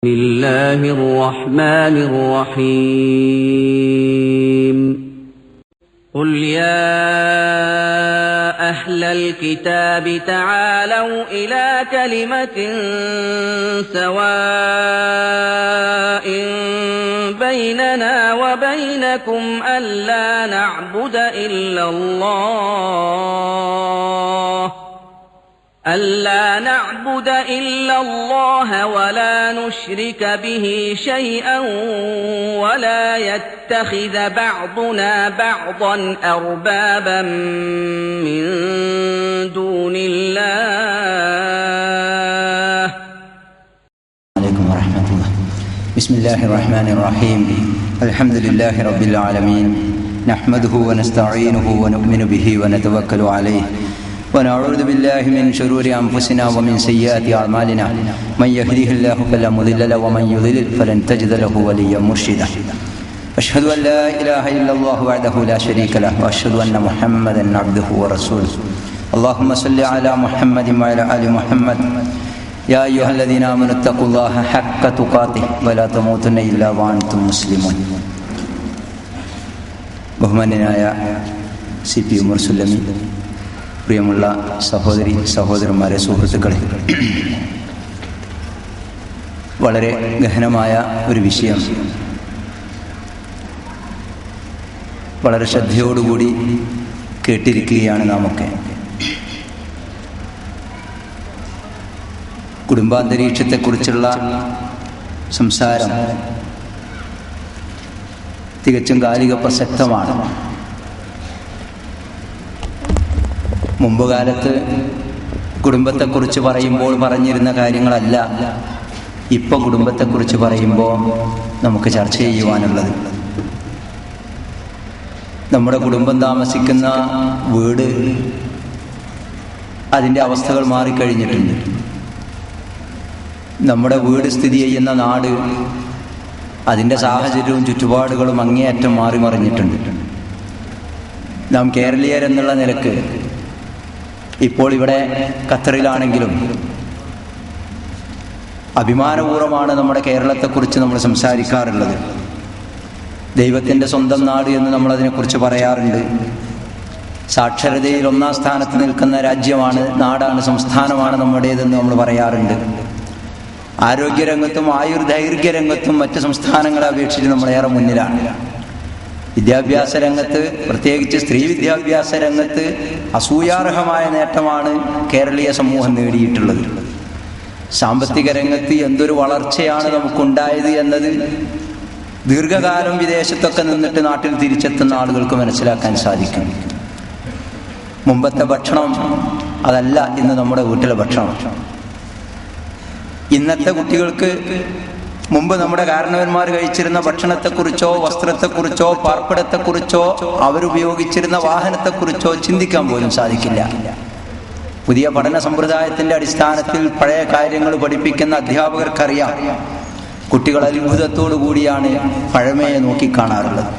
بسم الله الرحمن الرحيم قل يا أهل الكتاب تعالوا إلى كلمة سواء بيننا وبينكم ألا نعبد إلا الله ولا نشرك به شيئا ولا يتخذ بعضنا بعضا أربابا من دون الله. عليكم ورحمة الله. بسم الله الرحمن الرحيم. الحمد لله رب العالمين، نحمده ونستعينه ونؤمن به ونتوكل عليه ونعوذ بالله من شرور أنفسنا ومن سيئات أعمالنا، من يهده الله فلا مضل له ومن يضلل فلن تجد له وليا مرشدا. أشهد أن لا إله إلا الله وحده لا شريك له وأشهد أن محمدا عبده ورسوله. اللهم صل على محمد وعلى آل محمد. يا أيها الذين آمنوا اتقوا الله حق تقاته ولا تموتن إلا وأنتم مسلمون. ബഹുമാന്യനായ CP ഉമർ സുല്ലമി, പ്രിയമുള്ള സഹോദരി സഹോദരന്മാരെ, സുഹൃത്തുക്കളെ, വളരെ ഗഹനമായ ഒരു വിഷയം വളരെ ശ്രദ്ധയോടുകൂടി കേട്ടിരിക്കുകയാണ് നാമൊക്കെ. കുടുംബാന്തരീക്ഷത്തെക്കുറിച്ചുള്ള സംസാരം തികച്ചും കാലിക പ്രസക്തമാണ്. മുമ്പ് കാലത്ത് കുടുംബത്തെക്കുറിച്ച് പറയുമ്പോൾ പറഞ്ഞിരുന്ന കാര്യങ്ങളല്ല ഇപ്പോൾ കുടുംബത്തെക്കുറിച്ച് പറയുമ്പോൾ നമുക്ക് ചർച്ച ചെയ്യുവാനുള്ളത്. നമ്മുടെ കുടുംബം താമസിക്കുന്ന വീട്, അതിൻ്റെ അവസ്ഥകൾ മാറിക്കഴിഞ്ഞിട്ടുണ്ട്. നമ്മുടെ വീട് സ്ഥിതി ചെയ്യുന്ന നാട്, അതിൻ്റെ സാഹചര്യവും ചുറ്റുപാടുകളും അങ്ങേയറ്റം മാറി മറിഞ്ഞിട്ടുണ്ട്. നാം കേരളീയർ എന്നുള്ള നിലക്ക് ഇപ്പോൾ ഇവിടെ ഖത്തറിലാണെങ്കിലും അഭിമാനപൂർവ്വമാണ് നമ്മുടെ കേരളത്തെക്കുറിച്ച് നമ്മൾ സംസാരിക്കാറുള്ളത്. ദൈവത്തിൻ്റെ സ്വന്തം നാട് എന്ന് നമ്മളതിനെക്കുറിച്ച് പറയാറുണ്ട്. സാക്ഷരതയിൽ ഒന്നാം സ്ഥാനത്ത് നിൽക്കുന്ന രാജ്യമാണ്, നാടാണ്, സംസ്ഥാനമാണ് നമ്മുടേതെന്ന് നമ്മൾ പറയാറുണ്ട്. ആരോഗ്യരംഗത്തും ആയുർദൈർഘ്യരംഗത്തും മറ്റ് സംസ്ഥാനങ്ങളെ അപേക്ഷിച്ച് നമ്മളേറെ മുന്നിലാണ്. വിദ്യാഭ്യാസ രംഗത്ത്, പ്രത്യേകിച്ച് സ്ത്രീ വിദ്യാഭ്യാസ രംഗത്ത് അസൂയാർഹമായ നേട്ടമാണ് കേരളീയ സമൂഹം നേടിയിട്ടുള്ളത്. സാമ്പത്തിക രംഗത്ത് എന്തൊരു വളർച്ചയാണ് നമുക്കുണ്ടായത് എന്നത് ദീർഘകാലം വിദേശത്തൊക്കെ നിന്നിട്ട് നാട്ടിൽ തിരിച്ചെത്തുന്ന ആളുകൾക്ക് മനസ്സിലാക്കാൻ സാധിക്കും. മുമ്പത്തെ ഭക്ഷണം അതല്ല ഇന്ന് നമ്മുടെ വീട്ടിലെ ഭക്ഷണം. ഇന്നത്തെ കുട്ടികൾക്ക് മുമ്പ് നമ്മുടെ കാരണവന്മാർ കഴിച്ചിരുന്ന ഭക്ഷണത്തെക്കുറിച്ചോ വസ്ത്രത്തെക്കുറിച്ചോ പാർപ്പിടത്തെക്കുറിച്ചോ അവരുപയോഗിച്ചിരുന്ന വാഹനത്തെക്കുറിച്ചോ ചിന്തിക്കാൻ പോലും സാധിക്കില്ല. പുതിയ പഠന സമ്പ്രദായത്തിന്റെ അടിസ്ഥാനത്തിൽ പഴയ കാര്യങ്ങൾ പഠിപ്പിക്കുന്ന അധ്യാപകർക്കറിയാം, കുട്ടികൾ അത്ഭുതത്തോടു കൂടിയാണ് പഴമയെ നോക്കിക്കാണാറുള്ളത്.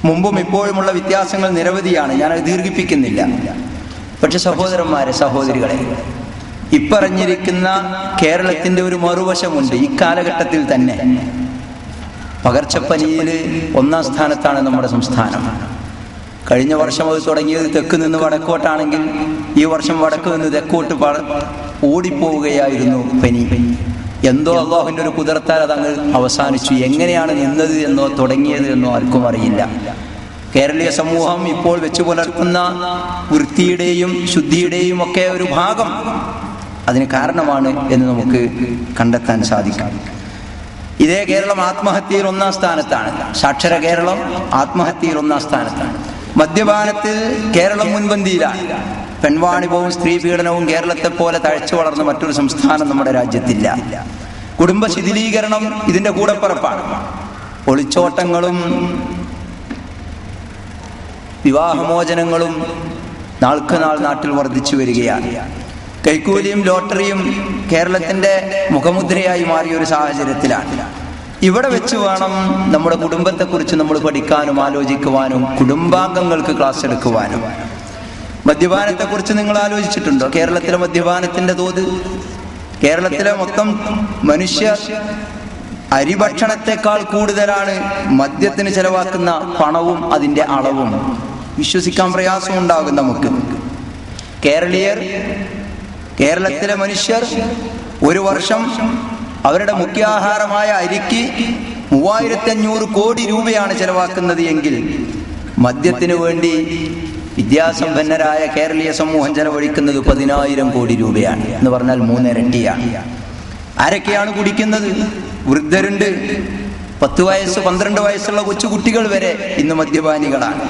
മുമ്പും ഇപ്പോഴുമുള്ള വ്യത്യാസങ്ങൾ നിരവധിയാണ്, ഞാനത് ദീർഘിപ്പിക്കുന്നില്ല. പക്ഷെ സഹോദരന്മാരെ, സഹോദരികളെ, ഇപ്പറഞ്ഞിരിക്കുന്ന കേരളത്തിന്റെ ഒരു മറുവശമുണ്ട്. ഈ കാലഘട്ടത്തിൽ തന്നെ പകർച്ചപ്പനിയിൽ ഒന്നാം സ്ഥാനത്താണ് നമ്മുടെ സംസ്ഥാനം. കഴിഞ്ഞ വർഷം അത് തുടങ്ങിയത് തെക്ക് നിന്ന് വടക്കോട്ടാണെങ്കിൽ ഈ വർഷം വടക്ക് നിന്ന് തെക്കോട്ട് ഓടിപ്പോവുകയായിരുന്നു പനി. എന്തോ അല്ലാഹുവിന്റെ ഒരു കുതിർത്താൽ അതങ്ങ് അവസാനിച്ചു. എങ്ങനെയാണ് നിന്നത് എന്നോ തുടങ്ങിയത് എന്നോ ആർക്കും അറിയില്ല. കേരളീയ സമൂഹം ഇപ്പോൾ വെച്ചു പുലർത്തുന്ന വൃത്തിയുടെയും ശുദ്ധിയുടെയും ഒക്കെ ഒരു ഭാഗം അതിന് കാരണമാണ് എന്ന് നമുക്ക് കണ്ടെത്താൻ സാധിക്കും. ഇതേ കേരളം ആത്മഹത്യയിൽ ഒന്നാം സ്ഥാനത്താണ്. സാക്ഷര കേരളം ആത്മഹത്യയിൽ ഒന്നാം സ്ഥാനത്താണ്. മദ്യപാനത്തിൽ കേരളം മുൻപന്തിയിലാണ്. പെൺവാണിഭവും സ്ത്രീ പീഡനവും കേരളത്തെ പോലെ തഴച്ചു വളർന്ന മറ്റൊരു സംസ്ഥാനം നമ്മുടെ രാജ്യത്തില്ല. കുടുംബ ശിഥിലീകരണം ഇതിന്റെ കൂടപ്പിറപ്പാണ്. ഒളിച്ചോട്ടങ്ങളും വിവാഹമോചനങ്ങളും നാൾക്ക് നാൾ നാട്ടിൽ വർദ്ധിച്ചു വരികയാണ്. കൈക്കൂലിയും ലോട്ടറിയും കേരളത്തിന്റെ മുഖമുദ്രയായി മാറിയ ഒരു സാഹചര്യത്തിലാണ്. ഇവിടെ വെച്ച് വേണം നമ്മുടെ കുടുംബത്തെക്കുറിച്ച് നമ്മൾ പഠിക്കാനും ആലോചിക്കുവാനും കുടുംബാംഗങ്ങൾക്ക് ക്ലാസ് എടുക്കുവാനും. മദ്യപാനത്തെക്കുറിച്ച് നിങ്ങൾ ആലോചിച്ചിട്ടുണ്ടോ? കേരളത്തിലെ മദ്യപാനത്തിന്റെ തോത്, കേരളത്തിലെ മൊത്തം മനുഷ്യ അരിഭക്ഷണത്തെക്കാൾ കൂടുതലാണ് മദ്യത്തിന് ചെലവാക്കുന്ന പണവും അതിൻ്റെ അളവും. വിശ്വസിക്കാൻ പ്രയാസമുണ്ടാകും നമുക്ക്. കേരളത്തിലെ മനുഷ്യർ ഒരു വർഷം അവരുടെ മുഖ്യാഹാരമായ അരിക്ക് 3500 കോടി രൂപയാണ് ചെലവാക്കുന്നത് എങ്കിൽ മദ്യത്തിന് വേണ്ടി വിദ്യാസമ്പന്നരായ കേരളീയ സമൂഹം ചെലവഴിക്കുന്നത് 10,000 കോടി രൂപയാണ്. എന്ന് പറഞ്ഞാൽ 3 ഇരട്ടിയാണ്. ആരൊക്കെയാണ് കുടിക്കുന്നത്? വൃദ്ധരുണ്ട്, 10 വയസ്സ് 12 വയസ്സുള്ള കൊച്ചുകുട്ടികൾ വരെ ഇന്ന് മദ്യപാനികളാണ്.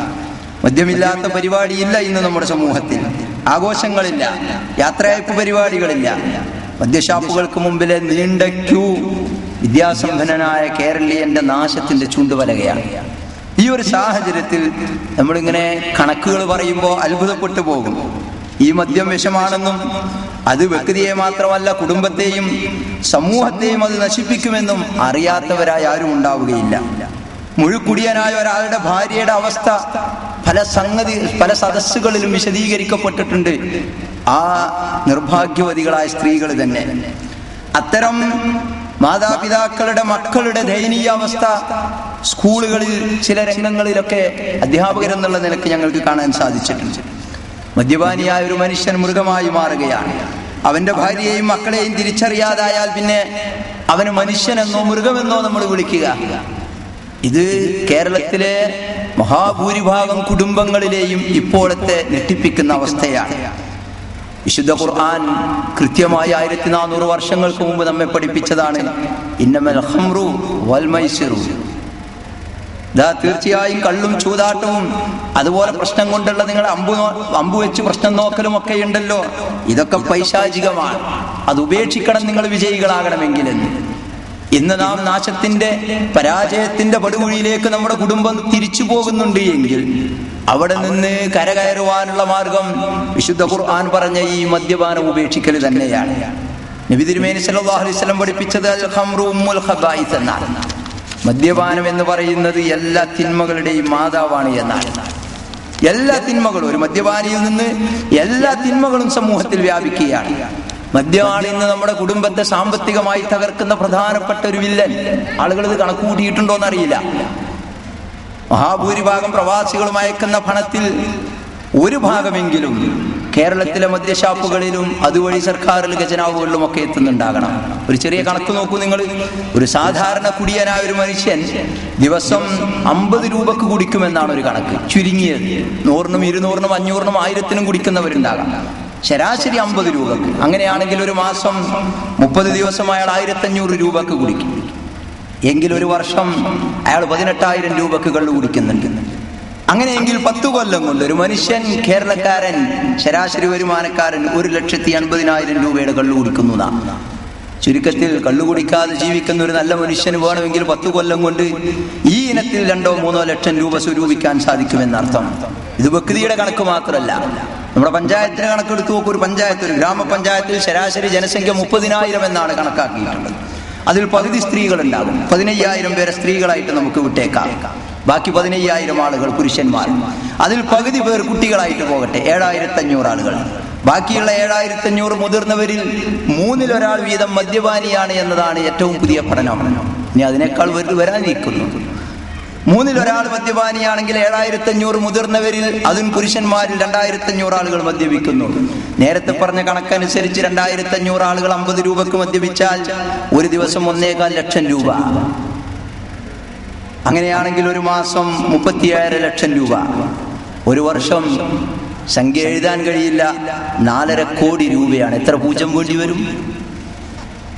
മദ്യമില്ലാത്ത പരിപാടിയില്ല ഇന്ന് നമ്മുടെ സമൂഹത്തിൽ. ആഘോഷങ്ങളില്ല, യാത്രയയപ്പ് പരിപാടികളില്ല. മദ്യഷാപ്പുകൾക്ക് മുമ്പിലെ നീണ്ട ക്യൂ വിദ്യാസമ്പന്നനായ കേരളീയന്റെ നാശത്തിന്റെ ചൂണ്ടുവലകയാണ്. ഈ ഒരു സാഹചര്യത്തിൽ നമ്മളിങ്ങനെ കണക്കുകൾ പറയുമ്പോൾ അത്ഭുതപ്പെട്ടു പോകും. ഈ മദ്യം വിഷമാണെന്നും അത് വ്യക്തിയെ മാത്രമല്ല കുടുംബത്തെയും സമൂഹത്തെയും അത് നശിപ്പിക്കുമെന്നും അറിയാത്തവരായി ആരും ഉണ്ടാവുകയില്ല. മുഴുക്കുടിയനായ ഒരാളുടെ ഭാര്യയുടെ അവസ്ഥ പല സദസ്സുകളിലും വിശദീകരിക്കപ്പെട്ടിട്ടുണ്ട്. ആ നിർഭാഗ്യവതികളായ സ്ത്രീകൾ തന്നെ. അത്തരം മാതാപിതാക്കളുടെ മക്കളുടെ ദയനീയ അവസ്ഥ സ്കൂളുകളിൽ ചില രംഗങ്ങളിലൊക്കെ അധ്യാപകരെന്നുള്ള നിലയ്ക്ക് ഞങ്ങൾക്ക് കാണാൻ സാധിച്ചിട്ടുണ്ട്. മദ്യപാനിയായ ഒരു മനുഷ്യൻ മൃഗമായി മാറുകയാണ്. അവന്റെ ഭാര്യയെയും മക്കളെയും തിരിച്ചറിയാതായാൽ പിന്നെ അവന് മനുഷ്യനെന്നോ മൃഗമെന്നോ നമ്മൾ വിളിക്കുക. ഇത് കേരളത്തിലെ മഹാഭൂരിഭാഗം കുടുംബങ്ങളിലെയും ഇപ്പോഴത്തെ ഞെട്ടിപ്പിക്കുന്ന അവസ്ഥയാണ്. വിശുദ്ധ ഖുർആൻ കൃത്യമായി 1400 വർഷങ്ങൾക്ക് മുമ്പ് നമ്മെ പഠിപ്പിച്ചതാണ് ഇന്നമൽ ഖംറു വൽ മൈസിറു. തീർച്ചയായും കള്ളും ചൂതാട്ടവും അതുപോലെ പ്രശ്നം കൊണ്ടുള്ള നിങ്ങൾ അമ്പു വെച്ച് പ്രശ്നം നോക്കലും ഒക്കെ ഉണ്ടല്ലോ, ഇതൊക്കെ പൈശാചികമാണ്. അത് ഉപേക്ഷിക്കണം നിങ്ങൾ വിജയികളാകണമെങ്കിലെന്ന്. ഇന്ന് നാം നാശത്തിന്റെ പരാജയത്തിന്റെ പടുകുഴിയിലേക്ക് നമ്മുടെ കുടുംബം തിരിച്ചു പോകുന്നുണ്ട് എങ്കിൽ അവിടെ നിന്ന് കരകയറുവാനുള്ള മാർഗം വിശുദ്ധ ഖുർആൻ പറഞ്ഞ ഈ മദ്യപാനം ഉപേക്ഷിക്കൽ തന്നെയാണ്. നബി തിരുമേനി സല്ലല്ലാഹു അലൈഹി വസല്ലം പഠിപ്പിച്ചത് അൽ ഖംറു ഉമ്മുൽ ഖബായിസ് എന്നാണ്. മദ്യപാനം എന്ന് പറയുന്നത് എല്ലാ തിന്മകളുടെയും മാതാവാണ് എന്നാണ്. എല്ലാ തിന്മകളും, ഒരു മദ്യപാനിയിൽ നിന്ന് എല്ലാ തിന്മകളും സമൂഹത്തിൽ വ്യാപിക്കുകയാണ്. മദ്യമാണ് ഇന്ന് നമ്മുടെ കുടുംബത്തെ സാമ്പത്തികമായി തകർക്കുന്ന പ്രധാനപ്പെട്ട ഒരു വില്ലൻ. ആളുകൾ ഇത് കണക്ക് കൂട്ടിയിട്ടുണ്ടോന്നറിയില്ല. മഹാഭൂരിഭാഗം പ്രവാസികളും അയക്കുന്ന പണത്തിൽ ഒരു ഭാഗമെങ്കിലും കേരളത്തിലെ മദ്യഷാപ്പുകളിലും അതുവഴി സർക്കാരിലെ ഖജനാവുകളിലും ഒക്കെ എത്തുന്നുണ്ടാകണം. ഒരു ചെറിയ കണക്ക് നോക്കൂ നിങ്ങൾ. ഒരു സാധാരണ കുടിയനായ ഒരു മനുഷ്യൻ ദിവസം 50 രൂപക്ക് കുടിക്കുമെന്നാണ് ഒരു കണക്ക്. ചുരുങ്ങിയത് 100-നും 200-നും 500-നും 1000-നും കുടിക്കുന്നവരുണ്ടാകാം. ശരാശരി 50 രൂപക്ക്. അങ്ങനെയാണെങ്കിൽ ഒരു മാസം 30 ദിവസം അയാൾ 1500 രൂപക്ക് കുടിക്കും എങ്കിൽ ഒരു വർഷം അയാൾ 18,000 രൂപക്ക് കള്ളു കുടിക്കുന്നുണ്ട്. അങ്ങനെയെങ്കിൽ 10 കൊല്ലം കൊണ്ട് ഒരു മനുഷ്യൻ, കേരളക്കാരൻ, ശരാശരി വരുമാനക്കാരൻ 1,80,000 രൂപയുടെ കള്ളു കുടിക്കുന്നു. ചുരുക്കത്തിൽ കള്ളുകുടിക്കാതെ ജീവിക്കുന്ന ഒരു നല്ല മനുഷ്യന് വേണമെങ്കിൽ 10 കൊല്ലം കൊണ്ട് ഈ ഇനത്തിൽ 2-3 ലക്ഷം രൂപ സ്വരൂപിക്കാൻ സാധിക്കുമെന്നർത്ഥം. ഇത് വ്യക്തിയുടെ കണക്ക് മാത്രമല്ല, നമ്മുടെ പഞ്ചായത്തിന് കണക്കെടുത്ത് നോക്കൂ. ഒരു പഞ്ചായത്ത്, ഒരു ഗ്രാമപഞ്ചായത്തിൽ ശരാശരി ജനസംഖ്യ 30,000 എന്നാണ് കണക്കാക്കിയിട്ടുള്ളത്. അതിൽ പകുതി സ്ത്രീകളുണ്ടാകും. 15,000 പേരെ സ്ത്രീകളായിട്ട് നമുക്ക് വിട്ടേക്കാം. ബാക്കി 15,000 ആളുകൾ പുരുഷന്മാർ. അതിൽ പകുതി പേർ കുട്ടികളായിട്ട് പോകട്ടെ, 7,500 ആളുകൾ. ബാക്കിയുള്ള 7,500 മുതിർന്നവരിൽ 3-ൽ 1 വീതം മദ്യപാനിയാണ് എന്നതാണ് ഏറ്റവും പുതിയ പഠനം. ഇനി അതിനേക്കാൾ വരാനിരിക്കുന്നു. 3-ൽ 1 മദ്യപാനിയാണെങ്കിൽ 7,500 മുതിർന്നവരിൽ, അതും പുരുഷന്മാരിൽ 2,500 ആളുകൾ മദ്യപിക്കുന്നു. നേരത്തെ പറഞ്ഞ കണക്കനുസരിച്ച് 2,500 ആളുകൾ 50 രൂപക്ക് മദ്യപിച്ചാൽ ഒരു ദിവസം 1.25 ലക്ഷം രൂപ. അങ്ങനെയാണെങ്കിൽ ഒരു മാസം 37 ലക്ഷം രൂപ. ഒരു വർഷം സംഖ്യ എഴുതാൻ കഴിയില്ല, 4.5 കോടി രൂപയാണ്. എത്ര പൂജ്യം വേണ്ടി വരും?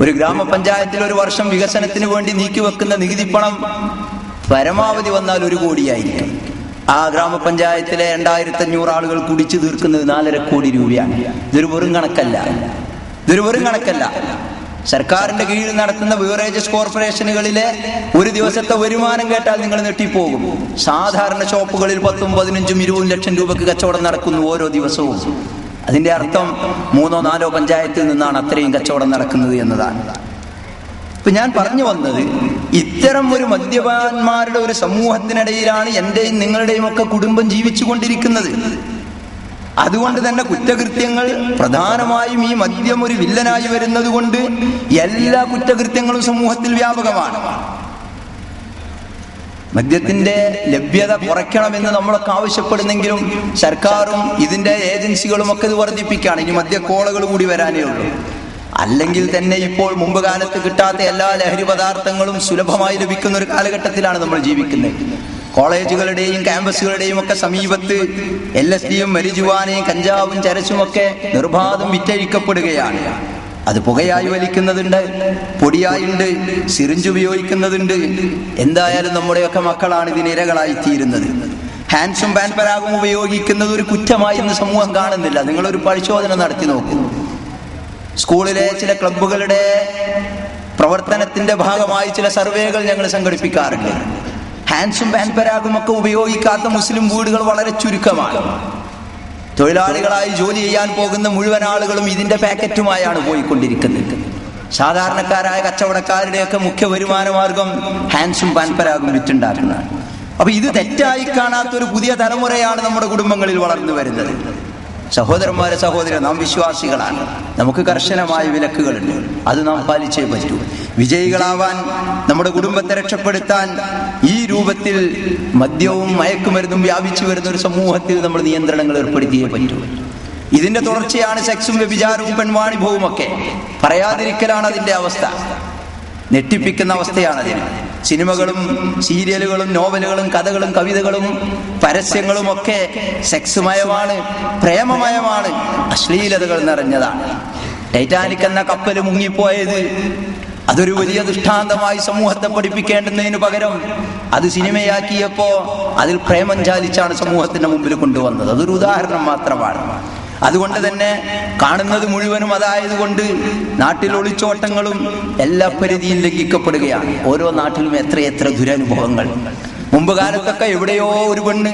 ഒരു ഗ്രാമപഞ്ചായത്തിൽ ഒരു വർഷം വികസനത്തിന് വേണ്ടി നീക്കിവെക്കുന്ന നികുതി പണം പരമാവധി വന്നാൽ 1 കോടിയായിരിക്കും. ആ ഗ്രാമപഞ്ചായത്തിലെ 2,500 ആളുകൾ കുടിച്ചു തീർക്കുന്നത് 4.5 കോടി രൂപയാണ്. ഇതൊരു വെറും കണക്കല്ല. സർക്കാരിന്റെ കീഴിൽ നടത്തുന്ന ബിവറേജസ് കോർപ്പറേഷനുകളിലെ ഒരു ദിവസത്തെ വരുമാനം കേട്ടാൽ നിങ്ങൾ ഞെട്ടിപ്പോകും. സാധാരണ ഷോപ്പുകളിൽ 10, 15, 20 ലക്ഷം രൂപക്ക് കച്ചവടം നടക്കുന്നു ഓരോ ദിവസവും. അതിന്റെ അർത്ഥം 3-4 പഞ്ചായത്തിൽ നിന്നാണ് അത്രയും കച്ചവടം നടക്കുന്നത് എന്നതാണ്. ഇപ്പൊ ഞാൻ പറഞ്ഞു വന്നത്, ഇത്തരം ഒരു മദ്യപാന്മാരുടെ ഒരു സമൂഹത്തിനിടയിലാണ് എന്റെയും നിങ്ങളുടെയും ഒക്കെ കുടുംബം ജീവിച്ചു കൊണ്ടിരിക്കുന്നത്. അതുകൊണ്ട് തന്നെ കുറ്റകൃത്യങ്ങൾ പ്രധാനമായും ഈ മദ്യം ഒരു വില്ലനായി വരുന്നത് കൊണ്ട് എല്ലാ കുറ്റകൃത്യങ്ങളും സമൂഹത്തിൽ വ്യാപകമാണ്. മദ്യത്തിന്റെ ലഭ്യത കുറയ്ക്കണമെന്ന് നമ്മളൊക്കെ ആവശ്യപ്പെടുന്നെങ്കിലും സർക്കാരും ഇതിന്റെ ഏജൻസികളും ഒക്കെ ഇത് വർദ്ധിപ്പിക്കുകയാണ്. ഇനി മദ്യക്കോളകൾ കൂടി വരാനേ ഉള്ളൂ. അല്ലെങ്കിൽ തന്നെ ഇപ്പോൾ മുമ്പ് കാലത്ത് കിട്ടാത്ത എല്ലാ ലഹരി പദാർത്ഥങ്ങളും സുലഭമായി ലഭിക്കുന്ന ഒരു കാലഘട്ടത്തിലാണ് നമ്മൾ ജീവിക്കുന്നത്. കോളേജുകളുടെയും ക്യാമ്പസുകളുടെയും ഒക്കെ സമീപത്ത് LSDയും മരിജുവാനയും കഞ്ചാവും ചരസും ഒക്കെ നിർബാധം വിറ്റഴിക്കപ്പെടുകയാണ്. അത് പുകയായി വലിക്കുന്നതുണ്ട്, പൊടിയായുണ്ട്, സിറിഞ്ച് ഉപയോഗിക്കുന്നതുണ്ട്. എന്തായാലും നമ്മുടെയൊക്കെ മക്കളാണ് ഇതിന് ഇരകളായിത്തീരുന്നത്. ഹാൻഡ്സും പാൻപരാഗും ഉപയോഗിക്കുന്നത് ഒരു കുറ്റമായി ഇന്ന് സമൂഹം കാണുന്നില്ല. നിങ്ങളൊരു പരിശോധന നടത്തി നോക്കൂ. സ്കൂളിലെ ചില ക്ലബ്ബുകളുടെ പ്രവർത്തനത്തിന്റെ ഭാഗമായി ചില സർവേകൾ ഞങ്ങൾ സംഘടിപ്പിക്കാറുണ്ട്. ഹാൻഡ്സും പാൻപരാഗും ഒക്കെ ഉപയോഗിക്കാത്ത മുസ്ലിം വീടുകൾ വളരെ ചുരുക്കമാണ്. തൊഴിലാളികളായി ജോലി ചെയ്യാൻ പോകുന്ന മുഴുവൻ ആളുകളും ഇതിന്റെ പാക്കറ്റുമായാണ് പോയിക്കൊണ്ടിരിക്കുന്നത്. സാധാരണക്കാരായ കച്ചവടക്കാരുടെയൊക്കെ മുഖ്യ വരുമാന മാർഗം ഹാൻഡ്സും പാൻപരാഗും വിറ്റുണ്ടാക്കുന്നതാണ്. അപ്പൊ ഇത് തെറ്റായി കാണാത്തൊരു പുതിയ തലമുറയാണ് നമ്മുടെ കുടുംബങ്ങളിൽ വളർന്നു വരുന്നത്. സഹോദരന്മാരെ, സഹോദരൻ, നാം വിശ്വാസികളാണ്. നമുക്ക് കർശനമായ വിലക്കുകളുണ്ട്. അത് നാം പാലിച്ചേ പറ്റൂ. വിജയികളാവാൻ, നമ്മുടെ കുടുംബത്തെ രക്ഷപ്പെടുത്താൻ ഈ രൂപത്തിൽ മദ്യവും മയക്കുമരുന്നും വ്യാപിച്ചു വരുന്ന ഒരു സമൂഹത്തിൽ നമ്മൾ നിയന്ത്രണങ്ങൾ ഏർപ്പെടുത്തിയേ പറ്റൂ. ഇതിന്റെ തുടർച്ചയാണ് സെക്സും വ്യഭിചാരവും പെൺവാണിഭവും ഒക്കെ. പറയാതിരിക്കലാണ് അതിന്റെ അവസ്ഥ. ഞെട്ടിപ്പിക്കുന്ന അവസ്ഥയാണതിന്. സിനിമകളും സീരിയലുകളും നോവലുകളും കഥകളും കവിതകളും പരസ്യങ്ങളും ഒക്കെ സെക്സ്മയമാണ്, പ്രേമമയമാണ്, അശ്ലീലതകൾ നിറഞ്ഞതാണ്. ടൈറ്റാനിക് എന്ന കപ്പൽ മുങ്ങിപ്പോയത് അതൊരു വലിയ ദൃഷ്ടാന്തമായി സമൂഹത്തെ പഠിപ്പിക്കേണ്ടുന്നതിന് പകരം അത് സിനിമയാക്കിയപ്പോ അതിൽ പ്രേമം ചാലിച്ചാണ് സമൂഹത്തിന്റെ മുമ്പിൽ കൊണ്ടുവന്നത്. അതൊരു ഉദാഹരണം മാത്രമാണ്. അതുകൊണ്ട് തന്നെ കാണുന്നത് മുഴുവനും അതായതുകൊണ്ട് നാട്ടിൽ ഒളിച്ചോട്ടങ്ങളും എല്ലാ പരിധിയും ലംഘിക്കപ്പെടുകയാണ്. ഓരോ നാട്ടിലും എത്രയെത്ര ദുരനുഭവങ്ങൾ. മുമ്പ് കാലത്തൊക്കെ എവിടെയോ ഒരു പെണ്ണ്,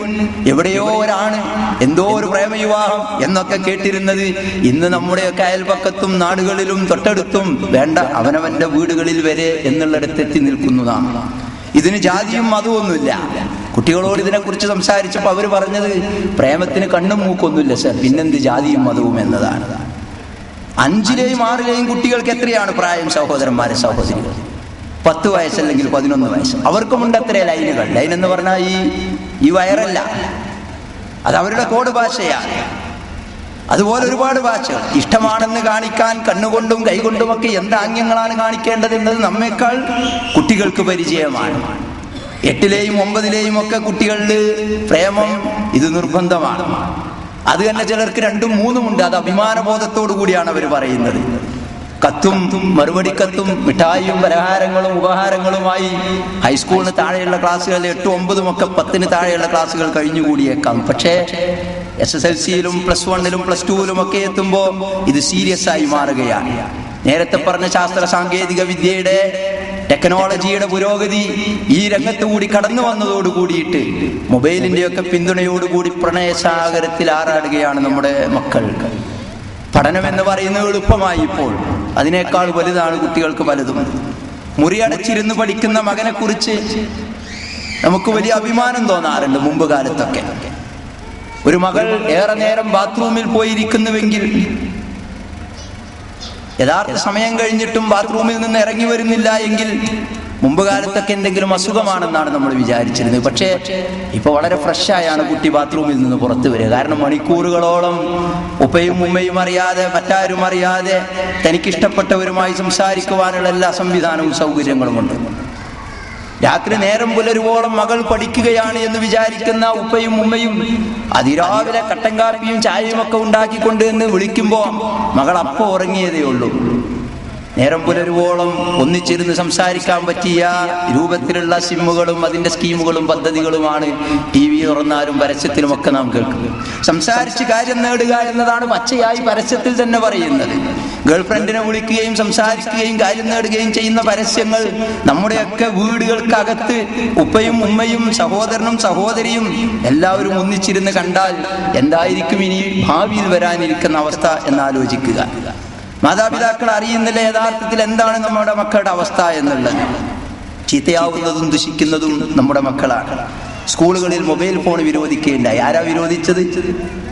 എവിടെയോ ഒരാണ്, എന്തോ ഒരു പ്രേമവിവാഹം എന്നൊക്കെ കേട്ടിരുന്നത് ഇന്ന് നമ്മുടെയൊക്കെ അയൽപക്കത്തും നാടുകളിലും തൊട്ടടുത്തും വേണ്ട അവനവന്റെ വീടുകളിൽ വരെ എന്നുള്ളിടത്തെത്തി നിൽക്കുന്നതാണ്. ഇതിന് ജാതിയും മതമൊന്നുമില്ല. കുട്ടികളോട് ഇതിനെക്കുറിച്ച് സംസാരിച്ചപ്പോൾ അവർ പറഞ്ഞത് പ്രേമത്തിന് കണ്ണും മൂക്കൊന്നുമില്ല സർ, പിന്നെന്ത് ജാതിയും മതവും എന്നതാണ്. 5ലെയും 6ലെയും കുട്ടികൾക്ക് എത്രയാണ് പ്രായം സഹോദരന്മാരെ, സഹോദരികൾ? 10 വയസ്സല്ലെങ്കിൽ 11 വയസ്സ്. അവർക്കുമുണ്ട് അത്ര ലൈനുകൾ. ലൈൻ എന്ന് പറഞ്ഞാൽ ഈ വയറല്ല, അത് അവരുടെ കോഡ് ഭാഷയാണ്. അതുപോലെ ഒരുപാട് ഭാഷകൾ. ഇഷ്ടമാണെന്ന് കാണിക്കാൻ കണ്ണുകൊണ്ടും കൈകൊണ്ടുമൊക്കെ എന്താംഗ്യങ്ങളാണ് കാണിക്കേണ്ടത് എന്നത് നമ്മേക്കാൾ കുട്ടികൾക്ക് പരിചയമാണ്. 8ലെയും 9ലെയും ഒക്കെ കുട്ടികളിൽ പ്രേമം ഇത് നിർബന്ധമാണ്. അത് തന്നെ ചിലർക്ക് 2ഉം 3ഉം ഉണ്ട്. അത് അഭിമാനബോധത്തോടു കൂടിയാണ് അവർ പറയുന്നത്. കത്തും മറുപടി കത്തും മിഠായിയും പലഹാരങ്ങളും ഉപഹാരങ്ങളുമായി ഹൈസ്കൂളിന് താഴെയുള്ള ക്ലാസ്സുകൾ 8ഉം 9ഉം ഒക്കെ 10ന് താഴെയുള്ള ക്ലാസ്സുകൾ കഴിഞ്ഞുകൂടിയേക്കാം. പക്ഷേ SSLCയിലും +1ലും +2ലും ഒക്കെ എത്തുമ്പോൾ ഇത് സീരിയസ് ആയി മാറുകയാണ്. നേരത്തെ പറഞ്ഞ ശാസ്ത്ര സാങ്കേതിക വിദ്യയുടെ ടെക്നോളജിയുടെ പുരോഗതി ഈ രംഗത്ത് കൂടി കടന്നു വന്നതോട് കൂടിയിട്ട് മൊബൈലിന്റെ ഒക്കെ പിന്തുണയോടുകൂടി പ്രണയസാഗരത്തിൽ ആറാടുകയാണ് നമ്മുടെ മക്കൾ. പഠനം എന്ന് പറയുന്നത് എളുപ്പമായി ഇപ്പോൾ. അതിനേക്കാൾ വലുതാണ് കുട്ടികൾക്ക് പലതും. മുറിയടച്ചിരുന്ന് പഠിക്കുന്ന മകനെ കുറിച്ച് നമുക്ക് വലിയ അഭിമാനം തോന്നാറുണ്ട്. മുമ്പ് കാലത്തൊക്കെ ഒരു മകൾ ഏറെ നേരം ബാത്റൂമിൽ പോയിരിക്കുന്നുവെങ്കിൽ യഥാർത്ഥ സമയം കഴിഞ്ഞിട്ടും ബാത്റൂമിൽ നിന്ന് ഇറങ്ങി വരുന്നില്ല എങ്കിൽ മുമ്പ് കാലത്തൊക്കെ എന്തെങ്കിലും അസുഖമാണെന്നാണ് നമ്മൾ വിചാരിച്ചിരുന്നത്. പക്ഷേ ഇപ്പൊ വളരെ ഫ്രഷായാണ് കുട്ടി ബാത്റൂമിൽ നിന്ന് പുറത്തു വരിക. കാരണം മണിക്കൂറുകളോളം ഉപ്പയും ഉമ്മയും അറിയാതെ, മറ്റാരും അറിയാതെ തനിക്കിഷ്ടപ്പെട്ടവരുമായി സംസാരിക്കുവാനുള്ള എല്ലാ സംവിധാനവും സൗകര്യങ്ങളുമുണ്ട്. രാത്രി നേരം പുലരുവോളം മകൾ പഠിക്കുകയാണ് എന്ന് വിചാരിക്കുന്ന ഉപ്പയും ഉമ്മയും അതിരാവിലെ കട്ടൻ കാപ്പിയും ചായയും ഒക്കെ ഉണ്ടാക്കിക്കൊണ്ട് എന്ന് വിളിക്കുമ്പോൾ മകൾ അപ്പോൾ ഉറങ്ങിയതേ ഉള്ളൂ. നേരം പുലരുവോളം ഒന്നിച്ചിരുന്ന് സംസാരിക്കാൻ പറ്റിയ രൂപത്തിലുള്ള സിമ്മുകളും അതിന്റെ സ്കീമുകളും പദ്ധതികളുമാണ് TV തുറന്നാലും പരസ്യത്തിലുമൊക്കെ നാം കേൾക്കുന്നത്. സംസാരിച്ച് കാര്യം നേടുക എന്നതാണ് പച്ചയായി പരസ്യത്തിൽ തന്നെ പറയുന്നത്. ഗേൾഫ്രണ്ടിനെ വിളിക്കുകയും സംസാരിക്കുകയും കാര്യം നേടുകയും ചെയ്യുന്ന പരസ്യങ്ങൾ നമ്മുടെയൊക്കെ വീടുകൾക്കകത്ത് ഉപ്പയും ഉമ്മയും സഹോദരനും സഹോദരിയും എല്ലാവരും ഒന്നിച്ചിരുന്ന് കണ്ടാൽ എന്തായിരിക്കും ഇനി ഭാവിയിൽ വരാനിരിക്കുന്ന അവസ്ഥ എന്നാലോചിക്കുക. മാതാപിതാക്കൾ അറിയുന്നില്ല യഥാർത്ഥത്തിൽ എന്താണ് നമ്മുടെ മക്കളുടെ അവസ്ഥ എന്നുള്ളത്. ചീത്തയാവുന്നതും ദുഷിക്കുന്നതും നമ്മുടെ മക്കളാണ്. സ്കൂളുകളിൽ മൊബൈൽ ഫോൺ വിരോധിക്കുകയുണ്ടായി. ആരാ വിരോധിച്ചത്?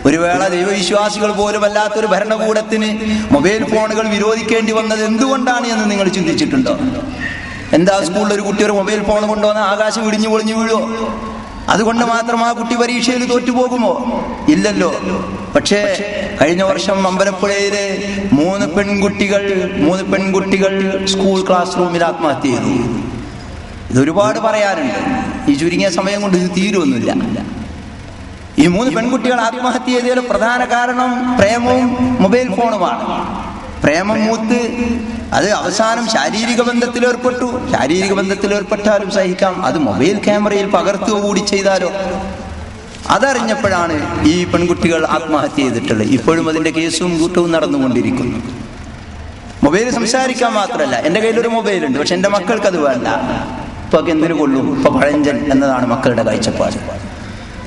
ഒരു വേള ദൈവവിശ്വാസികൾ പോലും അല്ലാത്തൊരു ഭരണകൂടത്തിന് മൊബൈൽ ഫോണുകൾ വിരോധിക്കേണ്ടി വന്നത് എന്തുകൊണ്ടാണ് എന്ന് നിങ്ങൾ ചിന്തിച്ചിട്ടുണ്ടോ? എന്താ, സ്കൂളിൽ ഒരു കുട്ടി ഒരു മൊബൈൽ ഫോൺ കൊണ്ടുവന്ന ആകാശം ഇടിഞ്ഞു പൊളിഞ്ഞു വീഴോ? അതുകൊണ്ട് മാത്രം ആ കുട്ടി പരീക്ഷയിൽ തോറ്റുപോകുമോ? ഇല്ലല്ലോ. പക്ഷേ കഴിഞ്ഞ വർഷം അമ്പലപ്പുഴയിലെ മൂന്ന് പെൺകുട്ടികൾ സ്കൂൾ ക്ലാസ് റൂമിൽ ആത്മഹത്യ ചെയ്തു. ഇതൊരുപാട് പറയാനുണ്ട്, ഈ ചുരുങ്ങിയ സമയം കൊണ്ട് ഇത് തീരുമൊന്നുമില്ല. ഈ 3 പെൺകുട്ടികൾ ആത്മഹത്യ ചെയ്തതിന് പ്രധാന കാരണം പ്രേമവും മൊബൈൽ ഫോണുമാണ്. പ്രേമം മൂത്ത് അത് അവസാനം ശാരീരിക ബന്ധത്തിലേർപ്പെട്ടു. ശാരീരിക ബന്ധത്തിലേർപ്പെട്ടാലും സഹിക്കാം, അത് മൊബൈൽ ക്യാമറയിൽ പകർത്തുക കൂടി ചെയ്താലോ? അതറിഞ്ഞപ്പോഴാണ് ഈ പെൺകുട്ടികൾ ആത്മഹത്യ ചെയ്തിട്ടുള്ളത്. ഇപ്പോഴും അതിന്റെ കേസും കൂട്ടവും നടന്നുകൊണ്ടിരിക്കുന്നു. മൊബൈൽ സംസാരിക്കാൻ മാത്രമല്ല, എൻ്റെ കയ്യിലൊരു മൊബൈലുണ്ട്, പക്ഷെ എൻ്റെ മക്കൾക്ക് അത് വേണ്ട. ഇപ്പൊ എന്തിനു കൊള്ളും? ഇപ്പൊ പഴഞ്ചൻ എന്നതാണ് മക്കളുടെ കാഴ്ചപ്പാട്.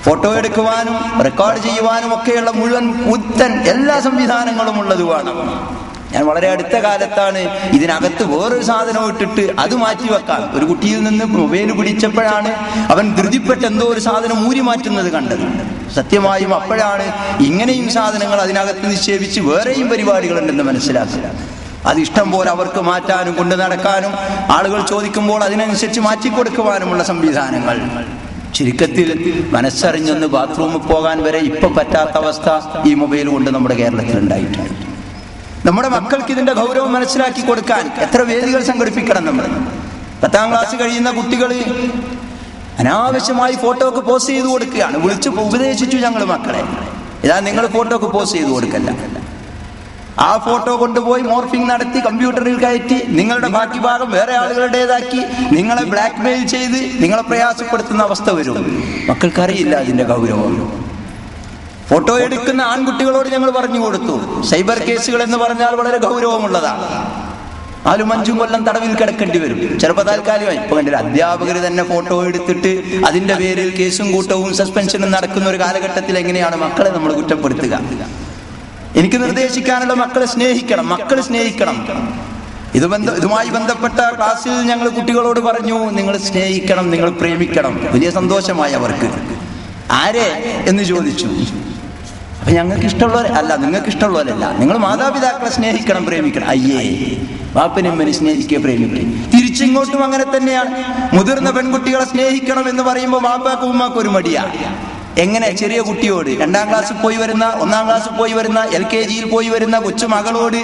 ഫോട്ടോ എടുക്കുവാനും റെക്കോർഡ് ചെയ്യുവാനും ഒക്കെയുള്ള മുഴുവൻ പുത്തൻ എല്ലാ സംവിധാനങ്ങളും ഉള്ളത് വേണം. ഞാൻ വളരെ അടുത്ത കാലത്താണ് ഇതിനകത്ത് വേറൊരു സാധനം ഇട്ടിട്ട് അത് മാറ്റിവെക്കാൻ, ഒരു കുട്ടിയിൽ നിന്ന് മൊബൈൽ പിടിച്ചപ്പോഴാണ് അവൻ ധൃതിപ്പെട്ട് എന്തോ ഒരു സാധനം ഊരി മാറ്റുന്നത് കണ്ടത്. സത്യമായും അപ്പോഴാണ് ഇങ്ങനെയും സാധനങ്ങൾ അതിനകത്ത് നിക്ഷേപിച്ച് വേറെയും പരിപാടികളുണ്ടെന്ന് മനസ്സിലാക്കുക. അത് ഇഷ്ടം പോലെ അവർക്ക് മാറ്റാനും കൊണ്ട് നടക്കാനും ആളുകൾ ചോദിക്കുമ്പോൾ അതിനനുസരിച്ച് മാറ്റിക്കൊടുക്കുവാനുമുള്ള സംവിധാനങ്ങൾ. ചുരുക്കത്തിൽ മനസ്സറിഞ്ഞൊന്ന് ബാത്റൂമിൽ പോകാൻ വരെ ഇപ്പൊ പറ്റാത്ത അവസ്ഥ ഈ മൊബൈൽ കൊണ്ട് നമ്മുടെ കേരളത്തിൽ ഉണ്ടായിട്ടുണ്ട്. നമ്മുടെ മക്കൾക്ക് ഇതിന്റെ ഗൗരവം മനസ്സിലാക്കി കൊടുക്കാൻ എത്ര വേദികൾ സംഘടിപ്പിക്കണം. നമ്മൾ 10ാം ക്ലാസ് കഴിയുന്ന കുട്ടികൾ അനാവശ്യമായി ഫോട്ടോക്ക് പോസ്റ്റ് ചെയ്ത് കൊടുക്കുകയാണ്. വിളിച്ച് ഉപദേശിച്ചു ഞങ്ങൾ മക്കളെ, ഇതാ നിങ്ങൾ ഫോട്ടോക്ക് പോസ്റ്റ് ചെയ്ത് കൊടുക്കല്ല. ആ ഫോട്ടോ കൊണ്ടുപോയി മോർഫിംഗ് നടത്തി കമ്പ്യൂട്ടറിൽ കയറ്റി നിങ്ങളുടെ ബാക്കി ഭാഗം വേറെ ആളുകളുടേതാക്കി നിങ്ങളെ ബ്ലാക്ക് മെയിൽ ചെയ്ത് നിങ്ങളെ പ്രയാസപ്പെടുത്തുന്ന അവസ്ഥ വരും. മക്കൾക്കറിയില്ല അതിന്റെ ഗൗരവം. ഫോട്ടോ എടുക്കുന്ന ആൺകുട്ടികളോട് ഞങ്ങൾ പറഞ്ഞു കൊടുത്തു, സൈബർ കേസുകൾ എന്ന് പറഞ്ഞാൽ വളരെ ഗൗരവമുള്ളതാണ്. 4-5 കൊല്ലം തടവിൽ കിടക്കേണ്ടി വരും. ചിലപ്പോൾ താൽക്കാലികമായി. ഇപ്പൊ കണ്ടില്ല, അധ്യാപകർ തന്നെ ഫോട്ടോ എടുത്തിട്ട് അതിന്റെ പേരിൽ കേസും കൂട്ടവും സസ്പെൻഷനും നടക്കുന്ന ഒരു കാലഘട്ടത്തിൽ എങ്ങനെയാണ് മക്കളെ നമ്മൾ കുറ്റപ്പെടുത്തുക? എനിക്ക് നിർദ്ദേശിക്കാനുള്ള, മക്കളെ സ്നേഹിക്കണം. ഇതുമായി ബന്ധപ്പെട്ട ക്ലാസ്സിൽ ഞങ്ങൾ കുട്ടികളോട് പറഞ്ഞു, നിങ്ങൾ സ്നേഹിക്കണം, നിങ്ങൾ പ്രേമിക്കണം. വലിയ സന്തോഷമായി അവർക്ക്. ആരെ എന്ന് ചോദിച്ചു. അപ്പൊ ഞങ്ങൾക്ക് ഇഷ്ടമുള്ളവരല്ല, നിങ്ങൾക്ക് ഇഷ്ടമുള്ളവരല്ല, നിങ്ങൾ മാതാപിതാക്കളെ സ്നേഹിക്കണം, പ്രേമിക്കണം. അയ്യേ, വാപ്പനമ്മനെ സ്നേഹിക്കുക, പ്രേമിക്കുക. തിരിച്ചിങ്ങോട്ടും അങ്ങനെ തന്നെയാണ്. മുതിർന്ന പെൺകുട്ടികളെ സ്നേഹിക്കണം എന്ന് പറയുമ്പോൾ വാപ്പാക്കും ഉമ്മാക്കും ഒരു മടിയാ. എങ്ങനെ? ചെറിയ കുട്ടിയോട്, 2ാം ക്ലാസ്സിൽ പോയി വരുന്ന, 1ാം ക്ലാസ്സിൽ പോയി വരുന്ന, LKGയിൽ പോയി വരുന്ന കൊച്ചു മകളോട്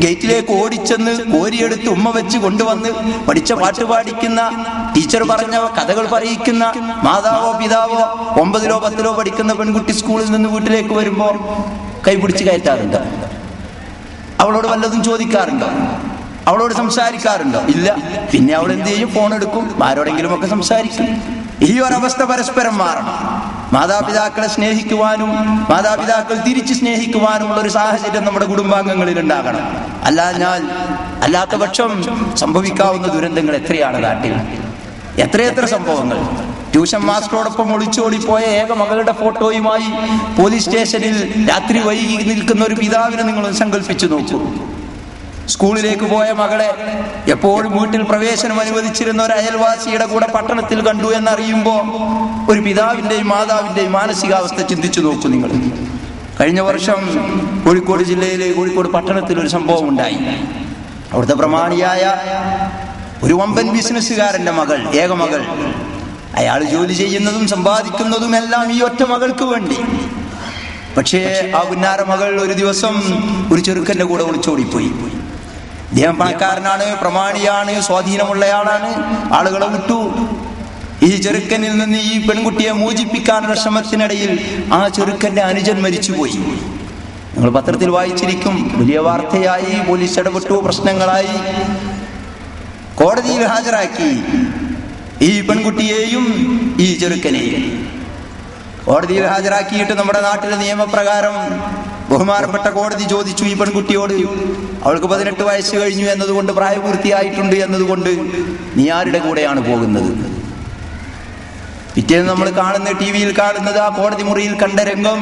ഗേറ്റിലേക്ക് ഓടിച്ചെന്ന് കോരിയെടുത്ത് ഉമ്മ വെച്ച് കൊണ്ടുവന്ന് പഠിച്ച പാട്ട് പാടിക്കുന്ന, ടീച്ചർ പറഞ്ഞ കഥകൾ പറയിക്കുന്ന മാതാവോ പിതാവോ 9-ലോ 10-ലോ പഠിക്കുന്ന പെൺകുട്ടി സ്കൂളിൽ നിന്ന് വീട്ടിലേക്ക് വരുമ്പോ കൈപിടിച്ച് കയറ്റാറുണ്ടോ? അവളോട് വല്ലതും ചോദിക്കാറുണ്ടോ? അവളോട് സംസാരിക്കാറുണ്ടോ? ഇല്ല. പിന്നെ അവൾ എന്ത് ചെയ്യും? ഫോൺ എടുക്കും, ആരോടെങ്കിലും ഒക്കെ സംസാരിക്കും. ഈ ഒരവസ്ഥ പരസ്പരം മാറണം. മാതാപിതാക്കളെ സ്നേഹിക്കുവാനും മാതാപിതാക്കൾ തിരിച്ച് സ്നേഹിക്കുവാനുമുള്ള ഒരു സാഹചര്യം നമ്മുടെ കുടുംബാംഗങ്ങളിൽ ഉണ്ടാകണം. അല്ലാത്ത പക്ഷം സംഭവിക്കാവുന്ന ദുരന്തങ്ങൾ എത്രയാണ് നാട്ടിൽ. എത്രയെത്ര സംഭവങ്ങൾ. ട്യൂഷൻ മാസ്റ്ററോടൊപ്പം ഒളിച്ചോടിപ്പോയ ഏക മകളുടെ ഫോട്ടോയുമായി പോലീസ് സ്റ്റേഷനിൽ രാത്രി വൈകി നിൽക്കുന്ന ഒരു പിതാവിനെ നിങ്ങൾ സങ്കല്പിച്ചു നോക്കൂ. സ്കൂളിലേക്ക് പോയ മകളെ എപ്പോഴും വീട്ടിൽ പ്രവേശനം അനുവദിച്ചിരുന്ന ഒരു അയൽവാസിയുടെ കൂടെ പട്ടണത്തിൽ കണ്ടു എന്നറിയുമ്പോൾ ഒരു പിതാവിന്റെയും മാതാവിന്റെയും മാനസികാവസ്ഥ ചിന്തിച്ചു നോക്കൂ നിങ്ങൾ. കഴിഞ്ഞ വർഷം കോഴിക്കോട് ജില്ലയിലെ കോഴിക്കോട് പട്ടണത്തിൽ ഒരു സംഭവം ഉണ്ടായി. അവിടുത്തെ പ്രമാണിയായ ഒരു വമ്പൻ ബിസിനസ്സുകാരന്റെ മകൾ, ഏക മകൾ, അയാൾ ജോലി ചെയ്യുന്നതും സമ്പാദിക്കുന്നതും എല്ലാം ഈ ഒറ്റ മകൾക്ക് വേണ്ടി. പക്ഷേ ആ പുന്നാര മകൾ ഒരു ദിവസം ഒരു ചെറുക്കന്റെ കൂടെ ഒളിച്ചോടിപ്പോയി. അദ്ദേഹം പണക്കാരനാണ്, പ്രമാണിയാണ്, സ്വാധീനമുള്ളയാളാണ്, ആളുകളെ വിട്ടു. ഈ ചെറുക്കനിൽ നിന്ന് ഈ പെൺകുട്ടിയെ മോചിപ്പിക്കാനുള്ള ശ്രമത്തിനിടയിൽ ആ ചെറുക്കന്റെ അനുജൻ മരിച്ചുപോയി. നിങ്ങൾ പത്രത്തിൽ വായിച്ചിരിക്കും. വലിയ വാർത്തയായി, പോലീസ് ഇടപെട്ടു, പ്രശ്നങ്ങളായി. കോടതിയിൽ ഹാജരാക്കി ഈ പെൺകുട്ടിയെയും ഈ ചെറുക്കനെയും. കോടതിയിൽ ഹാജരാക്കിയിട്ട് നമ്മുടെ നാട്ടിലെ നിയമപ്രകാരം ബഹുമാനപ്പെട്ട കോടതി ചോദിച്ചു ഈ പെൺകുട്ടിയോട്, അവൾക്ക് 18 വയസ്സ് കഴിഞ്ഞു എന്നതുകൊണ്ട്, പ്രായപൂർത്തിയായിട്ടുണ്ട് എന്നതുകൊണ്ട് നീ ആരുടെ കൂടെയാണ് പോകുന്നത്? പിറ്റേന്ന് നമ്മൾ കാണുന്ന, ടിവിയിൽ കാണുന്നത്, ആ കോടതി മുറിയിൽ കണ്ട രംഗം.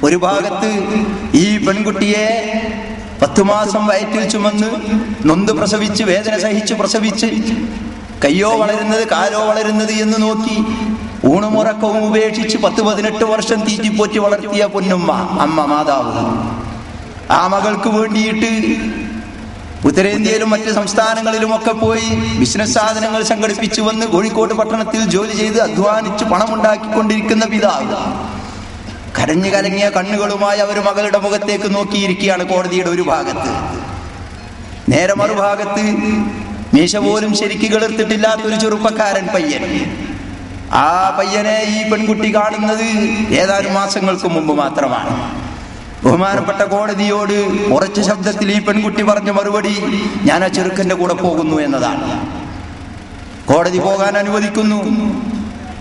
ഒരു ഭാഗത്ത് ഈ പെൺകുട്ടിയെ 10 മാസം വയറ്റിൽ ചുമന്ന് നൊന്ത് പ്രസവിച്ച്, വേദന സഹിച്ച് പ്രസവിച്ച്, കയ്യോ വളരുന്നത് കാലോ വളരുന്നത് എന്ന് നോക്കി ഊണുമുറക്കവും ഉപേക്ഷിച്ച് 10-18 വർഷം തീറ്റിപ്പോറ്റി വളർത്തിയ പൊന്നുമ്മ, അമ്മ, മാതാവ്, ആ മകൾക്ക് വേണ്ടിയിട്ട് ഉത്തരേന്ത്യയിലും മറ്റ് സംസ്ഥാനങ്ങളിലുമൊക്കെ പോയി ബിസിനസ് സാധനങ്ങൾ സംഘടിപ്പിച്ചു വന്ന് കോഴിക്കോട് പട്ടണത്തിൽ ജോലി ചെയ്ത് അധ്വാനിച്ച് പണമുണ്ടാക്കിക്കൊണ്ടിരിക്കുന്ന പിതാവ് കരഞ്ഞു കലങ്ങിയ കണ്ണുകളുമായി അവർ മകളുടെ മുഖത്തേക്ക് നോക്കിയിരിക്കുകയാണ് കോടതിയുടെ ഒരു ഭാഗത്ത്. നേരെ മറുഭാഗത്ത് മീശ പോലും ശരിക്ക് കിളിർത്തിട്ടില്ലാത്തൊരു ചെറുപ്പക്കാരൻ പയ്യൻ. ആ പയ്യനെ ഈ പെൺകുട്ടി കാണുന്നത് ഏതാനും മാസങ്ങൾക്ക് മുമ്പ് മാത്രമാണ്. ബഹുമാനപ്പെട്ട കോടതിയോട് ഉറച്ച ശബ്ദത്തിൽ ഈ പെൺകുട്ടി പറഞ്ഞ മറുപടി, ഞാൻ ആ ചെറുക്കന്റെ കൂടെ പോകുന്നു എന്നതാണ്. കോടതി പോകാൻ അനുവദിക്കുന്നു.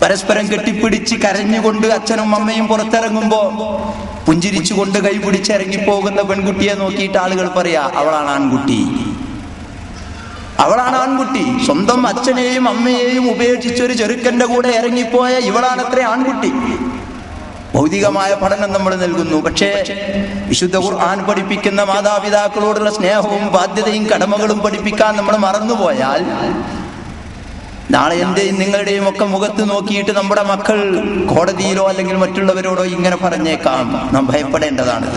പരസ്പരം കെട്ടിപ്പിടിച്ച് കരഞ്ഞുകൊണ്ട് അച്ഛനും അമ്മയും പുറത്തിറങ്ങുമ്പോ പുഞ്ചിരിച്ചുകൊണ്ട് കൈപിടിച്ചിറങ്ങിപ്പോകുന്ന പെൺകുട്ടിയെ നോക്കിയിട്ട് ആളുകൾ പറയാ, അവളാണ് ആൺകുട്ടി, അവളാണ് ആൺകുട്ടി. സ്വന്തം അച്ഛനെയും അമ്മയെയും ഉപേക്ഷിച്ചൊരു ചെറുക്കന്റെ കൂടെ ഇറങ്ങിപ്പോയ ഇവളാണത്ര ആൺകുട്ടി. ഭൗതികമായ പഠനം നമ്മൾ നൽകുന്നു. പക്ഷേ വിശുദ്ധ ഖുർആൻ പഠിപ്പിക്കുന്ന മാതാപിതാക്കളോടുള്ള സ്നേഹവും ബാധ്യതയും കടമകളും പഠിപ്പിക്കാൻ നമ്മൾ മറന്നുപോയാൽ നാളെ എന്റെയും നിങ്ങളുടെയും ഒക്കെ മുഖത്ത് നോക്കിയിട്ട് നമ്മുടെ മക്കൾ കോടതിയിലോ അല്ലെങ്കിൽ മറ്റുള്ളവരോടോ ഇങ്ങനെ പറഞ്ഞേക്കാം. നാം ഭയപ്പെടേണ്ടതാണ്.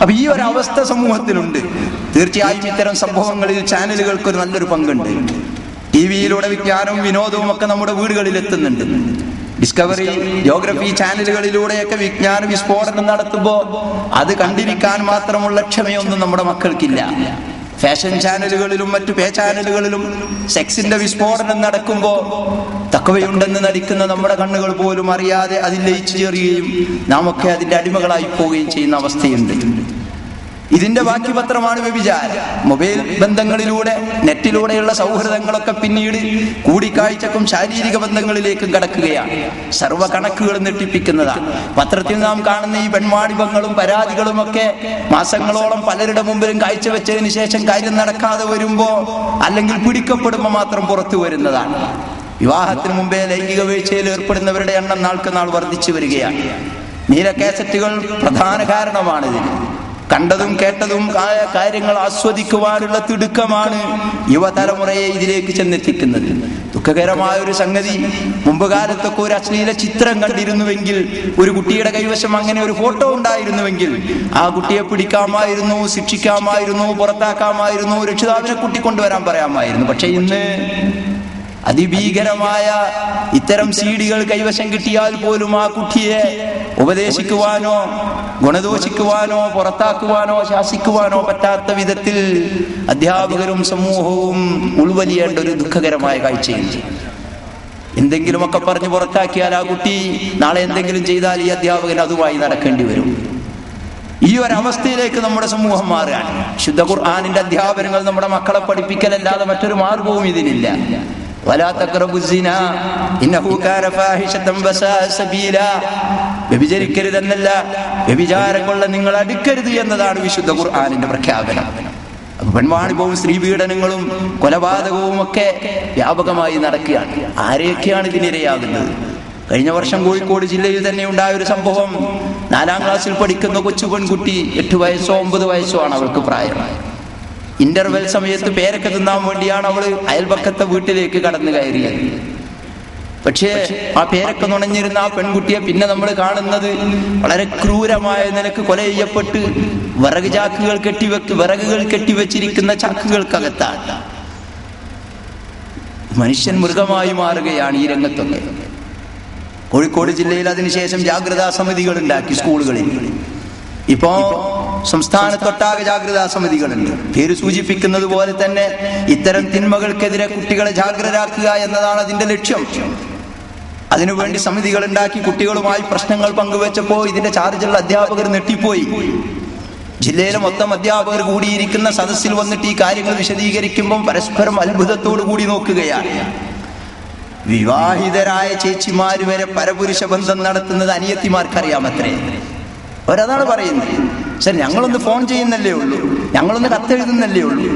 അപ്പൊ ഈ ഒരു അവസ്ഥ സമൂഹത്തിലുണ്ട്. തീർച്ചയായും ഇത്തരം സംഭവങ്ങളിൽ ചാനലുകൾക്ക് ഒരു നല്ലൊരു പങ്കുണ്ട്. ടിവിയിലൂടെ വിജ്ഞാനവും വിനോദവും ഒക്കെ നമ്മുടെ വീടുകളിൽ എത്തുന്നുണ്ട്. ഡിസ്കവറി, ജോഗ്രഫി ചാനലുകളിലൂടെയൊക്കെ വിജ്ഞാന വിസ്ഫോടനം നടത്തുമ്പോൾ അത് കണ്ടിരിക്കാൻ മാത്രമുള്ള ക്ഷമയൊന്നും നമ്മുടെ മക്കൾക്കില്ല. ഫാഷൻ ചാനലുകളിലും മറ്റു പേ ചാനലുകളിലും സെക്സിന്റെ വിസ്ഫോടനം നടക്കുമ്പോൾ തക്കവയുണ്ടെന്ന് നടിക്കുന്ന നമ്മുടെ കണ്ണുകൾ പോലും അറിയാതെ അതിൽ ലയിച്ചു ചേരുകയും നാം ഒക്കെ അതിന്റെ അടിമകളായി പോവുകയും ചെയ്യുന്ന അവസ്ഥയുണ്ട്. ഇതിന്റെ ബാക്കി പത്രമാണ് വ്യഭിചാരം. മൊബൈൽ ബന്ധങ്ങളിലൂടെ, നെറ്റിലൂടെയുള്ള സൗഹൃദങ്ങളൊക്കെ പിന്നീട് കൂടിക്കാഴ്ചക്കും ശാരീരിക ബന്ധങ്ങളിലേക്കും കടക്കുകയാണ്. സർവ്വ കണക്കുകളും നെട്ടിപ്പിക്കുന്നതാണ്. പത്രത്തിൽ നാം കാണുന്ന ഈ പെൺവാണിഭങ്ങളും പരാതികളും ഒക്കെ മാസങ്ങളോളം പലരുടെ മുമ്പിലും കാഴ്ചവെച്ചതിന് ശേഷം കാര്യം നടക്കാതെ വരുമ്പോ അല്ലെങ്കിൽ പിടിക്കപ്പെടുമ്പോൾ മാത്രം പുറത്തു വരുന്നതാണ്. വിവാഹത്തിന് മുമ്പേ ലൈംഗിക വീഴ്ചയിൽ ഏർപ്പെടുന്നവരുടെ എണ്ണം നാൾക്ക് നാൾ വർദ്ധിച്ചു വരികയാണ്. നീല കാസറ്റുകൾ പ്രധാന കാരണമാണിതിന്. കണ്ടതും കേട്ടതും ആയ കാര്യങ്ങൾ ആസ്വദിക്കുവാനുള്ള തിടുക്കമാണ് യുവതലമുറയെ ഇതിലേക്ക് ചെന്നെത്തിക്കുന്നത്. ദുഃഖകരമായ ഒരു സംഗതി, മുമ്പ് കാലത്തൊക്കെ ഒരു അശ്ലീല ചിത്രം കണ്ടിരുന്നുവെങ്കിൽ, ഒരു കുട്ടിയുടെ കൈവശം അങ്ങനെ ഒരു ഫോട്ടോ ഉണ്ടായിരുന്നുവെങ്കിൽ ആ കുട്ടിയെ പിടിക്കാമായിരുന്നു, ശിക്ഷിക്കാമായിരുന്നു, പുറത്താക്കാമായിരുന്നു, രക്ഷിതാവിനെ കൂട്ടിക്കൊണ്ടുവരാൻ പറയാമായിരുന്നു. പക്ഷെ ഇന്ന് അതിഭീകരമായ ഇത്തരം സീഡികൾ കൈവശം കിട്ടിയാൽ പോലും ആ കുട്ടിയെ ഉപദേശിക്കുവാനോ ഗുണദോഷിക്കുവാനോ പുറത്താക്കുവാനോ ശാസിക്കുവാനോ പറ്റാത്ത വിധത്തിൽ അധ്യാപകരും സമൂഹവും ഉൾവലിയേണ്ട ഒരു ദുഃഖകരമായ കാഴ്ചയുണ്ട്. എന്തെങ്കിലുമൊക്കെ പറഞ്ഞ് പുറത്താക്കിയാൽ ആ കുട്ടി നാളെ എന്തെങ്കിലും ചെയ്താൽ ഈ അധ്യാപകൻ അതുമായി നടക്കേണ്ടി വരും. ഈ ഒരവസ്ഥയിലേക്ക് നമ്മുടെ സമൂഹം മാറുകയാണ്. ശുദ്ധ ഖുർആനിന്റെ അധ്യാപനങ്ങൾ നമ്മുടെ മക്കളെ പഠിപ്പിക്കലല്ലാതെ മറ്റൊരു മാർഗവും ഇതിനില്ല. വ്യഭിചരിക്കരുതെന്നല്ല, വ്യഭിചാരം കൊള്ള നിങ്ങൾ അടുക്കരുത് എന്നതാണ് വിശുദ്ധ ഖുർആനിന്റെ പ്രഖ്യാപനം. പെൺവാണിഭവും സ്ത്രീപീഡനങ്ങളും കൊലപാതകവും ഒക്കെ വ്യാപകമായി നടക്കുകയാണ്. ആരെയൊക്കെയാണ് ഇതിനിരയാകുന്നത്? കഴിഞ്ഞ വർഷം കോഴിക്കോട് ജില്ലയിൽ തന്നെ ഉണ്ടായ ഒരു സംഭവം. 4ാം ക്ലാസ്സിൽ പഠിക്കുന്ന കൊച്ചു പെൺകുട്ടി, 8 വയസ്സോ 9 വയസ്സോ ആണ് അവൾക്ക് പ്രായം. ഇന്റർവെൽ സമയത്ത് പേരൊക്കെ തിന്നാൻ വേണ്ടിയാണ് അവള് അയൽപക്കത്തെ വീട്ടിലേക്ക് കടന്നു കയറിയത്. പക്ഷേ ആ പേരൊക്കെ നുണഞ്ഞിരുന്ന ആ പെൺകുട്ടിയെ പിന്നെ നമ്മൾ കാണുന്നത് വളരെ ക്രൂരമായ നിലക്ക് കൊല ചെയ്യപ്പെട്ട് വിറകുകൾ കെട്ടിവെച്ചിരിക്കുന്ന ചാക്കുകൾക്കകത്താണ്. മനുഷ്യൻ മൃഗമായി മാറുകയാണ് ഈ രംഗത്തൊക്കെ. കോഴിക്കോട് ജില്ലയിൽ അതിനുശേഷം ജാഗ്രതാ സമിതികൾ ഉണ്ടാക്കി സ്കൂളുകളിൽ. ഇപ്പോ സംസ്ഥാനത്തൊട്ടാകെ ജാഗ്രതാ സമിതികളുണ്ട്. പേര് സൂചിപ്പിക്കുന്നത് പോലെ തന്നെ ഇത്തരം തിന്മകൾക്കെതിരെ കുട്ടികളെ ജാഗ്രരാക്കുക എന്നതാണ് അതിന്റെ ലക്ഷ്യം. അതിനുവേണ്ടി സമിതികൾ ഉണ്ടാക്കി കുട്ടികളുമായി പ്രശ്നങ്ങൾ പങ്കുവെച്ചപ്പോ ഇതിന്റെ ചാർജുള്ള അധ്യാപകർ നെട്ടിപ്പോയി. ജില്ലയിലെ മൊത്തം അധ്യാപകർ കൂടിയിരിക്കുന്ന സദസ്സിൽ വന്നിട്ട് ഈ കാര്യങ്ങൾ വിശദീകരിക്കുമ്പോൾ പരസ്പരം അത്ഭുതത്തോടു കൂടി നോക്കുകയാണ്. വിവാഹിതരായ ചേച്ചിമാര് വരെ പരപുരുഷ ബന്ധം നടത്തുന്നത് അനിയത്തിമാർക്കറിയാമത്രേ. അവരതാണ് പറയുന്നത്. സർ, ഞങ്ങളൊന്ന് ഫോൺ ചെയ്യുന്നല്ലേ ഉള്ളൂ, ഞങ്ങളൊന്ന് കത്തെഴുതുന്നല്ലേ ഉള്ളൂ.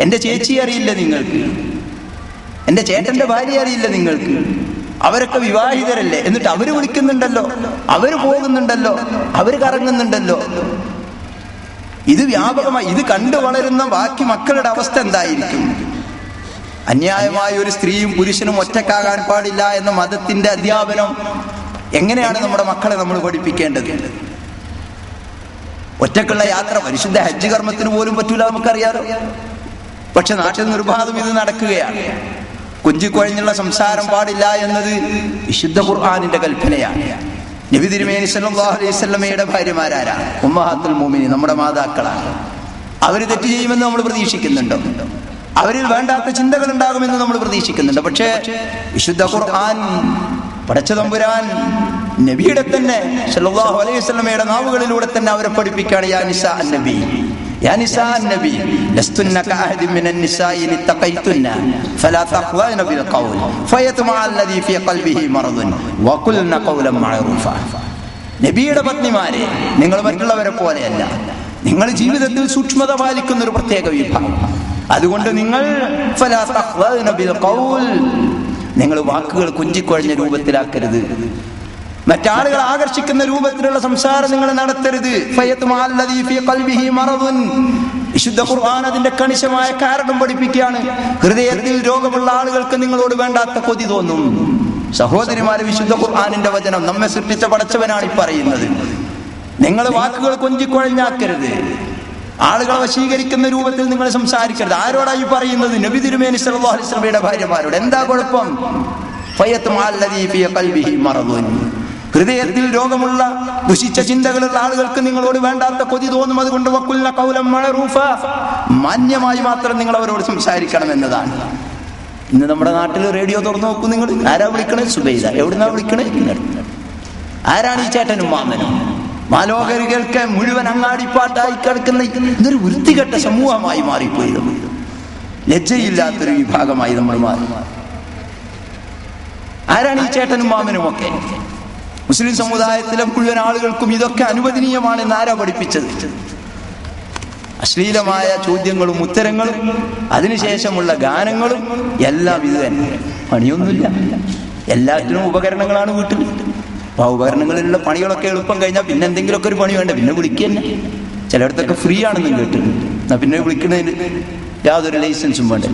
എന്റെ ചേച്ചി അറിയില്ല നിങ്ങൾക്ക്, എന്റെ ചേട്ടന്റെ ഭാര്യ അറിയില്ല നിങ്ങൾക്ക്. അവരൊക്കെ വിവാഹിതരല്ലേ, എന്നിട്ട് അവര് വിളിക്കുന്നുണ്ടല്ലോ, അവര് പോകുന്നുണ്ടല്ലോ, അവര് കറങ്ങുന്നുണ്ടല്ലോ. ഇത് വ്യാപകമായി ഇത് കണ്ടു വളരുന്ന ബാക്കി മക്കളുടെ അവസ്ഥ എന്തായിരിക്കും? അന്യായമായ ഒരു സ്ത്രീയും പുരുഷനും ഒറ്റക്കാകാൻ പാടില്ല എന്ന മതത്തിന്റെ അധ്യാപനം എങ്ങനെയാണ് നമ്മുടെ മക്കളെ നമ്മൾ പഠിപ്പിക്കേണ്ടത്? ഒറ്റക്കുള്ള യാത്ര പരിശുദ്ധ ഹജ്ജ് കർമ്മത്തിന് പോലും പറ്റൂല, നമുക്കറിയാലോ. പക്ഷെ നാട്ടിൽ നിർബാധം ഇത് നടക്കുകയാണ്. കുഞ്ചിക്കുഴഞ്ഞുള്ള സംസാരം പാടില്ല എന്നത് വിശുദ്ധ ഖുർആനിന്റെ കൽപ്പനയാണ്. നബി തിരുമേനി സല്ലല്ലാഹു അലൈഹി വസല്ലമയുടെ ഭാര്യമാരാരാണ്? ഉമ്മഹാത്തുൽ മുഅ്മിനീൻ, നമ്മുടെ മാതാക്കളാണ്. അവര് തെറ്റ് ചെയ്യുമെന്ന് നമ്മൾ പ്രതീക്ഷിക്കുന്നുണ്ടോ? അവരിൽ വേണ്ടാത്ത ചിന്തകൾ ഉണ്ടാകുമെന്ന് നമ്മൾ പ്രതീക്ഷിക്കുന്നുണ്ട്. പക്ഷേ വിശുദ്ധ ഖുർആൻ പടച്ച തമ്പുരാൻ നബിയുടെ തന്നെ സല്ലല്ലാഹു അലൈഹി വസല്ലമയുടെ നാവുകളിലൂടെ തന്നെ അവരെ പഠിപ്പിക്കുകയാണ്. യാ നിസാ അൻ-നബി, യാ നിസാ അൻ-നബി ലസ്തുന്ന കഅഹദിൻ മിനൻ നിസാഇ ഇത്തഖൈതുന്ന ഫലാ തഖ്വന ബിൽ ഖൗൽ ഫയത്മഅ അല്ലദീ ഫീ ഖൽബിഹി മറദുൻ വഖുൽന ഖൗലൻ മഅറൂഫ. നബിയുടെ പത്നിമാരെ, നിങ്ങൾ മറ്റുള്ളവരെ പോലെയല്ല. നിങ്ങൾ ജീവിതത്തിൽ സൂക്ഷ്മത പാലിക്കുന്ന ഒരു പ്രത്യേക വിഭാഗം. അതുകൊണ്ട് നിങ്ങൾ ഫലാ തഖ്വന ബിൽ ഖൗൽ, നിങ്ങൾ വാക്കുകൾ കുഞ്ചിക്കുഴഞ്ഞ രൂപത്തിലാക്കരുത്. മറ്റാളുകൾ ആകർഷിക്കുന്ന രൂപത്തിലുള്ള സംസാരം നിങ്ങൾ നടത്തരുത്. വിശുദ്ധ ഖുർആൻ അതിന്റെ കണിശമായ കാരണം പഠിപ്പിക്കുകയാണ്. ഹൃദയത്തിൽ രോഗമുള്ള ആളുകൾക്ക് നിങ്ങളോട് വേണ്ടാത്ത കൊതി തോന്നും. സഹോദരിമാരെ, വിശുദ്ധ ഖുർആനിന്റെ വചനം നമ്മെ സൃഷ്ടിച്ച പടച്ചവനാണ് ഈ പറയുന്നത്. നിങ്ങൾ വാക്കുകൾ കൊഞ്ചിക്കുഴഞ്ഞാക്കരുത്. ആളുകളെ വശീകരിക്കുന്ന രൂപത്തിൽ നിങ്ങൾ സംസാരിക്കരുത്. ആരോടായി പറയുന്നത്? നബി തിരുമേനി സല്ലല്ലാഹു അലൈഹി വസല്ലമയുടെ ഭാര്യമാരോട്. എന്താ കുഴപ്പം? ഹൃദയത്തിൽ രോഗമുള്ള ദുഷിച്ച ചിന്തകളുള്ള ആളുകൾക്ക് നിങ്ങളോട് വേണ്ടാത്ത കൊതി തോന്നും. അതുകൊണ്ട് വഖുൽന ഖൗലൻ മഅറൂഫ, മാന്യമായി മാത്രം നിങ്ങൾ അവരോട് സംസാരിക്കണം എന്നതാണ്. ഇന്ന് നമ്മുടെ നാട്ടിൽ റേഡിയോ തുറന്നു നോക്കൂ നിങ്ങൾ. ആരാ വിളിക്കണേ? സുബൈദ. എവിടുന്നാ വിളിക്കണേ? ആരാണ് ഈ ചേട്ടനും മാമനും? മാലോകരികൾക്ക് മുഴുവൻ അങ്ങാടിപ്പാട്ടായി കിടക്കുന്ന ഇതൊരു വൃത്തികെട്ട സമൂഹമായി മാറിപ്പോയി. ലജ്ജയില്ലാത്തൊരു വിഭാഗമായി നമ്മൾ മാറി. ആരാണ് ഈ ചേട്ടനും മാമനും ഒക്കെ? മുസ്ലിം സമുദായത്തിലെ മുഴുവൻ ആളുകൾക്കും ഇതൊക്കെ അനുവദനീയമാണെന്ന് ആരാ പഠിപ്പിച്ചത്? അശ്ലീലമായ ചോദ്യങ്ങളും ഉത്തരങ്ങളും അതിനുശേഷമുള്ള ഗാനങ്ങളും എല്ലാം ഇത് തന്നെ. പണിയൊന്നുമില്ല, എല്ലാത്തിനും ഉപകരണങ്ങളാണ് വീട്ടിൽ. അപ്പൊ ആ ഉപകരണങ്ങളിലുള്ള പണികളൊക്കെ എളുപ്പം കഴിഞ്ഞാൽ പിന്നെ എന്തെങ്കിലുമൊക്കെ ഒരു പണി വേണ്ട, പിന്നെ വിളിക്കുക തന്നെ. ചിലയിടത്തൊക്കെ ഫ്രീ ആണെന്നും കേട്ടു. എന്നാ പിന്നെ വിളിക്കുന്നതിന് യാതൊരു ലൈസൻസും വേണ്ട.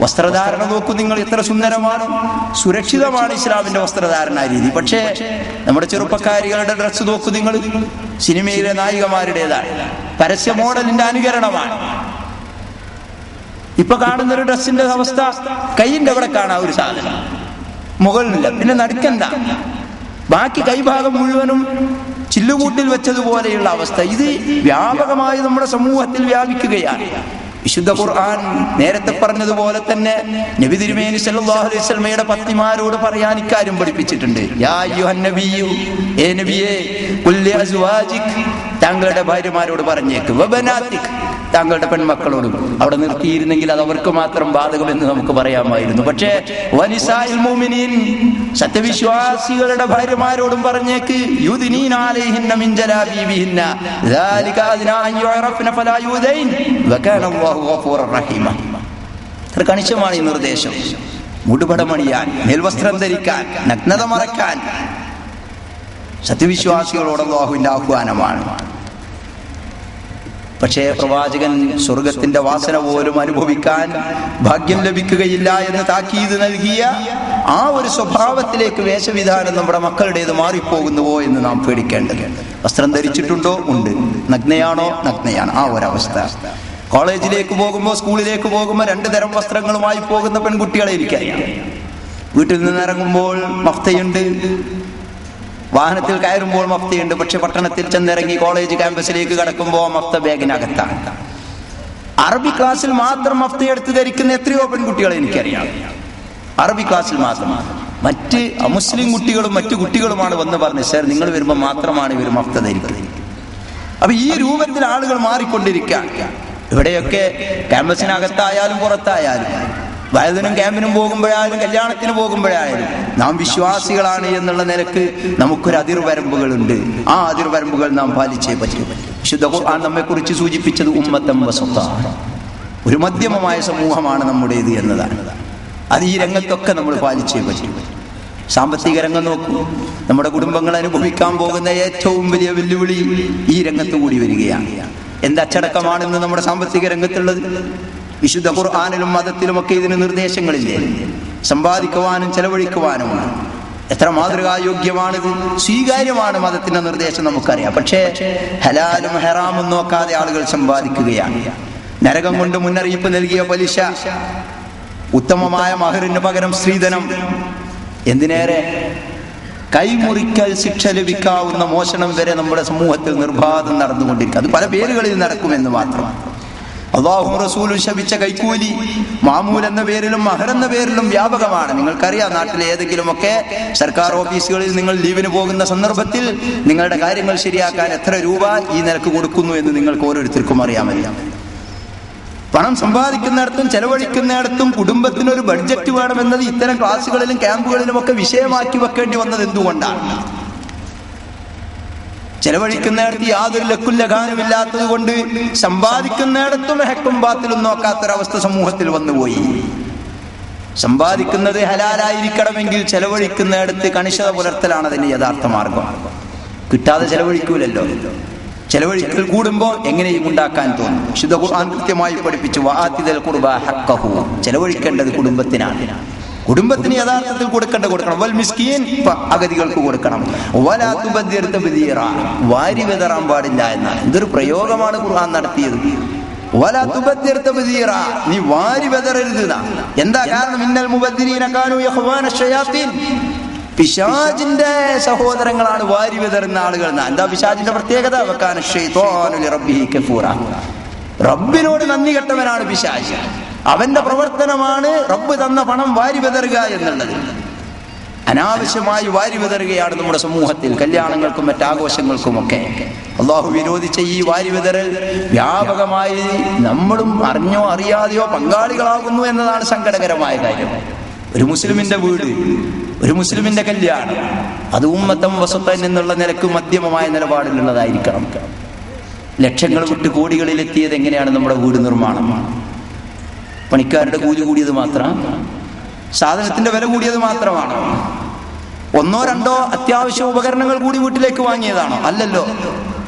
വസ്ത്രധാരണം നോക്കൂ നിങ്ങൾ, എത്ര സുന്ദരമാണ്, സുരക്ഷിതമാണ് ഇസ്ലാമിന്റെ വസ്ത്രധാരണ രീതി. പക്ഷേ നമ്മുടെ ചെറുപ്പക്കാരികളുടെ ഡ്രസ്സ് നോക്കൂ നിങ്ങൾ, സിനിമയിലെ നായികമാരുടേതാണ്, പരസ്യ മോഡലിന്റെ അനുകരണമാണ്. ഇപ്പൊ കാണുന്നൊരു ഡ്രസ്സിന്റെ അവസ്ഥ, കൈയിന്റെ അവിടെ കാണാം ഒരു സാധനം, മുകളിലില്ല, പിന്നെ നടുക്കെന്താ, ബാക്കി കൈഭാഗം മുഴുവനും ചില്ലുകൂട്ടിൽ വെച്ചതുപോലെയുള്ള അവസ്ഥ. ഇത് വ്യാപകമായി നമ്മുടെ സമൂഹത്തിൽ വ്യാപിക്കുകയാണ്. വിശുദ്ധ ഖുർആൻ നേരത്തെ പറഞ്ഞതുപോലെ തന്നെ നബി തിരുമേനി സല്ലല്ലാഹു അലൈഹി വസല്ലമയുടെ പത്നിമാരോട് പറയാൻ ഇക്കാര്യം പഠിപ്പിച്ചിട്ടുണ്ട്. യാ അയ്യുഹൻ നബിയു, ഏ നബിയേ, ഖുൽ ലി അസ്വാജിക്, താങ്കളുടെ ഭാര്യമാരോട് പറഞ്ഞേക്ക്, വബനാതിക്, താങ്കളുടെ പെൺമക്കളോടും. അവിടെ നിർത്തിയിരുന്നെങ്കിൽ അത് അവർക്ക് മാത്രം ബാധകമെന്ന് നമുക്ക് പറയാമായിരുന്നു. പക്ഷേ വനിസാഇൽ മുഅ്മിനീൻ, സത്യവിശ്വാസികളുടെ ഭാര്യമാരോടും പറഞ്ഞേക്ക്, യുദ്നീന അലൈഹിന്ന മിൻ ജലാബീബിഹിന്ന ദാലിക അദ്നാ അൻ യുഅറഫ്ന ഫലാ യുദൈൻ വകാന അല്ലാഹു ഗഫൂറർ റഹീമ. ഇത്ര കണിശമാണ് ഈ നിർദ്ദേശം. മുടുപടമണിയാൻ, മേൽവസ്ത്രം ധരിക്കാൻ, നഗ്നത മറക്കാൻ സത്യവിശ്വാസികളോട് അല്ലാഹുവിന്റെ ആഹ്വാനമാണ്. പക്ഷേ പ്രവാചകൻ സ്വർഗത്തിന്റെ വാസന പോലും അനുഭവിക്കാൻ ഭാഗ്യം ലഭിക്കുകയില്ല എന്ന് താക്കീത് നൽകിയ ആ ഒരു സ്വഭാവത്തിലേക്ക് വേഷവിധാനം നമ്മുടെ മക്കളുടേത് മാറിപ്പോകുന്നുവോ എന്ന് നാം പേടിക്കേണ്ടത്. വസ്ത്രം ധരിച്ചിട്ടുണ്ടോ? ഉണ്ട്. നഗ്നയാണോ? നഗ്നയാണ്. ആ ഒരവസ്ഥ. കോളേജിലേക്ക് പോകുമ്പോൾ, സ്കൂളിലേക്ക് പോകുമ്പോൾ രണ്ടു തരം വസ്ത്രങ്ങളുമായി പോകുന്ന പെൺകുട്ടികളെ എനിക്കറിയാം. വീട്ടിൽ നിന്ന് ഇറങ്ങുമ്പോൾ മഫ്തയുണ്ട്, വാഹനത്തിൽ കയറുമ്പോൾ മഫ്തയുണ്ട്. പക്ഷെ പട്ടണത്തിൽ ചെന്നിറങ്ങി കോളേജ് ക്യാമ്പസിലേക്ക് കടക്കുമ്പോൾ മഫ്ത ബാഗിനകത്താണ്. അറബി ക്ലാസ്സിൽ മാത്രം മഫ്ത എടുത്ത് ധരിക്കുന്ന എത്രയോ പെൺകുട്ടികളെ എനിക്കറിയാം. അറബി ക്ലാസ്സിൽ മാത്രം. മറ്റ് അമുസ്ലിം കുട്ടികളും മറ്റു കുട്ടികളുമാണ് വന്ന് പറഞ്ഞത്, സാർ നിങ്ങൾ വരുമ്പോൾ മാത്രമാണ് ഇവർ മഫ്ത ധരിക്കുന്നത്. അപ്പൊ ഈ രൂപത്തിൽ ആളുകൾ മാറിക്കൊണ്ടിരിക്കുക. ഇവിടെയൊക്കെ ക്യാമ്പസിനകത്തായാലും പുറത്തായാലും, വയതിനും ക്യാമ്പിനും പോകുമ്പോഴായാലും കല്യാണത്തിന് പോകുമ്പോഴായാലും നാം വിശ്വാസികളാണ് എന്നുള്ള നിലക്ക് നമുക്കൊരു അതിർവരമ്പുകളുണ്ട്. ആ അതിർവരമ്പുകൾ നാം പാലിച്ചേ പറ്റൂ. വിശുദ്ധ ഖുർആൻ നമ്മെ കുറിച്ച് സൂചിപ്പിച്ചത് ഉമ്മത്തം വസത്ത, ഒരു മധ്യമമായ സമൂഹമാണ് നമ്മുടേത് എന്നതാണ്. അത് ഈ രംഗത്തൊക്കെ നമ്മൾ പാലിച്ചേ പറ്റൂ. സാമ്പത്തിക രംഗം നോക്കൂ. നമ്മുടെ കുടുംബങ്ങൾ അനുഭവിക്കാൻ പോകുന്ന ഏറ്റവും വലിയ വെല്ലുവിളി ഈ രംഗത്ത് കൂടി വരികയാണ്. എന്ത് അച്ചടക്കമാണെന്ന് നമ്മുടെ സാമ്പത്തിക രംഗത്തുള്ളത്? വിശുദ്ധ ഖുർആനിലും മതത്തിലുമൊക്കെ ഇതിന് നിർദ്ദേശങ്ങളില്ലേ? സമ്പാദിക്കുവാനും ചെലവഴിക്കുവാനും എത്ര മാതൃകായോഗ്യമാണിത്, സ്വീകാര്യമാണ് മതത്തിന്റെ നിർദ്ദേശം നമുക്കറിയാം. പക്ഷേ ഹലാലും ഹറാമും നോക്കാതെ ആളുകൾ സമ്പാദിക്കുകയാണ്. നരകം കൊണ്ട് മുന്നറിയിപ്പ് നൽകിയ പലിശ, ഉത്തമമായ മഹറിന് പകരം സ്ത്രീധനം, എന്തിനേറെ കൈമുറിക്കൽ ശിക്ഷ ലഭിക്കാവുന്ന മോഷണം വരെ നമ്മുടെ സമൂഹത്തിൽ നിർബാധം നടന്നുകൊണ്ടിരിക്കുക. അത് പല പേരുകളിൽ നടക്കുമെന്ന് മാത്രം. അല്ലാഹും റസൂലും ശപിച്ച കൈക്കൂലി മാമൂൽ എന്ന പേരിലും മഹർ എന്ന പേരിലും വ്യാപകമാണ്. നിങ്ങൾക്കറിയാം, നാട്ടിലെ ഏതെങ്കിലുമൊക്കെ സർക്കാർ ഓഫീസുകളിൽ നിങ്ങൾ ലീവിന് പോകുന്ന സന്ദർഭത്തിൽ നിങ്ങളുടെ കാര്യങ്ങൾ ശരിയാക്കാൻ എത്ര രൂപ ഈ നിലക്ക് കൊടുക്കുന്നു എന്ന് നിങ്ങൾക്ക് ഓരോരുത്തർക്കും അറിയാമല്ലോ. പണം സമ്പാദിക്കുന്നിടത്തും ചെലവഴിക്കുന്നിടത്തും കുടുംബത്തിനൊരു ബഡ്ജറ്റ് വേണമെന്നത് ഇത്തരം ക്ലാസുകളിലും ക്യാമ്പുകളിലും ഒക്കെ വിഷയമാക്കി വെക്കേണ്ടി വന്നത് എന്തുകൊണ്ടാണ്? ചെലവഴിക്കുന്നിടത്ത് യാതൊരു ലക്കും ലഗാനുമില്ലാത്തത് കൊണ്ട് സമ്പാദിക്കുന്നിടത്തും ഹക്കും ബാത്തിലും നോക്കാത്തൊരവസ്ഥ സമൂഹത്തിൽ വന്നുപോയി. സമ്പാദിക്കുന്നത് ഹലാലായിരിക്കണമെങ്കിൽ ചെലവഴിക്കുന്നിടത്ത് കണിശത പുലർത്തലാണ് അതിന്റെ യഥാർത്ഥ മാർഗം. കിട്ടാതെ ചെലവഴിക്കൂലല്ലോ. ചെലവഴിക്കൽ കൂടുമ്പോ എങ്ങനെയും ഉണ്ടാക്കാൻ തോന്നും. വിശുദ്ധ ഖുർആൻ കൃത്യമായി പഠിപ്പിച്ചു, വആതിദൽ ഖുർബ ഹഖഹു, ചെലവഴിക്കേണ്ടത് കുടുംബത്തിനാണ്. കുടുംബത്തിന് യഥാർത്ഥത്തിൽ കൊടുക്കണം. വൽ മിസ്കീൻ, അഗതികൾക്ക് കൊടുക്കണം. വലാ തുബദ്ദിർ തബ്ദീറ, വാരി വിതറാൻ പാടില്ല എന്നാണ്. ഇതൊരു പ്രയോഗമാണ് ഖുർആൻ നടത്തിയത്. വലാ തുബദ്ദിർ തബ്ദീറ, നീ വാരി വിതറരുത്. എന്താ കാരണം? ഇന്നൽ മുബദ്ദിരീന കാനൂ യഖ്വാന ശയാത്തീൻ, പിശാചിന്റെ സഹോദരങ്ങളാണ് വാരി വിതറുന്ന ആളുകൾ. എന്താ പിശാചിന്റെ പ്രത്യേകത? വകാന ശൈത്വാനു ലിറബ്ബിഹി കഫൂറ, റബ്ബിനോട് നന്ദി കെട്ടവനാണ് പിശാച്. അവന്റെ പ്രവർത്തനമാണ് റബ്ബ് തന്ന പണം വാരി വിതറുക എന്നുള്ളത്. അനാവശ്യമായി വാരി വിതറുകയാണ് നമ്മുടെ സമൂഹത്തിൽ, കല്യാണങ്ങൾക്കും മറ്റാഘോഷങ്ങൾക്കുമൊക്കെ. അള്ളാഹു വിരോധിച്ച ഈ വാരി വിതറൽ വ്യാപകമായി നമ്മളും അറിഞ്ഞോ അറിയാതെയോ പങ്കാളികളാകുന്നു എന്നതാണ് സങ്കടകരമായ കാര്യം. ഒരു മുസ്ലിമിന്റെ വീട്, ഒരു മുസ്ലിമിന്റെ കല്യാണം, അത് ഉമ്മത്തം വസത്തൻ എന്നുള്ള നിലക്ക് മധ്യമമായ നിലപാടിലുള്ളതായിരിക്കണം. ലക്ഷങ്ങൾ വിട്ട് കോടികളിലെത്തിയത് എങ്ങനെയാണ് നമ്മുടെ വീട് നിർമ്മാണം? പണിക്കാരുടെ കൂലി കൂടിയത് മാത്രം, സാധനത്തിന്റെ വില കൂടിയത് മാത്രമാണോ? ഒന്നോ രണ്ടോ അത്യാവശ്യ ഉപകരണങ്ങൾ കൂടി വീട്ടിലേക്ക് വാങ്ങിയതാണോ? അല്ലല്ലോ.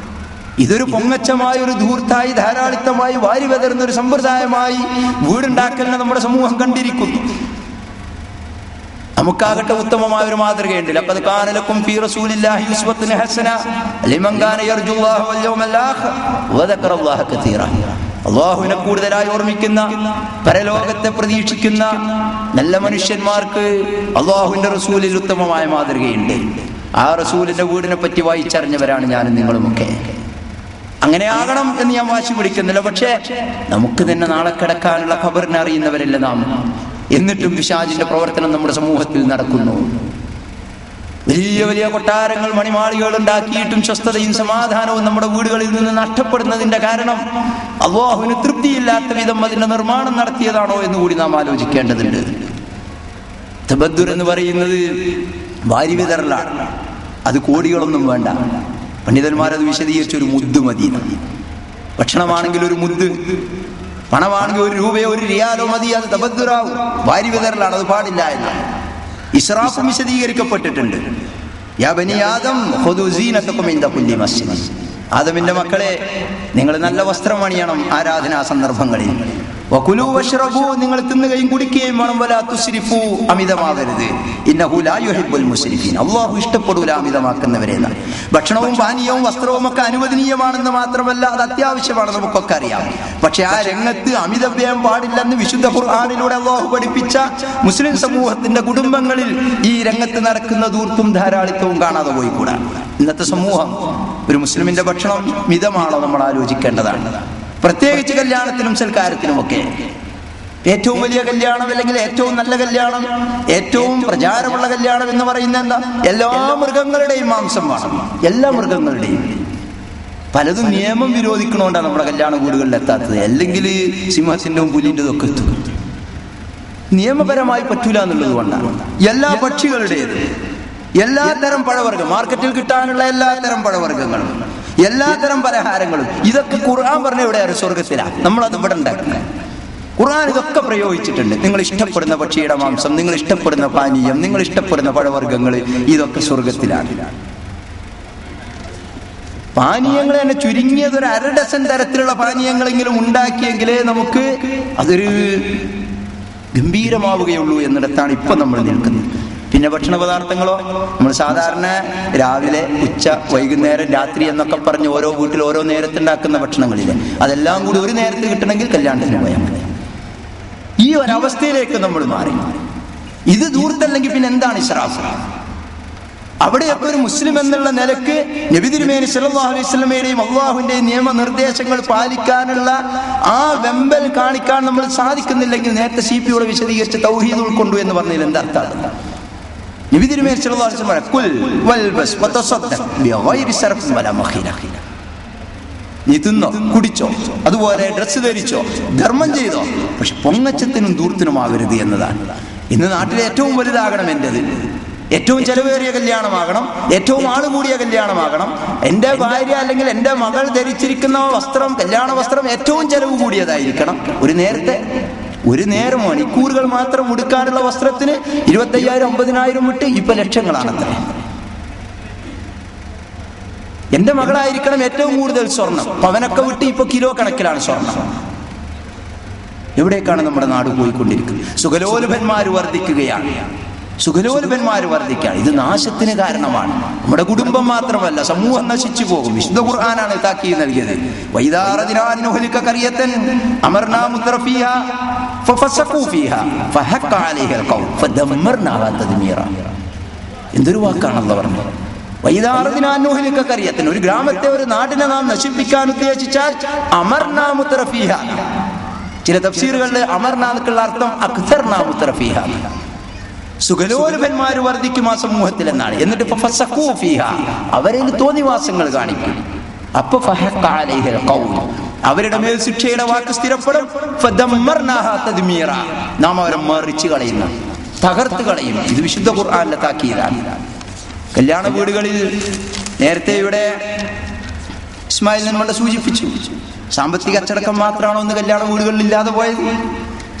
ഇതൊരു പൊങ്ങച്ചമായ ഒരു ധൂർത്തായി ധാരാളിത്തമായി വാരി വിതറുന്ന ഒരു സമ്പ്രദായമായി വീടുണ്ടാക്കലിനെ നമ്മുടെ സമൂഹം കണ്ടിരിക്കുന്നു. നമുക്കാകട്ടെ ഉത്തമമായ ഒരു മാതൃകയുണ്ട്. ലഖദ് കാന ലക്കും ഫീ റസൂലില്ലാഹി ഉസ്വത്തുൻ ഹസന ലിമൻ കാന യർജുല്ലാഹ വൽ യൗമൽ ആഖിർ വദക്കറല്ലാഹ കതീറ. അല്ലാഹുവിനെ കൂടുതലായി ഓർമ്മിക്കുന്ന, പരലോകത്തെ പ്രതീക്ഷിക്കുന്ന നല്ല മനുഷ്യന്മാർക്ക് അല്ലാഹുവിന്റെ റസൂലിൽ ഉത്തമമായ മാതൃകയുണ്ട്. ആ റസൂലിന്റെ വീടിനെ പറ്റി വായിച്ചറിഞ്ഞവരാണ് ഞാനും നിങ്ങളുമൊക്കെ. അങ്ങനെ ആകണം എന്ന് ഞാൻ വാശി പിടിക്കുന്നില്ല. പക്ഷേ നമുക്ക് തന്നെ നാളെ കിടക്കാനുള്ള ഖബറിനെ അറിയുന്നവരല്ല നാം. എന്നിട്ടും പിശാചിന്റെ പ്രവർത്തനം നമ്മുടെ സമൂഹത്തിൽ നടക്കുന്നു. വലിയ വലിയ കൊട്ടാരങ്ങൾ, മണിമാളികൾ ഉണ്ടാക്കിയിട്ടും സ്വസ്ഥതയും സമാധാനവും നമ്മുടെ വീടുകളിൽ നിന്ന് നഷ്ടപ്പെടുന്നതിന്റെ കാരണം അല്ലാഹുവിന് തൃപ്തിയില്ലാത്ത വിധം അതിന്റെ നിർമ്മാണം നടത്തിയതാണോ എന്ന് കൂടി നാം ആലോചിക്കേണ്ടതുണ്ട്. തബദ്ദുർ എന്ന് പറയുന്നത് വാരി വിതറലാണ്. അത് കോടികളൊന്നും വേണ്ട. പണ്ഡിതന്മാരത് വിശദീകരിച്ചൊരു മുദ്ദ് മതി. ഭക്ഷണമാണെങ്കിൽ ഒരു മുദ്ദ്, പണമാണെങ്കിൽ 1 രൂപയോ 1 റിയാലോ മതി. അത് തബദ്ദുറാവും, വാരി വിതറലാണ്. അത് പാടില്ല എന്ന് ഇസ്രാഫും വിശദീകരിക്കപ്പെട്ടിട്ടുണ്ട്. യാ ബനി ആദം ഖുദൂ സീനതകും ഇൻദ കുല്ലി മസ്ജിദ്, ആദമിന്റെ മക്കളെ, നിങ്ങൾ നല്ല വസ്ത്രം അണിയണം ആരാധനാ സന്ദർഭങ്ങളിൽ. വകുലൂ വശ്റബൂ, നിങ്ങൾ തിന്നുകയും കുടിക്കുകയും വേണം. വലാ തുസ്രിഫൂ, അമിതമാകരുത്. ഇന്നഹു ലാ യുഹിബ്ബുൽ മുസ്രിഫീൻ, അല്ലാഹു ഇഷ്ടപ്പെടൂല അമിതമാക്കുന്നവരെ. ഭക്ഷണവും പാനീയവും വസ്ത്രവും ഒക്കെ അനുവദനീയമാണെന്ന് മാത്രമല്ല, അത് അത്യാവശ്യമാണ്, നമുക്കൊക്കെ അറിയാം. പക്ഷെ ആ രംഗത്ത് അമിതവ്യയം പാടില്ലെന്ന് വിശുദ്ധ ഖുർആനിലൂടെ അല്ലാഹു പഠിപ്പിച്ച മുസ്ലിം സമൂഹത്തിന്റെ കുടുംബങ്ങളിൽ ഈ രംഗത്ത് നടക്കുന്ന ധൂർത്തും ധാരാളിത്തവും കാണാതെ പോയിക്കൂടാ. ഇന്നത്തെ സമൂഹം, ഒരു മുസ്ലിമിന്റെ ഭക്ഷണം മിതമാണോ നമ്മൾ ആലോചിക്കേണ്ടതാണ്. പ്രത്യേകിച്ച് കല്യാണത്തിനും സൽക്കാരത്തിനുമൊക്കെ. ഏറ്റവും വലിയ കല്യാണം, അല്ലെങ്കിൽ ഏറ്റവും നല്ല കല്യാണം, ഏറ്റവും പ്രചാരമുള്ള കല്യാണം എന്ന് പറയുന്നത് എന്താ? എല്ലാ മൃഗങ്ങളുടെയും മാംസം വേണം, എല്ലാ മൃഗങ്ങളുടെയും. പലതും നിയമം വിരോധിക്കണോണ്ടാണ് നമ്മുടെ കല്യാണ വീടുകളിൽ എത്താത്തത്. അല്ലെങ്കിൽ സിംഹത്തിൻ്റെയും പുലിൻ്റെതും ഒക്കെ എത്തും. നിയമപരമായി പറ്റൂല എന്നുള്ളത് കൊണ്ടാണ്. എല്ലാ പക്ഷികളുടേത്, എല്ലാത്തരം പഴവർഗ്ഗം, മാർക്കറ്റിൽ കിട്ടാനുള്ള എല്ലാത്തരം പഴവർഗ്ഗങ്ങളും, എല്ലാത്തരം പലഹാരങ്ങളും, ഇതൊക്കെ ഖുർആൻ പറഞ്ഞ എവിടെയാണ്? സ്വർഗത്തിലാണ്. നമ്മളത് ഇവിടെ ഉണ്ടാക്കുന്നത്. ഖുർആൻ ഇതൊക്കെ പ്രയോഗിച്ചിട്ടുണ്ട്. നിങ്ങൾ ഇഷ്ടപ്പെടുന്ന പക്ഷിയുടെ മാംസം, നിങ്ങൾ ഇഷ്ടപ്പെടുന്ന പാനീയം, നിങ്ങൾ ഇഷ്ടപ്പെടുന്ന പഴവർഗ്ഗങ്ങൾ, ഇതൊക്കെ സ്വർഗത്തിലാണ്. പാനീയങ്ങൾ തന്നെ ചുരുങ്ങിയത് ഒരു 1/2 ഡസൻ തരത്തിലുള്ള പാനീയങ്ങളെങ്കിലും ഉണ്ടാക്കിയെങ്കിലേ നമുക്ക് അതൊരു ഗംഭീരമാവുകയുള്ളൂ എന്നിടത്താണ് ഇപ്പൊ നമ്മൾ നിൽക്കുന്നത്. പിന്നെ ഭക്ഷണ പദാർത്ഥങ്ങളോ, നമ്മൾ സാധാരണ രാവിലെ, ഉച്ച, വൈകുന്നേരം, രാത്രി എന്നൊക്കെ പറഞ്ഞ് ഓരോ വീട്ടിൽ ഓരോ നേരത്തുണ്ടാക്കുന്ന ഭക്ഷണങ്ങളില്ലേ, അതെല്ലാം കൂടി ഒരു നേരത്ത് കിട്ടണമെങ്കിൽ കല്യാണത്തിന് പോയാൽ മതി. ഈ ഒരവസ്ഥയിലേക്ക് നമ്മൾ മാറി. ഇത് ദൂരത്തല്ലെങ്കിൽ പിന്നെ എന്താണ് ഇസ്രാഫ്? അവിടെയൊക്കെ ഒരു മുസ്ലിം എന്നുള്ള നിലക്ക് നബി തിരുമേനി സല്ലല്ലാഹു അലൈഹി വസല്ലമയുടെയും അള്ളാഹുവിന്റെയും നിയമനിർദ്ദേശങ്ങൾ പാലിക്കാനുള്ള ആ വെമ്പൽ കാണിക്കാൻ നമ്മൾ സാധിക്കുന്നില്ലെങ്കിൽ, നേരത്തെ CP-യോട് വിശദീകരിച്ച് തൗഹീദ് ഉൾക്കൊണ്ടു എന്ന് പറഞ്ഞതിൽ എന്താർത്ഥമാണ്? നബി തിരുമേനി സല്ലല്ലാഹു അലൈഹി വസല്ലം കുൽ വൽബസ് വതസദ്ദഖ് ബിഗൈരി സർഫിൻ വലാ മഖീല, നീ തിന്നോ, കുടിച്ചോ, അതുപോലെ ഡ്രസ്സ് ധരിച്ചോ, ധർമ്മം ചെയ്തോ, പക്ഷെ പൊങ്ങച്ചത്തിനും ദൂർത്തിനുമാകരുത് എന്നതാണ്. ഇന്ന് നാട്ടിലെ ഏറ്റവും വലുതാകണം എന്റേത്, ഏറ്റവും ചെലവേറിയ കല്യാണമാകണം, ഏറ്റവും ആള് കൂടിയ കല്യാണമാകണം, എൻ്റെ ഭാര്യ അല്ലെങ്കിൽ എൻ്റെ മകൾ ധരിച്ചിരിക്കുന്ന വസ്ത്രം, കല്യാണ വസ്ത്രം ഏറ്റവും ചെലവ് കൂടിയതായിരിക്കണം. ഒരു നേരം മണിക്കൂറുകൾ മാത്രം ഉടുക്കാനുള്ള വസ്ത്രത്തിന് 25,000 50,000 വിട്ട് ഇപ്പൊ ലക്ഷങ്ങളാണത്രേ. എന്റെ മകളായിരിക്കണം ഏറ്റവും കൂടുതൽ സ്വർണം, പവനൊക്കെ വിട്ട് ഇപ്പൊ കിലോ കണക്കിലാണ് സ്വർണം. എവിടേക്കാണ് നമ്മുടെ നാട് പോയിക്കൊണ്ടിരിക്കുന്നത്? സുഖലോലുഭന്മാര് വർദ്ധിക്കുകയാണ്. ഇത് നാശത്തിന് കാരണമാണ്. നമ്മുടെ കുടുംബം മാത്രമല്ല, സമൂഹം നശിച്ചു പോകും. വിശുദ്ധ ഖുർആനാണ് താക്കീത് നൽകിയത്. എന്തൊരു വാക്കാണല്ലോ പറഞ്ഞത്. ഒരു ഗ്രാമത്തെ, ഒരു നാടിനെ നാം നശിപ്പിക്കാൻ ഉദ്ദേശിച്ചാൽ അമർനാ മുത്രഫീഹ. ചില തഫ്സീറുകളിൽ അമർനാക്കുള്ള അർത്ഥം അക്തർനാ മുത്രഫീഹ, സുഖലോലുഭന്മാര് വർദ്ധിക്കും ആ സമൂഹത്തിൽ എന്നാണ്. എന്നിട്ട് അവരിൽ തോന്നിവാസങ്ങൾ കാണിക്കും. അപ്പൊ അവരുടെ മേൽ ശിക്ഷയുടെ വാക്ക് സ്ഥിരപ്പെടും. നാം അവരെ മറിച്ചു കളയുന്നു, തകർത്ത് കളയും. ഇത് വിശുദ്ധ ഖുർആനിലെ താക്കീതാണ്. കല്യാണ വീടുകളിൽ നേരത്തെ ഇവിടെ ഇസ്മായിൽ നമ്മളെ സൂചിപ്പിച്ചു, സാമ്പത്തിക അച്ചടക്കം മാത്രമാണോ ഒന്ന് കല്യാണ വീടുകളിൽ ഇല്ലാതെ പോയത്?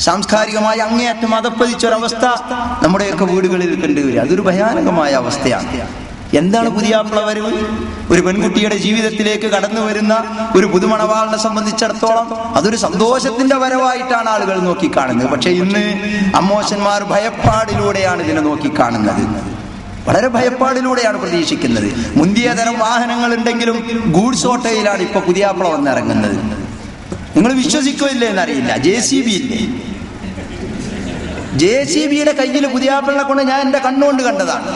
സാംസ്കാരികമായി അങ്ങേയറ്റം അതപ്പതിച്ചൊരവസ്ഥ നമ്മുടെയൊക്കെ വീടുകളിൽ കണ്ടുവരിക. അതൊരു ഭയാനകമായ അവസ്ഥയാണ്. എന്താണ് പുതിയാപ്ല വരവ്? ഒരു പെൺകുട്ടിയുടെ ജീവിതത്തിലേക്ക് കടന്നു വരുന്ന ഒരു പുതുമണവാളിനെ സംബന്ധിച്ചിടത്തോളം അതൊരു സന്തോഷത്തിന്റെ വരവായിട്ടാണ് ആളുകൾ നോക്കിക്കാണുന്നത്. പക്ഷെ ഇന്ന് അമ്മോശന്മാർ ഭയപ്പാടിലൂടെയാണ് ഇതിനെ നോക്കിക്കാണുന്നത്. വളരെ ഭയപ്പാടിലൂടെയാണ് പ്രതീക്ഷിക്കുന്നത്. മുന്തിയ തരം വാഹനങ്ങൾ ഉണ്ടെങ്കിലും ഗൂഡ്സ് ഓട്ടോയിലാണ് ഇപ്പൊ പുതിയാപ്ല വന്നിറങ്ങുന്നത്. നിങ്ങൾ വിശ്വസിക്കില്ലേ എന്നറിയില്ല. JCB ഇല്ലേ, JCBയുടെ കയ്യിൽ പുതിയാപ്പിളിനെ കൊണ്ട് ഞാൻ എൻ്റെ കണ്ണുകൊണ്ട് കണ്ടതാണ്.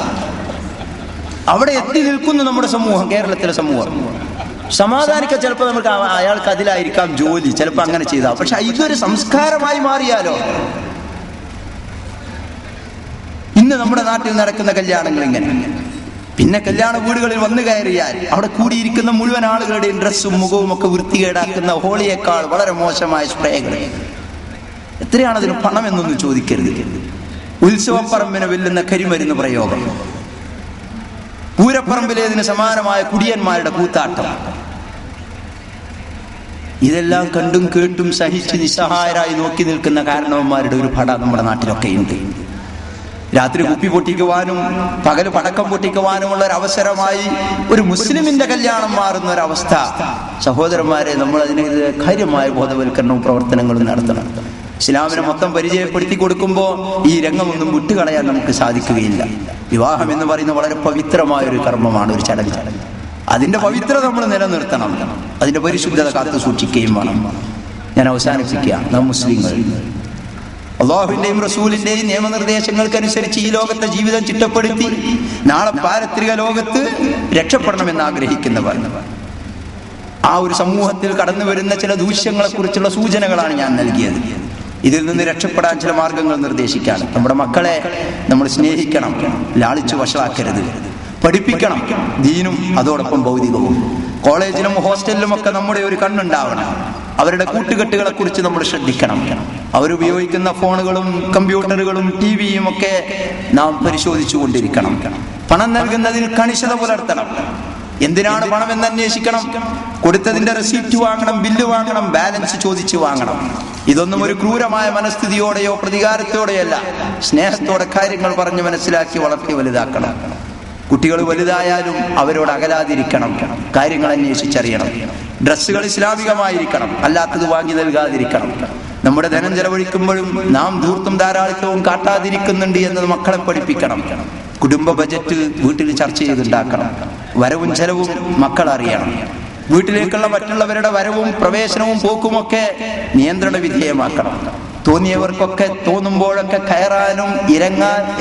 അവിടെ എത്തി നിൽക്കുന്നു നമ്മുടെ സമൂഹം, കേരളത്തിലെ സമൂഹം. സമാധാനിക്കാൻ ചിലപ്പോൾ നമുക്ക് അയാൾക്ക് അതിലായിരിക്കാം ജോലി, ചിലപ്പോൾ അങ്ങനെ ചെയ്താൽ. പക്ഷെ ഇതൊരു സംസ്കാരമായി മാറിയാലോ? ഇന്ന് നമ്മുടെ നാട്ടിൽ നടക്കുന്ന കല്യാണങ്ങൾ ഇങ്ങനെ. പിന്നെ കല്യാണ വീടുകളിൽ വന്നു കയറിയാൽ അവിടെ കൂടിയിരിക്കുന്ന മുഴുവൻ ആളുകളുടെയും ഡ്രസ്സും മുഖവും ഒക്കെ വൃത്തികേടാക്കുന്ന ഹോളിയേക്കാൾ വളരെ മോശമായ സ്പ്രേകൾ. എത്രയാണ് അതിന് പണം എന്നൊന്നും ചോദിക്കരുത്. ഉത്സവപ്പറമ്പിനെ വെല്ലുന്ന കരിമരുന്ന് പ്രയോഗം, പൂരപ്പറമ്പിലേതിന് സമാനമായ കുടിയന്മാരുടെ കൂത്താട്ടം. ഇതെല്ലാം കണ്ടും കേട്ടും സഹിച്ച് നിസ്സഹായരായി നോക്കി നിൽക്കുന്ന കാരണവന്മാരുടെ ഒരു പട നമ്മുടെ നാട്ടിലൊക്കെ ഉണ്ട്. രാത്രി കുപ്പി പൊട്ടിക്കുവാനും പകല് പടക്കം പൊട്ടിക്കുവാനുമുള്ള ഒരു അവസരമായി ഒരു മുസ്ലിമിന്റെ കല്യാണം മാറുന്ന ഒരവസ്ഥ. സഹോദരന്മാരെ, നമ്മൾ അതിനെതിരെ കാര്യമായ ബോധവൽക്കരണവും പ്രവർത്തനങ്ങളും നടത്തണം. ഇസ്ലാമിനെ മൊത്തം പരിചയപ്പെടുത്തി കൊടുക്കുമ്പോൾ ഈ രംഗമൊന്നും വിട്ടുകളയാൻ നമുക്ക് സാധിക്കുകയില്ല. വിവാഹം എന്ന് പറയുന്നത് വളരെ പവിത്രമായ ഒരു കർമ്മമാണ്, ഒരു ചടങ്ങ്. അതിന്റെ പവിത്രത നമ്മൾ നിലനിർത്തണം, അതിന്റെ പരിശുദ്ധത കാത്തു സൂക്ഷിക്കുകയും വേണം. ഞാൻ അവസാനിപ്പിക്കുകയാണ്. നാം മുസ്ലിങ്ങൾ അല്ലാഹുവിന്റെയും റസൂലിന്റെയും നിയമനിർദ്ദേശങ്ങൾക്കനുസരിച്ച് ഈ ലോകത്തെ ജീവിതം ചിട്ടപ്പെടുത്തി നാളെ പാരത്രിക ലോകത്ത് രക്ഷപ്പെടണമെന്ന് ആഗ്രഹിക്കുന്നവർ. ആ ഒരു സമൂഹത്തിൽ കടന്നു വരുന്ന ചില ദൂഷ്യങ്ങളെ കുറിച്ചുള്ള സൂചനകളാണ് ഞാൻ നൽകിയത്. ഇതിൽ നിന്ന് രക്ഷപ്പെടാൻ ചില മാർഗങ്ങൾ നിർദ്ദേശിക്കാണ്. നമ്മുടെ മക്കളെ നമ്മൾ സ്നേഹിക്കണം, ലാളിച്ചു വഷളാക്കരുത്, പഠിപ്പിക്കണം, ദീനും അതോടൊപ്പം ഭൗതികവും. കോളേജിലും ഹോസ്റ്റലിലും ഒക്കെ നമ്മുടെ ഒരു കണ്ണുണ്ടാവണം. അവരുടെ കൂട്ടുകെട്ടുകളെ കുറിച്ച് നമ്മൾ ശ്രദ്ധിക്കണം. അവരുപയോഗിക്കുന്ന ഫോണുകളും കമ്പ്യൂട്ടറുകളും ടിവിയും ഒക്കെ നാം പരിശോധിച്ചു കൊണ്ടിരിക്കണം. പണം നൽകുന്നതിൽ കണിശത പുലർത്തണം. എന്തിനാണ് പണം എന്ന് അന്വേഷിക്കണം. കൊടുത്തതിന്റെ റെസീപ്റ്റ് വാങ്ങണം, ബില്ല് വാങ്ങണം, ബാലൻസ് ചോദിച്ചു വാങ്ങണം. ഇതൊന്നും ഒരു ക്രൂരമായ മനസ്ഥിതിയോടെയോ പ്രതികാരത്തോടെയല്ല, സ്നേഹത്തോടെ കാര്യങ്ങൾ പറഞ്ഞ് മനസ്സിലാക്കി വളർത്തി വലുതാക്കണം. കുട്ടികൾ വലുതായാലും അവരോട് അകലാതിരിക്കണം, കാര്യങ്ങൾ അന്വേഷിച്ചറിയണം. ഡ്രസ്സുകൾ ഇസ്ലാമികമായിരിക്കണം, അല്ലാത്തത് വാങ്ങി നൽകാതിരിക്കണം. നമ്മുടെ ധനം ചെലവഴിക്കുമ്പോഴും നാം ധൂർത്തും ധാരാളിത്തവും കാട്ടാതിരിക്കുന്നുണ്ട് എന്നത് മക്കളെ പഠിപ്പിക്കണം. കുടുംബ ബജറ്റ് വീട്ടിൽ ചർച്ച ചെയ്തുണ്ടാക്കണം. വരവും ചെലവും മക്കൾ അറിയണം. വീട്ടിലേക്കുള്ള മറ്റുള്ളവരുടെ വരവും പ്രവേശനവും പോക്കുമൊക്കെ നിയന്ത്രണ വിധേയമാക്കണം. തോന്നിയവർക്കൊക്കെ തോന്നുമ്പോഴൊക്കെ കയറാനും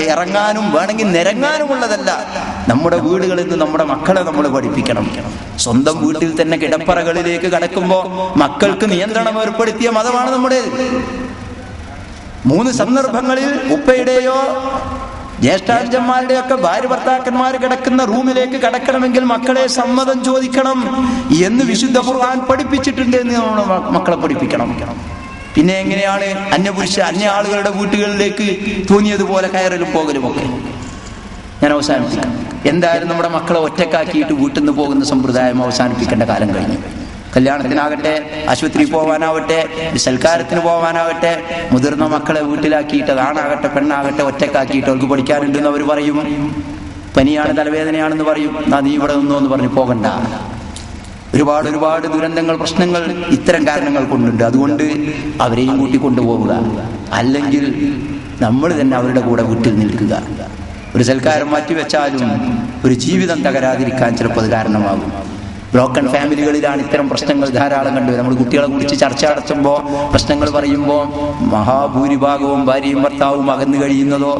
ഇറങ്ങാനും വേണമെങ്കിൽ നിരങ്ങാനുമുള്ളതല്ല നമ്മുടെ വീടുകളിൽ നിന്ന് നമ്മുടെ മക്കളെ നമ്മൾ പഠിപ്പിക്കണം. സ്വന്തം വീട്ടിൽ തന്നെ കിടപ്പറകളിലേക്ക് കടക്കുമ്പോൾ മക്കൾക്ക് നിയന്ത്രണം ഏർപ്പെടുത്തിയ മതമാണ് നമ്മുടെ. 3 സന്ദർഭങ്ങളിൽ ഉപ്പയുടെയോ ജ്യേഷ്ഠാഞ്ചന്മാരുടെയൊക്കെ ഭാര്യ ഭർത്താക്കന്മാർ കിടക്കുന്ന റൂമിലേക്ക് കടക്കണമെങ്കിൽ മക്കളെ സമ്മതം ചോദിക്കണം എന്ന് വിശുദ്ധ ഖുർആൻ പഠിപ്പിച്ചിട്ടുണ്ട് എന്ന് നമ്മുടെ മക്കളെ പഠിപ്പിക്കണം. പിന്നെ എങ്ങനെയാണ് അന്യ ആളുകളുടെ വീട്ടുകളിലേക്ക് തോന്നിയതുപോലെ കയറലും പോകലും ഒക്കെ? ഞാൻ അവസാനിപ്പിക്കാം. എന്തായാലും നമ്മുടെ മക്കളെ ഒറ്റക്കാക്കിയിട്ട് വീട്ടിൽ നിന്ന് പോകുന്ന സമ്പ്രദായം അവസാനിപ്പിക്കേണ്ട കാലം കഴിഞ്ഞു. കല്യാണത്തിനാകട്ടെ, ആശുപത്രിയിൽ പോകാനാവട്ടെ, സൽക്കാരത്തിന് പോകാനാവട്ടെ, മുതിർന്ന മക്കളെ വീട്ടിലാക്കിയിട്ട്, ആണാകട്ടെ പെണ്ണാകട്ടെ, ഒറ്റക്കാക്കിയിട്ട് അവർക്ക് പഠിക്കാനുണ്ടെന്ന് അവർ പറയും. പനിയാണ്, തലവേദനയാണെന്ന് പറയും. നീ ഇവിടെ നിന്നോ എന്ന് പറഞ്ഞ് പോകണ്ട. ഒരുപാട് ദുരന്തങ്ങൾ, പ്രശ്നങ്ങൾ ഇത്തരം കാരണങ്ങൾ കൊണ്ടുണ്ട്. അതുകൊണ്ട് അവരെയും കൂട്ടിക്കൊണ്ടുപോവുക, അല്ലെങ്കിൽ നമ്മൾ തന്നെ അവരുടെ കൂടെ വീട്ടിൽ നിൽക്കുക. ഒരു സൽക്കാരം മാറ്റിവെച്ചാലും ഒരു ജീവിതം തകരാതിരിക്കാൻ ചിലപ്പോൾ അത് കാരണമാകും. ബ്രോക്കൺ ഫാമിലികളിലാണ് ഇത്തരം പ്രശ്നങ്ങൾ ധാരാളം കണ്ടുവരും. നമ്മൾ കുട്ടികളെ കുറിച്ച് ചർച്ച നടത്തുമ്പോൾ, പ്രശ്നങ്ങൾ പറയുമ്പോൾ മഹാഭൂരിഭാഗവും ഭാര്യയും ഭർത്താവും അകന്നു കഴിയുന്നതോ,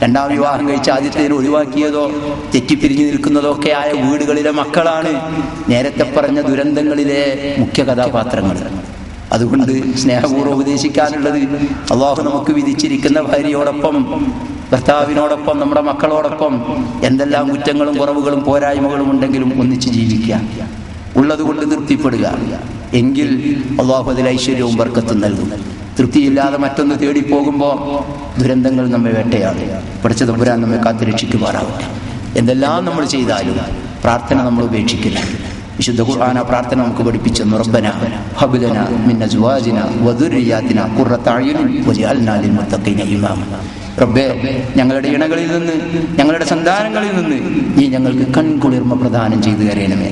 2ാം വിവാഹം കഴിച്ച് ആദ്യത്തേതിന് ഒഴിവാക്കിയതോ, തെറ്റിപ്പിരിഞ്ഞു നിൽക്കുന്നതോ ഒക്കെ ആയ വീടുകളിലെ മക്കളാണ് നേരത്തെ പറഞ്ഞ ദുരന്തങ്ങളിലെ മുഖ്യ കഥാപാത്രങ്ങൾ. അതുകൊണ്ട് സ്നേഹപൂർവ്വം ഉപദേശിക്കാനുള്ളത്, അള്ളാഹു നമുക്ക് വിധിച്ചിരിക്കുന്ന ഭാര്യയോടൊപ്പം, ഭർത്താവിനോടൊപ്പം, നമ്മുടെ മക്കളോടൊപ്പം എന്തെല്ലാം കുറ്റങ്ങളും കുറവുകളും പോരായ്മകളും ഉണ്ടെങ്കിലും ഒന്നിച്ച് ജീവിക്കുക, ഉള്ളതുകൊണ്ട് തൃപ്തിപ്പെടുക. എങ്കിൽ അള്ളാഹു അതിൽ ഐശ്വര്യവും ബർക്കത്തും നൽകും. തൃപ്തിയില്ലാതെ മറ്റൊന്ന് തേടിപ്പോകുമ്പോൾ ദുരന്തങ്ങൾ നമ്മെ വേട്ടയാടും. പഠിച്ച തമ്പുരാൻ നമ്മെ കാത്തുരക്ഷിക്കുമാറാവട്ടെ. എന്തെല്ലാം നമ്മൾ ചെയ്താലും പ്രാർത്ഥന നമ്മൾ ഉപേക്ഷിക്കില്ല. വിശുദ്ധ ഖുർആൻ ആ പ്രാർത്ഥന നമുക്ക് പഠിപ്പിച്ചു. റബ്ബനാ ഹബ് ലനാ മിൻ അസ്വാജിനാ വദുർരിയാതിനാ ഖുർറത അയുനിൻ വജഅൽനാ ലിൽ മുത്തഖീന ഇമാമ. റബ്ബേ, ഞങ്ങളുടെ ഇണകളിൽ നിന്ന്, ഞങ്ങളുടെ സന്താനങ്ങളിൽ നിന്ന് നീ ഞങ്ങൾക്ക് കൺകുളിർമ പ്രദാനം ചെയ്തു തരണമേ.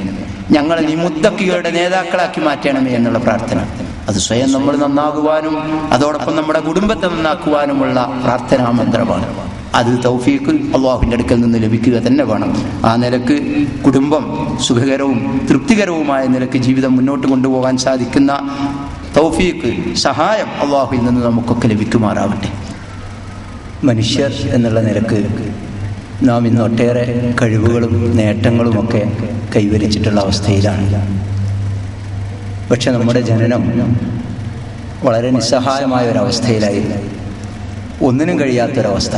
ഞങ്ങളെ നീ മുത്തഖികളുടെ നേതാക്കളാക്കി മാറ്റണമേ എന്നുള്ള പ്രാർത്ഥന. അത് സ്വയം നമ്മൾ നന്നാകുവാനും അതോടൊപ്പം നമ്മുടെ കുടുംബത്തെ നന്നാക്കുവാനുമുള്ള പ്രാർത്ഥനാ മന്ത്രമാണ്. അത് തൗഫീഖ് അള്ളാഹുവിൻ്റെ അടുക്കൽ നിന്ന് ലഭിക്കുക തന്നെ വേണം. ആ നിലക്ക് കുടുംബം സുഖകരവും തൃപ്തികരവുമായ നിലക്ക് ജീവിതം മുന്നോട്ട് കൊണ്ടുപോകാൻ സാധിക്കുന്ന തൗഫീഖ്, സഹായം അള്ളാഹുവിൽ നിന്ന് നമുക്കൊക്കെ ലഭിക്കുമാറാവട്ടെ. മനുഷ്യർ എന്നുള്ള നിലക്ക് നാം ഇന്ന് ഒട്ടേറെ കഴിവുകളും നേട്ടങ്ങളുമൊക്കെ കൈവരിച്ചിട്ടുള്ള അവസ്ഥയിലാണ്. പക്ഷെ നമ്മുടെ ജനനം വളരെ നിസ്സഹായമായ ഒരവസ്ഥയിലായിരുന്നു. ഒന്നിനും കഴിയാത്തൊരവസ്ഥ.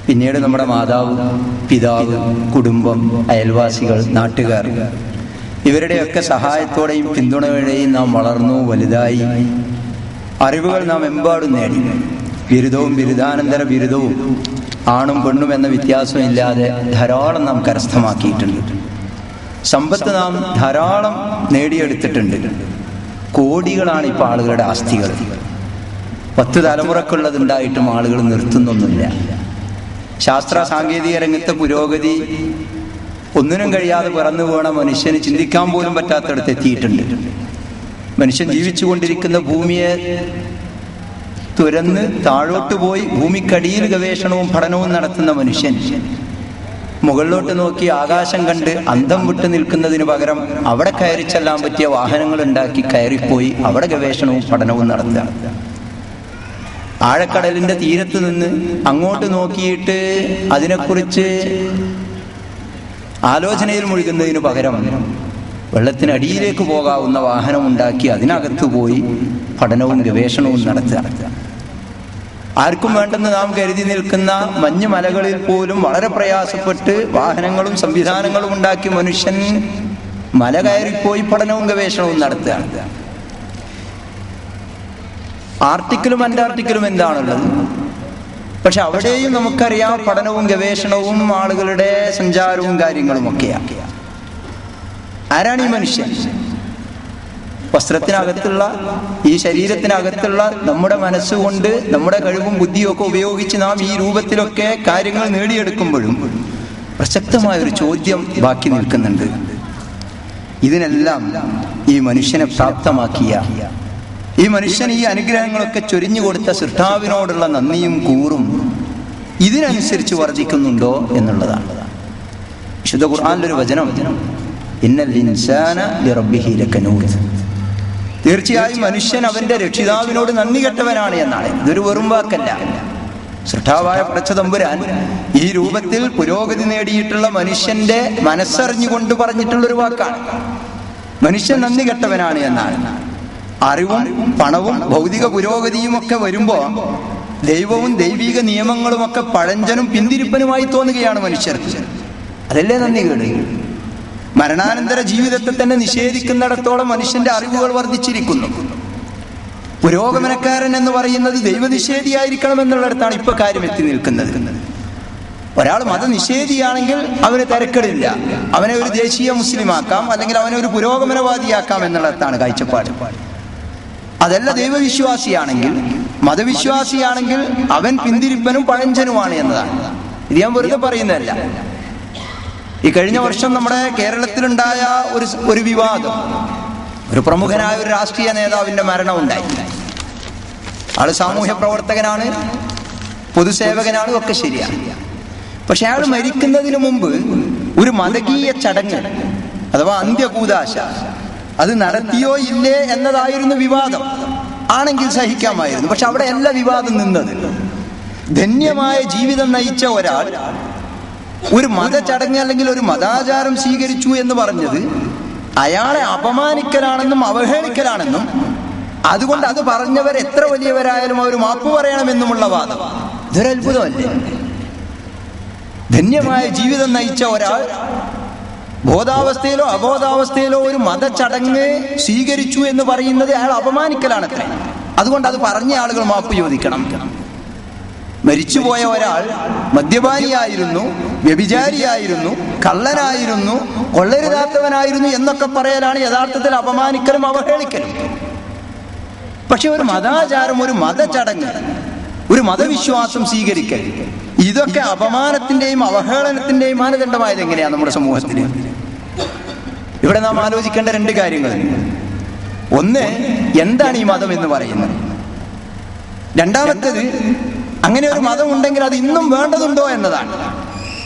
പിന്നീട് നമ്മുടെ മാതാവ്, പിതാവ്, കുടുംബം, അയൽവാസികൾ, നാട്ടുകാർ, ഇവരുടെയൊക്കെ സഹായത്തോടെയും പിന്തുണയോടെയും നാം വളർന്നു വലുതായി. അറിവുകൾ നാം എമ്പാടും നേടി. ബിരുദവും ബിരുദാനന്തര ബിരുദവും ആണും പെണ്ണും എന്ന വ്യത്യാസമില്ലാതെ ധാരാളം നാം കരസ്ഥമാക്കിയിട്ടുണ്ട്. സമ്പത്ത് നാം ധാരാളം നേടിയെടുത്തിട്ടുണ്ട്. കോടികളാണ് ഇപ്പോൾ ആളുകളുടെ ആസ്തികൾ. 10 തലമുറക്കുള്ളതുണ്ടായിട്ടും ആളുകൾ നിർത്തുന്നൊന്നുമില്ല. ശാസ്ത്ര സാങ്കേതിക രംഗത്തെ പുരോഗതി ഒന്നിനും കഴിയാതെ പിറന്നു വീണ മനുഷ്യന് ചിന്തിക്കാൻ പോലും പറ്റാത്തടത്ത് എത്തിയിട്ടുണ്ട്. മനുഷ്യൻ ജീവിച്ചുകൊണ്ടിരിക്കുന്ന ഭൂമിയെ തുരന്ന് താഴോട്ട് പോയി ഭൂമിക്കടിയിൽ ഗവേഷണവും പഠനവും നടത്തുന്ന മനുഷ്യൻ മുകളിലോട്ട് നോക്കി ആകാശം കണ്ട് അന്തം വിട്ട് നിൽക്കുന്നതിന് പകരം അവിടെ കയറി ചെല്ലാൻ പറ്റിയ വാഹനങ്ങൾ ഉണ്ടാക്കി കയറിപ്പോയി അവിടെ ഗവേഷണവും പഠനവും നടത്തുക. ആഴക്കടലിന്റെ തീരത്ത് നിന്ന് അങ്ങോട്ട് നോക്കിയിട്ട് അതിനെക്കുറിച്ച് ആലോചനയിൽ മുഴുകുന്നതിന് പകരം വെള്ളത്തിനടിയിലേക്ക് പോകാവുന്ന വാഹനം ഉണ്ടാക്കി അതിനകത്ത് പോയി പഠനവും ഗവേഷണവും നടത്തുക. ആർക്കും വേണ്ടെന്ന് നാം കരുതി നിൽക്കുന്ന മഞ്ഞ് മലകളിൽ പോലും വളരെ പ്രയാസപ്പെട്ട് വാഹനങ്ങളും സംവിധാനങ്ങളും ഉണ്ടാക്കി മനുഷ്യൻ മല കയറിപ്പോയി പഠനവും ഗവേഷണവും നടത്തുക. ആർട്ടിക്കിലും അന്റാർട്ടിക്കിലും എന്താണുള്ളത്? പക്ഷെ അവിടെയും നമുക്കറിയാം പഠനവും ഗവേഷണവും ആളുകളുടെ സഞ്ചാരവും കാര്യങ്ങളും ഒക്കെയാണ്. ആരാണ് ഈ മനുഷ്യൻ? വസ്ത്രത്തിനകത്തുള്ള ഈ ശരീരത്തിനകത്തുള്ള നമ്മുടെ മനസ്സുകൊണ്ട് നമ്മുടെ കഴിവും ബുദ്ധിയും ഒക്കെ ഉപയോഗിച്ച് നാം ഈ രൂപത്തിലൊക്കെ കാര്യങ്ങൾ നേടിയെടുക്കുമ്പോഴും പ്രസക്തമായൊരു ചോദ്യം ബാക്കി നിൽക്കുന്നുണ്ട്. ഇതിനെല്ലാം ഈ മനുഷ്യനെ പ്രാപ്തമാക്കിയ, ഈ മനുഷ്യൻ ഈ അനുഗ്രഹങ്ങളൊക്കെ ചൊരിഞ്ഞു കൊടുത്ത സൃഷ്ടാവിനോടുള്ള നന്ദിയും കൂറും ഇതിനനുസരിച്ച് വർദ്ധിക്കുന്നുണ്ടോ എന്നുള്ളതാണ്. വിശുദ്ധ ഖുർആനിലൊരു വചനം, ഇന്നൽ ഇൻസാന ലിറബ്ബിഹി ലകനൂദ്, തീർച്ചയായും മനുഷ്യൻ അവന്റെ രക്ഷിതാവിനോട് നന്ദി കെട്ടവനാണ് എന്നാണ്. ഇതൊരു വെറും വാക്കല്ല. സൃഷ്ടാവായ പടച്ച തമ്പുരാൻ ഈ രൂപത്തിൽ പുരോഗതി നേടിയിട്ടുള്ള മനുഷ്യന്റെ മനസ്സറിഞ്ഞുകൊണ്ട് പറഞ്ഞിട്ടുള്ളൊരു വാക്കാണ്. മനുഷ്യൻ നന്ദി കെട്ടവനാണ് എന്നാണ്. അറിവും പണവും ഭൗതിക പുരോഗതിയും ഒക്കെ വരുമ്പോ ദൈവവും ദൈവിക നിയമങ്ങളും ഒക്കെ പഴഞ്ചനും പിന്തിരിപ്പനുമായി തോന്നുകയാണ് മനുഷ്യർക്ക്. അതല്ലേ നന്ദി കേട്? മരണാനന്തര ജീവിതത്തെ തന്നെ നിഷേധിക്കുന്നിടത്തോളം മനുഷ്യന്റെ അറിവുകൾ വർദ്ധിച്ചിരിക്കുന്നു. പുരോഗമനക്കാരൻ എന്ന് പറയുന്നത് ദൈവനിഷേധിയായിരിക്കണം എന്നുള്ളിടത്താണ് ഇപ്പൊ കാര്യം എത്തി നിൽക്കുന്നത്. ഒരാൾ മതനിഷേധിയാണെങ്കിൽ അവന് തിരക്കേടില്ല, അവനെ ഒരു ദേശീയ മുസ്ലിമാക്കാം, അല്ലെങ്കിൽ അവനെ ഒരു പുരോഗമനവാദിയാക്കാം എന്നുള്ളതാണ് കാഴ്ചപ്പാട്. അതല്ല ദൈവവിശ്വാസിയാണെങ്കിൽ, മതവിശ്വാസിയാണെങ്കിൽ അവൻ പിന്തിരിപ്പനും പഴഞ്ചനുമാണ് എന്നതാണ്. ഇത് ഞാൻ വെറുതെ പറയുന്നതല്ല. ഈ കഴിഞ്ഞ വർഷം നമ്മുടെ കേരളത്തിലുണ്ടായ ഒരു വിവാദം, ഒരു പ്രമുഖനായ ഒരു രാഷ്ട്രീയ നേതാവിന്റെ മരണം ഉണ്ടായി. ആള് സാമൂഹ്യ പ്രവർത്തകനാണ്, പൊതുസേവകനാണ്, ഒക്കെ ശരിയാണ്. പക്ഷെ അയാൾ മരിക്കുന്നതിന് മുമ്പ് ഒരു മതകീയ ചടങ്ങ് അഥവാ അന്ത്യകൂദാശ അത് നടത്തിയോ ഇല്ലേ എന്നതായിരുന്നു വിവാദം. ആണെങ്കിൽ സഹിക്കാമായിരുന്നു. പക്ഷെ അവിടെ എല്ലാ വിവാദം നിന്നത്, ധന്യമായ ജീവിതം നയിച്ച ഒരാൾ ഒരു മതചടങ്ങ് അല്ലെങ്കിൽ ഒരു മതാചാരം സ്വീകരിച്ചു എന്ന് പറഞ്ഞത് അയാളെ അപമാനിക്കലാണെന്നും അവഹേളിക്കലാണെന്നും, അതുകൊണ്ട് അത് പറഞ്ഞവർ എത്ര വലിയവരായാലും അവർ മാപ്പ് പറയണമെന്നുമുള്ള വാദം. ഇതൊരത്ഭുതമല്ലേ? ധന്യമായ ജീവിതം നയിച്ച ഒരാൾ ബോധാവസ്ഥയിലോ അബോധാവസ്ഥയിലോ ഒരു മതചടങ്ങ് സ്വീകരിച്ചു എന്ന് പറയുന്നത് അയാൾ അപമാനിക്കലാണത്രേ. അതുകൊണ്ട് അത് പറഞ്ഞ ആളുകൾ മാപ്പ് ചോദിക്കണം. മരിച്ചുപോയ ഒരാൾ മദ്യപാനിയായിരുന്നു, വ്യഭിചാരിയായിരുന്നു, കള്ളനായിരുന്നു, കൊള്ളരുതാത്തവനായിരുന്നു എന്നൊക്കെ പറയലാണ് യഥാർത്ഥത്തിൽ അപമാനിക്കലും അവഹേളിക്കലും. പക്ഷെ ഒരു മതാചാരം, ഒരു മതചടങ്ങ്, ഒരു മതവിശ്വാസം സ്വീകരിക്കൽ, ഇതൊക്കെ അപമാനത്തിന്റെയും അവഹേളനത്തിന്റെയും മാനദണ്ഡമായത് എങ്ങനെയാണ് നമ്മുടെ സമൂഹത്തിൽ? ഇവിടെ നാം ആലോചിക്കേണ്ട രണ്ട് കാര്യങ്ങൾ. ഒന്ന്, എന്താണ് ഈ മതം എന്ന് പറയുന്നത്? രണ്ടാമത്തേത്, അങ്ങനെ ഒരു മതം ഉണ്ടെങ്കിൽ അത് ഇന്നും വേണ്ടതുണ്ടോ എന്നതാണ്.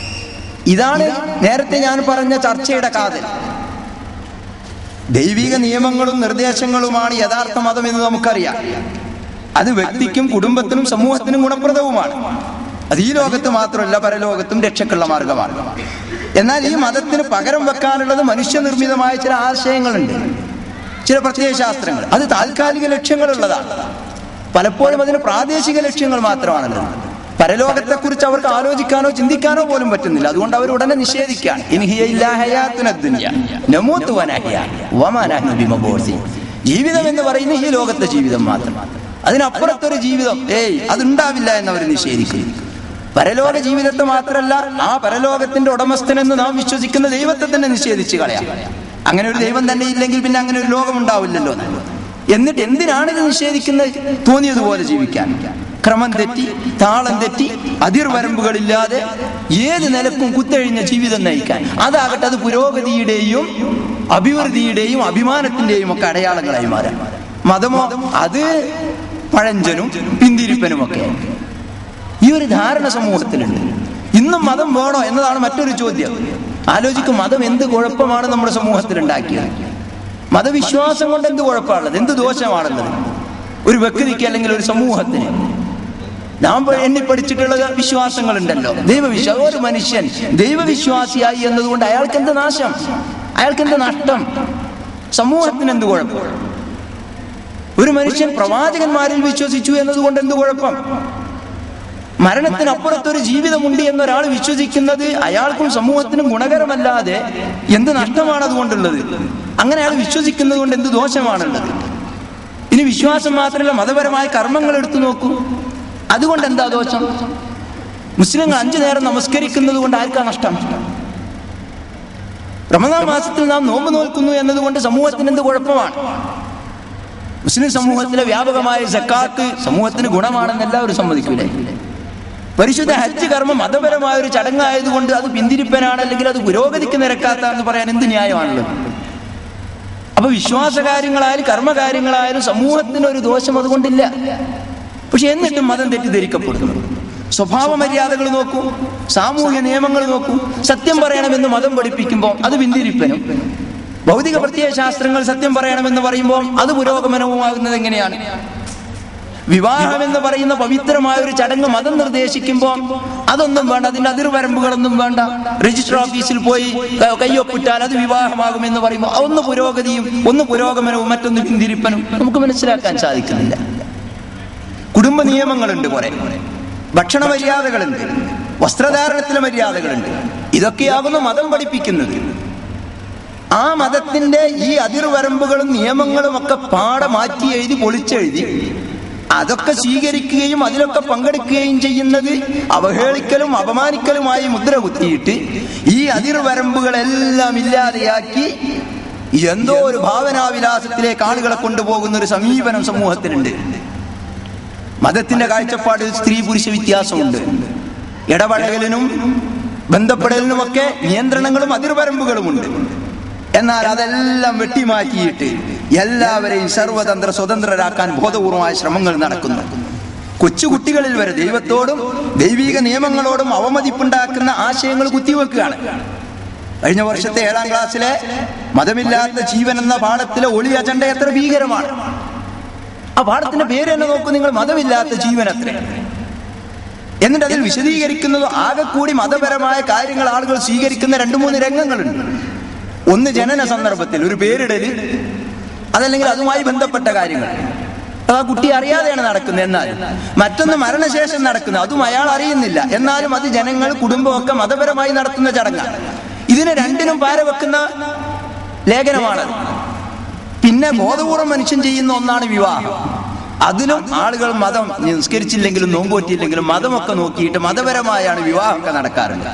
ഇതാണ് നേരത്തെ ഞാൻ പറഞ്ഞ ചർച്ചയുടെ കാതൽ. ദൈവിക നിയമങ്ങളും നിർദ്ദേശങ്ങളുമാണ് യഥാർത്ഥ മതം എന്ന് നമുക്കറിയാം. അത് വ്യക്തിക്കും കുടുംബത്തിനും സമൂഹത്തിനും ഗുണപ്രദവുമാണ്. അത് ഈ ലോകത്ത് മാത്രമല്ല, പരലോകത്തും രക്ഷക്കുള്ള മാർഗമാണ്. എന്നാൽ ഈ മതത്തിന് പകരം വെക്കാനുള്ളത് മനുഷ്യനിർമ്മിതമായ ചില ആശയങ്ങളുണ്ട്, ചില പ്രത്യയശാസ്ത്രങ്ങൾ. അത് താൽക്കാലിക ലക്ഷ്യങ്ങളുള്ളതാണ്. പലപ്പോഴും അതിന് പ്രാദേശിക ലക്ഷ്യങ്ങൾ മാത്രമാണല്ലോ. പരലോകത്തെക്കുറിച്ച് അവർക്ക് ആലോചിക്കാനോ ചിന്തിക്കാനോ പോലും പറ്റുന്നില്ല. അതുകൊണ്ട് അവർ ഉടനെ നിഷേധിക്കുകയാണ്. ജീവിതം എന്ന് പറയുന്ന ഈ ലോകത്തെ ജീവിതം മാത്രം, അതിനപ്പുറത്തൊരു ജീവിതം അതുണ്ടാവില്ല എന്നവർ നിഷേധിക്കുന്നു. പരലോക ജീവിതത്തെ മാത്രമല്ല, ആ പരലോകത്തിന്റെ ഉടമസ്ഥനെന്ന് നാം വിശ്വസിക്കുന്ന ദൈവത്തെ തന്നെ നിഷേധിച്ച് കളയാം. അങ്ങനെ ഒരു ദൈവം തന്നെ ഇല്ലെങ്കിൽ പിന്നെ അങ്ങനെ ഒരു ലോകം ഉണ്ടാവില്ലല്ലോ. എന്നിട്ട് എന്തിനാണ് ഇത് നിഷേധിക്കുന്നത്? തോന്നിയതുപോലെ ജീവിക്കാൻ, ക്രമം തെറ്റി, താളം തെറ്റി, അതിർവരമ്പുകളില്ലാതെ ഏത് നിലക്കും കുത്തഴിഞ്ഞ ജീവിതം നയിക്കാൻ. അതാകട്ടെ അത് പുരോഗതിയുടെയും അഭിവൃദ്ധിയുടെയും അഭിമാനത്തിന്റെയും ഒക്കെ അടയാളങ്ങളായി മാറാം. മതമോ അത് പഴഞ്ചനും പിന്തിരിപ്പനും ഒക്കെ. ഈ ഒരു ധാരണ സമൂഹത്തിലുണ്ട്. ഇന്നും മതം വേണോ എന്നതാണ് മറ്റൊരു ചോദ്യം. ആലോചിക്കും, മതം എന്ത് കുഴപ്പമാണ് നമ്മുടെ സമൂഹത്തിൽ ഉണ്ടാക്കിയത്? മതവിശ്വാസം കൊണ്ട് എന്ത് കുഴപ്പമാണുള്ളത്? എന്ത് ദോഷമാണുള്ളത് ഒരു വ്യക്തിക്ക് അല്ലെങ്കിൽ ഒരു സമൂഹത്തിന്? നാം എണ്ണി പഠിച്ചിട്ടുള്ള വിശ്വാസങ്ങളുണ്ടല്ലോ, ദൈവവിശ്വാസം. ഒരു മനുഷ്യൻ ദൈവവിശ്വാസിയായി എന്നതുകൊണ്ട് അയാൾക്ക് എന്ത് നാശം? അയാൾക്ക് എന്ത് നഷ്ടം? സമൂഹത്തിന് എന്ത് കുഴപ്പം? ഒരു മനുഷ്യൻ പ്രവാചകന്മാരിൽ വിശ്വസിച്ചു എന്നതുകൊണ്ട് എന്ത് കുഴപ്പം? മരണത്തിനപ്പുറത്തൊരു ജീവിതമുണ്ട് എന്നൊരാൾ വിശ്വസിക്കുന്നത് അയാൾക്കും സമൂഹത്തിനും ഗുണകരമല്ലാതെ എന്ത് നഷ്ടമാണ് അതുകൊണ്ടുള്ളത്? അങ്ങനെ അയാൾ വിശ്വസിക്കുന്നത് കൊണ്ട് എന്ത് ദോഷമാണുള്ളത്? ഇനി വിശ്വാസം മാത്രമല്ല, മതപരമായ കർമ്മങ്ങൾ എടുത്തു നോക്കൂ. അതുകൊണ്ട് എന്താ ദോഷം? മുസ്ലിങ്ങൾ 5 നേരം നമസ്കരിക്കുന്നത് കൊണ്ട് ആർക്കാ നഷ്ടം? റമദാൻ മാസത്തിൽ നാം നോമ്പ് നോക്കുന്നു എന്നതുകൊണ്ട് സമൂഹത്തിന് എന്ത് കുഴപ്പമാണ്? മുസ്ലിം സമൂഹത്തിലെ വ്യാപകമായ സക്കാത്ത് സമൂഹത്തിന് ഗുണമാണെന്ന് എല്ലാവരും സമ്മതിക്കൂലേ? പരിശുദ്ധ ഹജ്ജ് കർമ്മം മതപരമായ ഒരു ചടങ്ങായതുകൊണ്ട് അത് പിന്തിരിപ്പനാണ്, അല്ലെങ്കിൽ അത് പുരോഗതിക്ക് നിരക്കാത്താണെന്ന് പറയാൻ എന്ത് ന്യായമാണല്ലോ? അപ്പൊ വിശ്വാസകാര്യങ്ങളായാലും കർമ്മകാര്യങ്ങളായാലും സമൂഹത്തിന് ഒരു ദോഷം അതുകൊണ്ടില്ല. പക്ഷെ എന്നിട്ടും മതം തെറ്റിദ്ധരിക്കപ്പെടുന്നു. സ്വഭാവ മര്യാദകൾ നോക്കൂ, സാമൂഹ്യ നിയമങ്ങൾ നോക്കൂ. സത്യം പറയണമെന്ന് മതം പഠിപ്പിക്കുമ്പോൾ അത് പിന്തിരിപ്പനും, ഭൗതിക പ്രത്യയ ശാസ്ത്രങ്ങൾ സത്യം പറയണമെന്ന് പറയുമ്പോൾ അത് പുരോഗമനവുമാകുന്നത് എങ്ങനെയാണ്? വിവാഹം എന്ന് പറയുന്ന പവിത്രമായ ഒരു ചടങ്ങ് മതം നിർദ്ദേശിക്കുമ്പോൾ അതൊന്നും വേണ്ട, അതിന്റെ അതിർവരമ്പുകളൊന്നും വേണ്ട. രജിസ്റ്റർ ഓഫീസിൽ പോയി കയ്യൊപ്പിട്ടാൽ അത് വിവാഹമാകുമെന്ന് പറയുമ്പോൾ ഒന്ന് പുരോഗതിയും ഒന്ന് പുരോഗമനവും മറ്റൊന്ന് പിന്തിരിപ്പനും നമുക്ക് മനസ്സിലാക്കാൻ സാധിക്കുന്നില്ല. കുടുംബ നിയമങ്ങളുണ്ട്, കുറെ ഭക്ഷണ മര്യാദകളുണ്ട്, വസ്ത്രധാരണത്തിലെ മര്യാദകളുണ്ട്. ഇതൊക്കെയാകുന്നു മതം പഠിപ്പിക്കുന്നത്. ആ മതത്തിന്റെ ഈ അതിർവരമ്പുകളും നിയമങ്ങളും ഒക്കെ പാടെ മാറ്റി എഴുതി പൊളിച്ചെഴുതി അതൊക്കെ സ്വീകരിക്കുകയും അതിലൊക്കെ പങ്കെടുക്കുകയും ചെയ്യുന്നത് അവഹേളിക്കലും അപമാനിക്കലുമായി മുദ്ര കുത്തിയിട്ട് ഈ അതിർവരമ്പുകളെല്ലാം ഇല്ലാതെയാക്കി എന്തോ ഒരു ഭാവനാവിലാസത്തിലേക്ക് ആളുകളെ കൊണ്ടുപോകുന്ന ഒരു സമീപനം സമൂഹത്തിലുണ്ട്. മതത്തിന്റെ കാഴ്ചപ്പാടിൽ സ്ത്രീ പുരുഷ വ്യത്യാസമുണ്ട്. ഇടപഴകലിനും ബന്ധപ്പെടലിനുമൊക്കെ നിയന്ത്രണങ്ങളും അതിർവരമ്പുകളുമുണ്ട്. എന്നാൽ അതെല്ലാം വെട്ടിമാറ്റിയിട്ട് എല്ലാവരെയും സർവതന്ത്ര സ്വതന്ത്രരാക്കാൻ ബോധപൂർവമായ ശ്രമങ്ങൾ നടക്കുന്നു. കൊച്ചുകുട്ടികളിൽ വരെ ദൈവത്തോടും ദൈവിക നിയമങ്ങളോടും അവമതിപ്പുണ്ടാക്കുന്ന ആശയങ്ങൾ കുത്തിവെക്കുകയാണ്. കഴിഞ്ഞ വർഷത്തെ 7ാം ക്ലാസ്സിലെ മതമില്ലാത്ത ജീവൻ എന്ന പാഠത്തിലെ ഒളി അജണ്ട എത്ര ഭീകരമാണ്! ആ പാഠത്തിന്റെ പേര് തന്നെ നോക്കൂ നിങ്ങൾ, മതമില്ലാത്ത ജീവൻ അത്ര. എന്നിട്ട് അതിൽ വിശദീകരിക്കുന്നത് ആകെ കൂടി മതപരമായ കാര്യങ്ങൾ ആളുകൾ സ്വീകരിക്കുന്ന 2-3 രംഗങ്ങളുണ്ട്. ഒന്ന് ജനന സന്ദർഭത്തിൽ ഒരു പേരിടല്, അതല്ലെങ്കിൽ അതുമായി ബന്ധപ്പെട്ട കാര്യങ്ങൾ, ആ കുട്ടി അറിയാതെയാണ് നടക്കുന്നത്. എന്നാലും മറ്റൊന്ന് മരണശേഷം നടക്കുന്നത്, അതും അയാൾ അറിയുന്നില്ല. എന്നാലും അത് ജനങ്ങൾ കുടുംബമൊക്കെ മതപരമായി നടത്തുന്ന ചടങ്ങാണ്. ഇതിന് രണ്ടിനും പാരവെക്കുന്ന ലേഖനമാണ്. പിന്നെ ബോധപൂർവം മനുഷ്യൻ ചെയ്യുന്ന ഒന്നാണ് വിവാഹം. അതിലും ആളുകൾ മതം നിസ്കരിച്ചില്ലെങ്കിലും നോമ്പോറ്റിയില്ലെങ്കിലും മതമൊക്കെ നോക്കിയിട്ട് മതപരമായാണ് വിവാഹമൊക്കെ നടക്കാറുണ്ട്.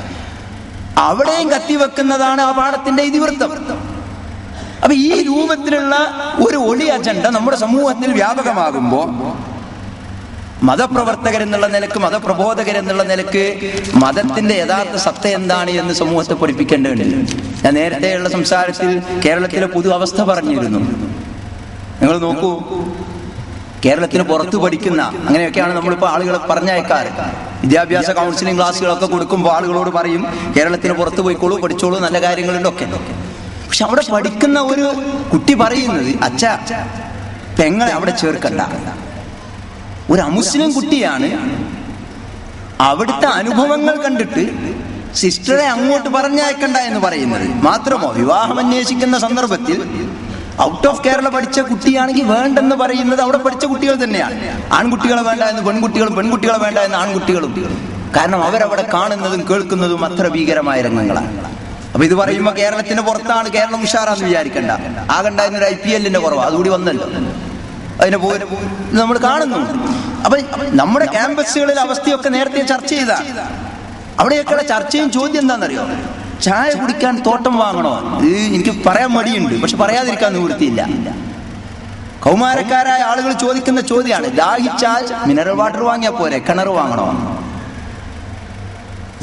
അവിടെയും കത്തിവെക്കുന്നതാണ് ആ പാഠത്തിന്റെ ഇതിവൃത്തം. അപ്പൊ ഈ രൂപത്തിലുള്ള ഒരു ഒളി അജണ്ട നമ്മുടെ സമൂഹത്തിൽ വ്യാപകമാകുമ്പോ മതപ്രവർത്തകരെന്നുള്ള നിലക്ക്, മതപ്രബോധകരെന്നുള്ള നിലക്ക് മതത്തിന്റെ യഥാർത്ഥ സത്ത എന്താണ് എന്ന് സമൂഹത്തെ പഠിപ്പിക്കേണ്ടതുണ്ട്. ഞാൻ നേരത്തെയുള്ള സംസാരത്തിൽ കേരളത്തിലെ പൊതു അവസ്ഥ പറഞ്ഞിരുന്നു. നിങ്ങൾ നോക്കൂ, കേരളത്തിന് പുറത്ത് പഠിക്കുന്ന, അങ്ങനെയൊക്കെയാണ് നമ്മളിപ്പോൾ ആളുകളെ പറഞ്ഞയക്കാറ്. വിദ്യാഭ്യാസ കൗൺസിലിംഗ് ക്ലാസ്സുകളൊക്കെ കൊടുക്കുമ്പോൾ ആളുകളോട് പറയും കേരളത്തിന് പുറത്ത് പോയിക്കോളൂ, പഠിച്ചോളൂ, നല്ല കാര്യങ്ങളുണ്ടൊക്കെ. പക്ഷെ അവിടെ പഠിക്കുന്ന ഒരു കുട്ടി പറയുന്നത്, അച്ഛാ പെങ്ങളെ അവിടെ ചേർക്കണ്ട. ഒരു അമുസ്ലിം കുട്ടിയാണ്, അവിടുത്തെ അനുഭവങ്ങൾ കണ്ടിട്ട് സിസ്റ്ററെ അങ്ങോട്ട് പറഞ്ഞയക്കണ്ട എന്ന് പറയുന്നത്. മാത്രമോ വിവാഹം അന്വേഷിക്കുന്ന സന്ദർഭത്തിൽ ഔട്ട് ഓഫ് കേരള പഠിച്ച കുട്ടിയാണെങ്കിൽ വേണ്ടെന്ന് പറയുന്നത് അവിടെ പഠിച്ച കുട്ടികൾ തന്നെയാണ്. ആൺകുട്ടികളെ വേണ്ട എന്ന് പെൺകുട്ടികളും, പെൺകുട്ടികളെ വേണ്ട എന്ന് ആൺകുട്ടികളും. കാരണം അവരവിടെ കാണുന്നതും കേൾക്കുന്നതും അത്ര ഭീകരമായ രംഗങ്ങളാണ്. അപ്പൊ ഇത് പറയുമ്പോ കേരളത്തിന് പുറത്താണ്, കേരളം ഉഷാറാന്ന് വിചാരിക്കണ്ട. ആകണ്ടായിരുന്നൊരു IPL കുറവ് അതുകൂടി വന്നല്ലോ, അതിനെ പോയി നമ്മൾ കാണുന്നു. അപ്പൊ നമ്മുടെ ക്യാമ്പസുകളിലെ അവസ്ഥയൊക്കെ നേരത്തെ ചർച്ച ചെയ്താ. അവിടെയൊക്കെയുള്ള ചർച്ചയും ചോദ്യം എന്താണെന്നറിയോ? ചായ കുടിക്കാൻ തോട്ടം വാങ്ങണോ? എനിക്ക് പറയാൻ മടിയുണ്ട്, പക്ഷെ പറയാതിരിക്കാൻ നിവൃത്തിയില്ല. കൗമാരക്കാരായ ആളുകൾ ചോദിക്കുന്ന ചോദ്യമാണ്, ദാഹിച്ചാൽ മിനറൽ വാട്ടർ വാങ്ങിയാൽ പോരെ, കിണർ വാങ്ങണോ?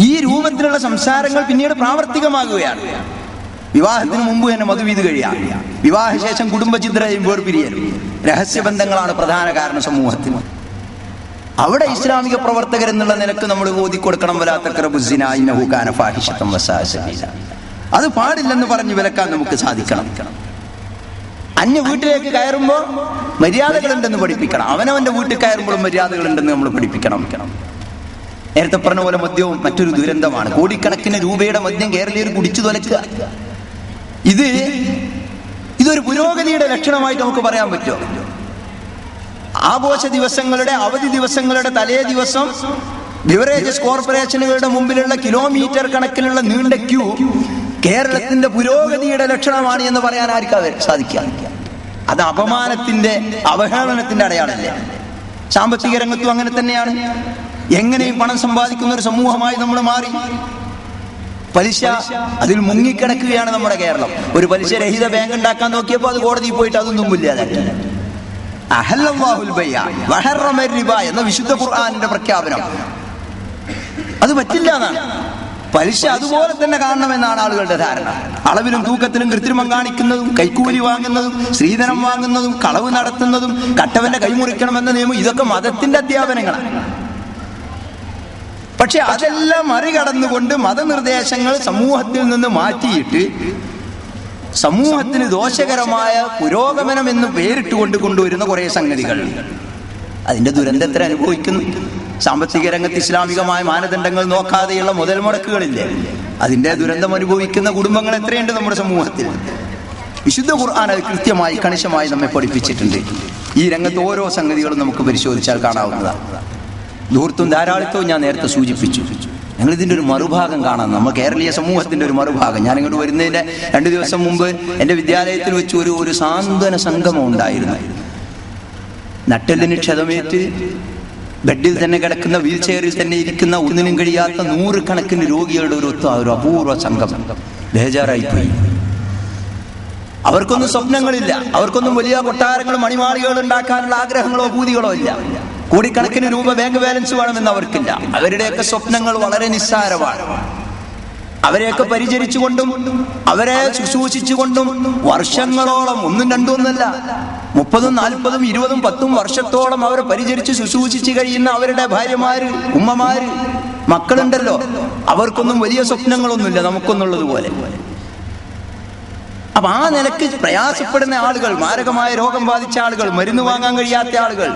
ഈ രൂപത്തിലുള്ള സംസാരങ്ങൾ പിന്നീട് പ്രാവർത്തികമാകുകയാണ്. വിവാഹത്തിന് മുമ്പ് തന്നെ മധുവിധ കഴിയാം, വിവാഹശേഷം കുടുംബചിത്രയും വേർപിരിയലും, രഹസ്യബന്ധങ്ങളാണ് പ്രധാന കാരണം സമൂഹത്തിന്. അവിടെ ഇസ്ലാമിക പ്രവർത്തകർ എന്നുള്ള നിലക്ക് നമ്മൾ ഓതിക്കൊടുക്കണം, അത് പാടില്ലെന്ന് പറഞ്ഞ് വിലക്കാൻ നമുക്ക് സാധിക്കണം. അന്യ വീട്ടിലേക്ക് കയറുമ്പോൾ മര്യാദകളുണ്ടെന്ന് പഠിപ്പിക്കണം. അവനവന്റെ വീട്ടിൽ കയറുമ്പോഴും മര്യാദകളുണ്ടെന്ന് നമ്മൾ പഠിപ്പിക്കണം. നേരത്തെ പറഞ്ഞ പോലെ മദ്യവും മറ്റൊരു ദുരന്തമാണ്. കോടിക്കണക്കിന് രൂപയുടെ മദ്യം കേരളീയർ കുടിച്ചു തുലക്കുക. ഇതൊരു പുരോഗതിയുടെ ലക്ഷണമായിട്ട് നമുക്ക് പറയാൻ പറ്റുമോ? ആഘോഷ ദിവസങ്ങളുടെ, അവധി ദിവസങ്ങളുടെ തലേ ദിവസം ബിവറേജസ് കോർപ്പറേഷനുകളുടെ മുമ്പിലുള്ള കിലോമീറ്റർ കണക്കിലുള്ള നീണ്ട ക്യൂ കേരളത്തിന്റെ പുരോഗതിയുടെ ലക്ഷണമാണ് എന്ന് പറയാൻ ആർക്കാ സാധിക്കുക? അത് അപമാനത്തിന്റെ, അവഹേളനത്തിന്റെ അടയാളമല്ലേ? സാമ്പത്തിക രംഗത്തും അങ്ങനെ തന്നെയാണ്. എങ്ങനെയും പണം സമ്പാദിക്കുന്ന ഒരു സമൂഹമായി നമ്മൾ മാറി. പലിശ അതിൽ മുങ്ങിക്കിടക്കുകയാണ് നമ്മുടെ കേരളം. ഒരു പലിശ രഹിത ബാങ്ക് ഉണ്ടാക്കാൻ നോക്കിയപ്പോൾ അത് കോടതിയിൽ പോയിട്ട് അതൊന്നും ഇല്ലാതാക്കി. അഹല്ലല്ലാഹുൽ ബൈഅ വഹറമ റിബ എന്ന വിശുദ്ധ ഖുർആനിന്റെ പ്രഖ്യാപനം. അത് പറ്റില്ല എന്നാണ്. പലിശ അതുപോലെ തന്നെ കാണണമെന്നാണ് ആളുകളുടെ ധാരണ. അളവിലും തൂക്കത്തിലും കൃത്രിമം കാണിക്കുന്നതും, കൈക്കൂലി വാങ്ങുന്നതും, സ്ത്രീധനം വാങ്ങുന്നതും, കളവ് നടത്തുന്നതും, കട്ടവന്റെ കൈമുറിക്കണമെന്ന നിയമം, ഇതൊക്കെ മതത്തിന്റെ അധ്യാപനങ്ങളാണ്. പക്ഷെ അതെല്ലാം മറികടന്നുകൊണ്ട് മതനിർദ്ദേശങ്ങൾ സമൂഹത്തിൽ നിന്ന് മാറ്റിയിട്ട് സമൂഹത്തിന് ദോഷകരമായ പുരോഗമനം എന്ന് പേരിട്ടുകൊണ്ട് കൊണ്ടുവരുന്ന കുറെ സംഗതികൾ, അതിന്റെ ദുരന്തത്തിൽ അനുഭവിക്കുന്നു. സാമ്പത്തിക രംഗത്ത് ഇസ്ലാമികമായ മാനദണ്ഡങ്ങൾ നോക്കാതെയുള്ള മുതൽ മുടക്കുകളില്ലേ, അതിന്റെ ദുരന്തം അനുഭവിക്കുന്ന കുടുംബങ്ങൾ എത്രയുണ്ട് നമ്മുടെ സമൂഹത്തിൽ. വിശുദ്ധ ഖുർആൻ അത് കൃത്യമായി കണിശമായി നമ്മെ പഠിപ്പിച്ചിട്ടുണ്ട്. ഈ രംഗത്ത് ഓരോ സംഗതികളും നമുക്ക് പരിശോധിച്ചാൽ കാണാവുന്നതാണ്. ധൂർത്തും ധാരാളിത്തവും ഞാൻ നേരത്തെ സൂചിപ്പിച്ചു. ഞങ്ങളിതിൻ്റെ ഒരു മറുഭാഗം കാണാം. നമ്മൾ കേരളീയ സമൂഹത്തിന്റെ ഒരു മറുഭാഗം. ഞാൻ ഇങ്ങോട്ട് വരുന്നതിന്റെ 2 ദിവസം മുമ്പ് എൻ്റെ വിദ്യാലയത്തിൽ വെച്ച് ഒരു സാന്ത്വന സംഗമം ഉണ്ടായിരുന്നു. നട്ടെല്ലിന് ക്ഷതമേറ്റ് ബെഡിൽ തന്നെ കിടക്കുന്ന, വീൽ ചെയറിൽ തന്നെ ഇരിക്കുന്ന, ഒന്നിനും കഴിയാത്ത 100 കണക്കിന് രോഗികളുടെ ഒരു അപൂർവ സംഗമം. ബേജാറായിപ്പോയി. അവർക്കൊന്നും സ്വപ്നങ്ങളില്ല, അവർക്കൊന്നും വലിയ കൊട്ടാരങ്ങളും മണിമാളികൾ ഉണ്ടാക്കാനുള്ള ആഗ്രഹങ്ങളോ ഭൂതികളോ ഇല്ല. കോടിക്കണക്കിന് രൂപ ബാങ്ക് ബാലൻസ് വേണമെന്ന് അവർക്കില്ല. അവരുടെയൊക്കെ സ്വപ്നങ്ങൾ വളരെ നിസ്സാരമാണ്. അവരെയൊക്കെ പരിചരിച്ചുകൊണ്ടും അവരെ ശുശ്രൂഷിച്ചുകൊണ്ടും വർഷങ്ങളോളം, 1, 2 ഒന്നല്ല, 30, 40, 20, 10 വർഷത്തോളം അവരെ പരിചരിച്ച് ശുശ്രൂഷിച്ച് കഴിയുന്ന അവരുടെ ഭാര്യമാര്, ഉമ്മമാര്, മക്കളുണ്ടല്ലോ, അവർക്കൊന്നും വലിയ സ്വപ്നങ്ങളൊന്നുമില്ല നമുക്കൊന്നുള്ളതുപോലെ. അപ്പൊ ആ നിലക്ക് പ്രയാസപ്പെടുന്ന ആളുകൾ, മാരകമായ രോഗം ബാധിച്ച ആളുകൾ, മരുന്ന് വാങ്ങാൻ കഴിയാത്ത ആളുകൾ,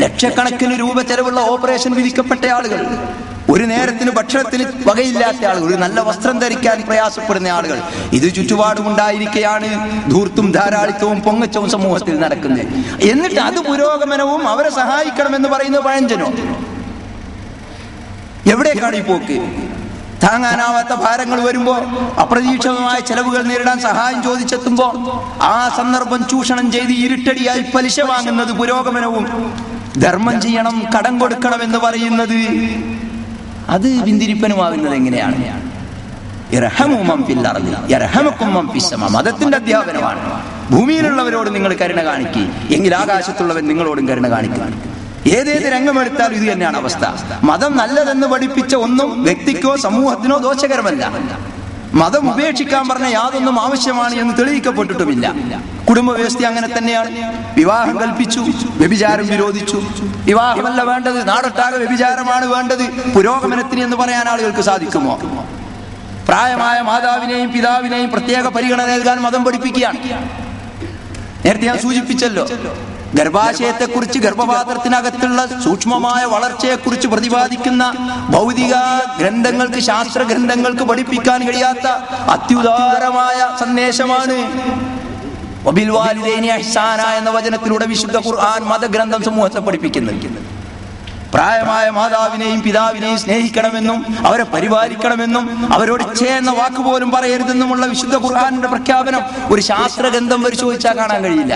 ലക്ഷക്കണക്കിന് രൂപ ചെലവുള്ള ഓപ്പറേഷൻ വിധിക്കപ്പെട്ട ആളുകൾ, ഒരു നേരത്തിന് ഭക്ഷണത്തിന് വകയില്ലാത്ത ആളുകൾ, ഒരു നല്ല വസ്ത്രം ധരിക്കാൻ പ്രയാസപ്പെടുന്ന ആളുകൾ, ഇത് ചുറ്റുപാടുമുണ്ടായിരിക്കെയാണ് ധൂർത്തും ധാരാളിത്തവും പൊങ്ങച്ചവും സമൂഹത്തിൽ നടക്കുന്നത്. എന്നിട്ട് അത് പുരോഗമനവും അവരെ സഹായിക്കണമെന്ന് പറയുന്നത് പഴഞ്ചനോ? എവിടേക്കാണ് ഈ പോക്ക്? താങ്ങാനാവാത്ത ഭാരങ്ങൾ വരുമ്പോ, അപ്രതീക്ഷിതമായ ചെലവുകൾ നേരിടാൻ സഹായം ചോദിച്ചെത്തുമ്പോ ആ സന്ദർഭം ചൂഷണം ചെയ്ത് ഇരുട്ടടിയായി പലിശ വാങ്ങുന്നത് പുരോഗമനവും, ധർമ്മം ചെയ്യണം, കടം കൊടുക്കണം എന്ന് പറയുന്നത് അത് പിന്തിരിപ്പനുമാകുന്നത് എങ്ങനെയാണ്? മതത്തിന്റെ അധ്യാപനമാണ്. ഭൂമിയിലുള്ളവരോട് നിങ്ങൾ കരുണ കാണിക്കുക, എങ്കിൽ ആകാശത്തുള്ളവൻ നിങ്ങളോടും കരുണ കാണിക്കുക. ഏതേത് രംഗമെടുത്താലും ഇത് തന്നെയാണ് അവസ്ഥ. മതം നല്ലതെന്ന് പഠിപ്പിച്ച ഒന്നും വ്യക്തിക്കോ സമൂഹത്തിനോ ദോഷകരമല്ല. മതം ഉപേക്ഷിക്കാൻ പറഞ്ഞ യാതൊന്നും ആവശ്യമാണ് എന്ന് തെളിയിക്കപ്പെട്ടിട്ടുമില്ല. കുടുംബ വ്യവസ്ഥ അങ്ങനെ തന്നെയാണ്. വിവാഹം കൽപ്പിച്ചു, വ്യഭിചാരം വിരോധിച്ചു. വിവാഹമല്ല വേണ്ടത്, നാടൊട്ടാകെ വ്യഭിചാരമാണ് വേണ്ടത്, പുരോഗമനത്തിന് എന്ന് പറയാൻ ആളുകൾക്ക് സാധിക്കുമോ? പ്രായമായ മാതാവിനെയും പിതാവിനെയും പ്രത്യേക പരിഗണന നൽകാൻ മതം പഠിപ്പിക്കുകയാണ്. നേരത്തെ ഞാൻ സൂചിപ്പിച്ചല്ലോ, ഗർഭാശയത്തെക്കുറിച്ച്, ഗർഭപാത്രത്തിനകത്തുള്ള സൂക്ഷ്മമായ വളർച്ചയെക്കുറിച്ച് പ്രതിപാദിക്കുന്ന ഭൗതിക ഗ്രന്ഥങ്ങൾക്ക്, ശാസ്ത്ര ഗ്രന്ഥങ്ങൾക്ക് പഠിപ്പിക്കാൻ കഴിയാത്ത അത്യുദാരമായ സന്ദേശമാണ് വബിൽ വാലിദൈനി ഇഹ്സാന എന്ന വചനത്തിലൂടെ വിശുദ്ധ ഖുർആൻ മതഗ്രന്ഥം സമൂഹത്തെ പഠിപ്പിക്കുന്നത്. പ്രായമായ മാതാവിനെയും പിതാവിനെയും സ്നേഹിക്കണമെന്നും അവരെ പരിപാലിക്കണമെന്നും അവരോട് എന്ന വാക്ക് പോലും പറയരുതെന്നുമുള്ള വിശുദ്ധ ഖുർആനിന്റെ പ്രഖ്യാപനം ഒരു ശാസ്ത്ര ഗ്രന്ഥം പരിശോധിച്ചാൽ കാണാൻ കഴിയില്ല.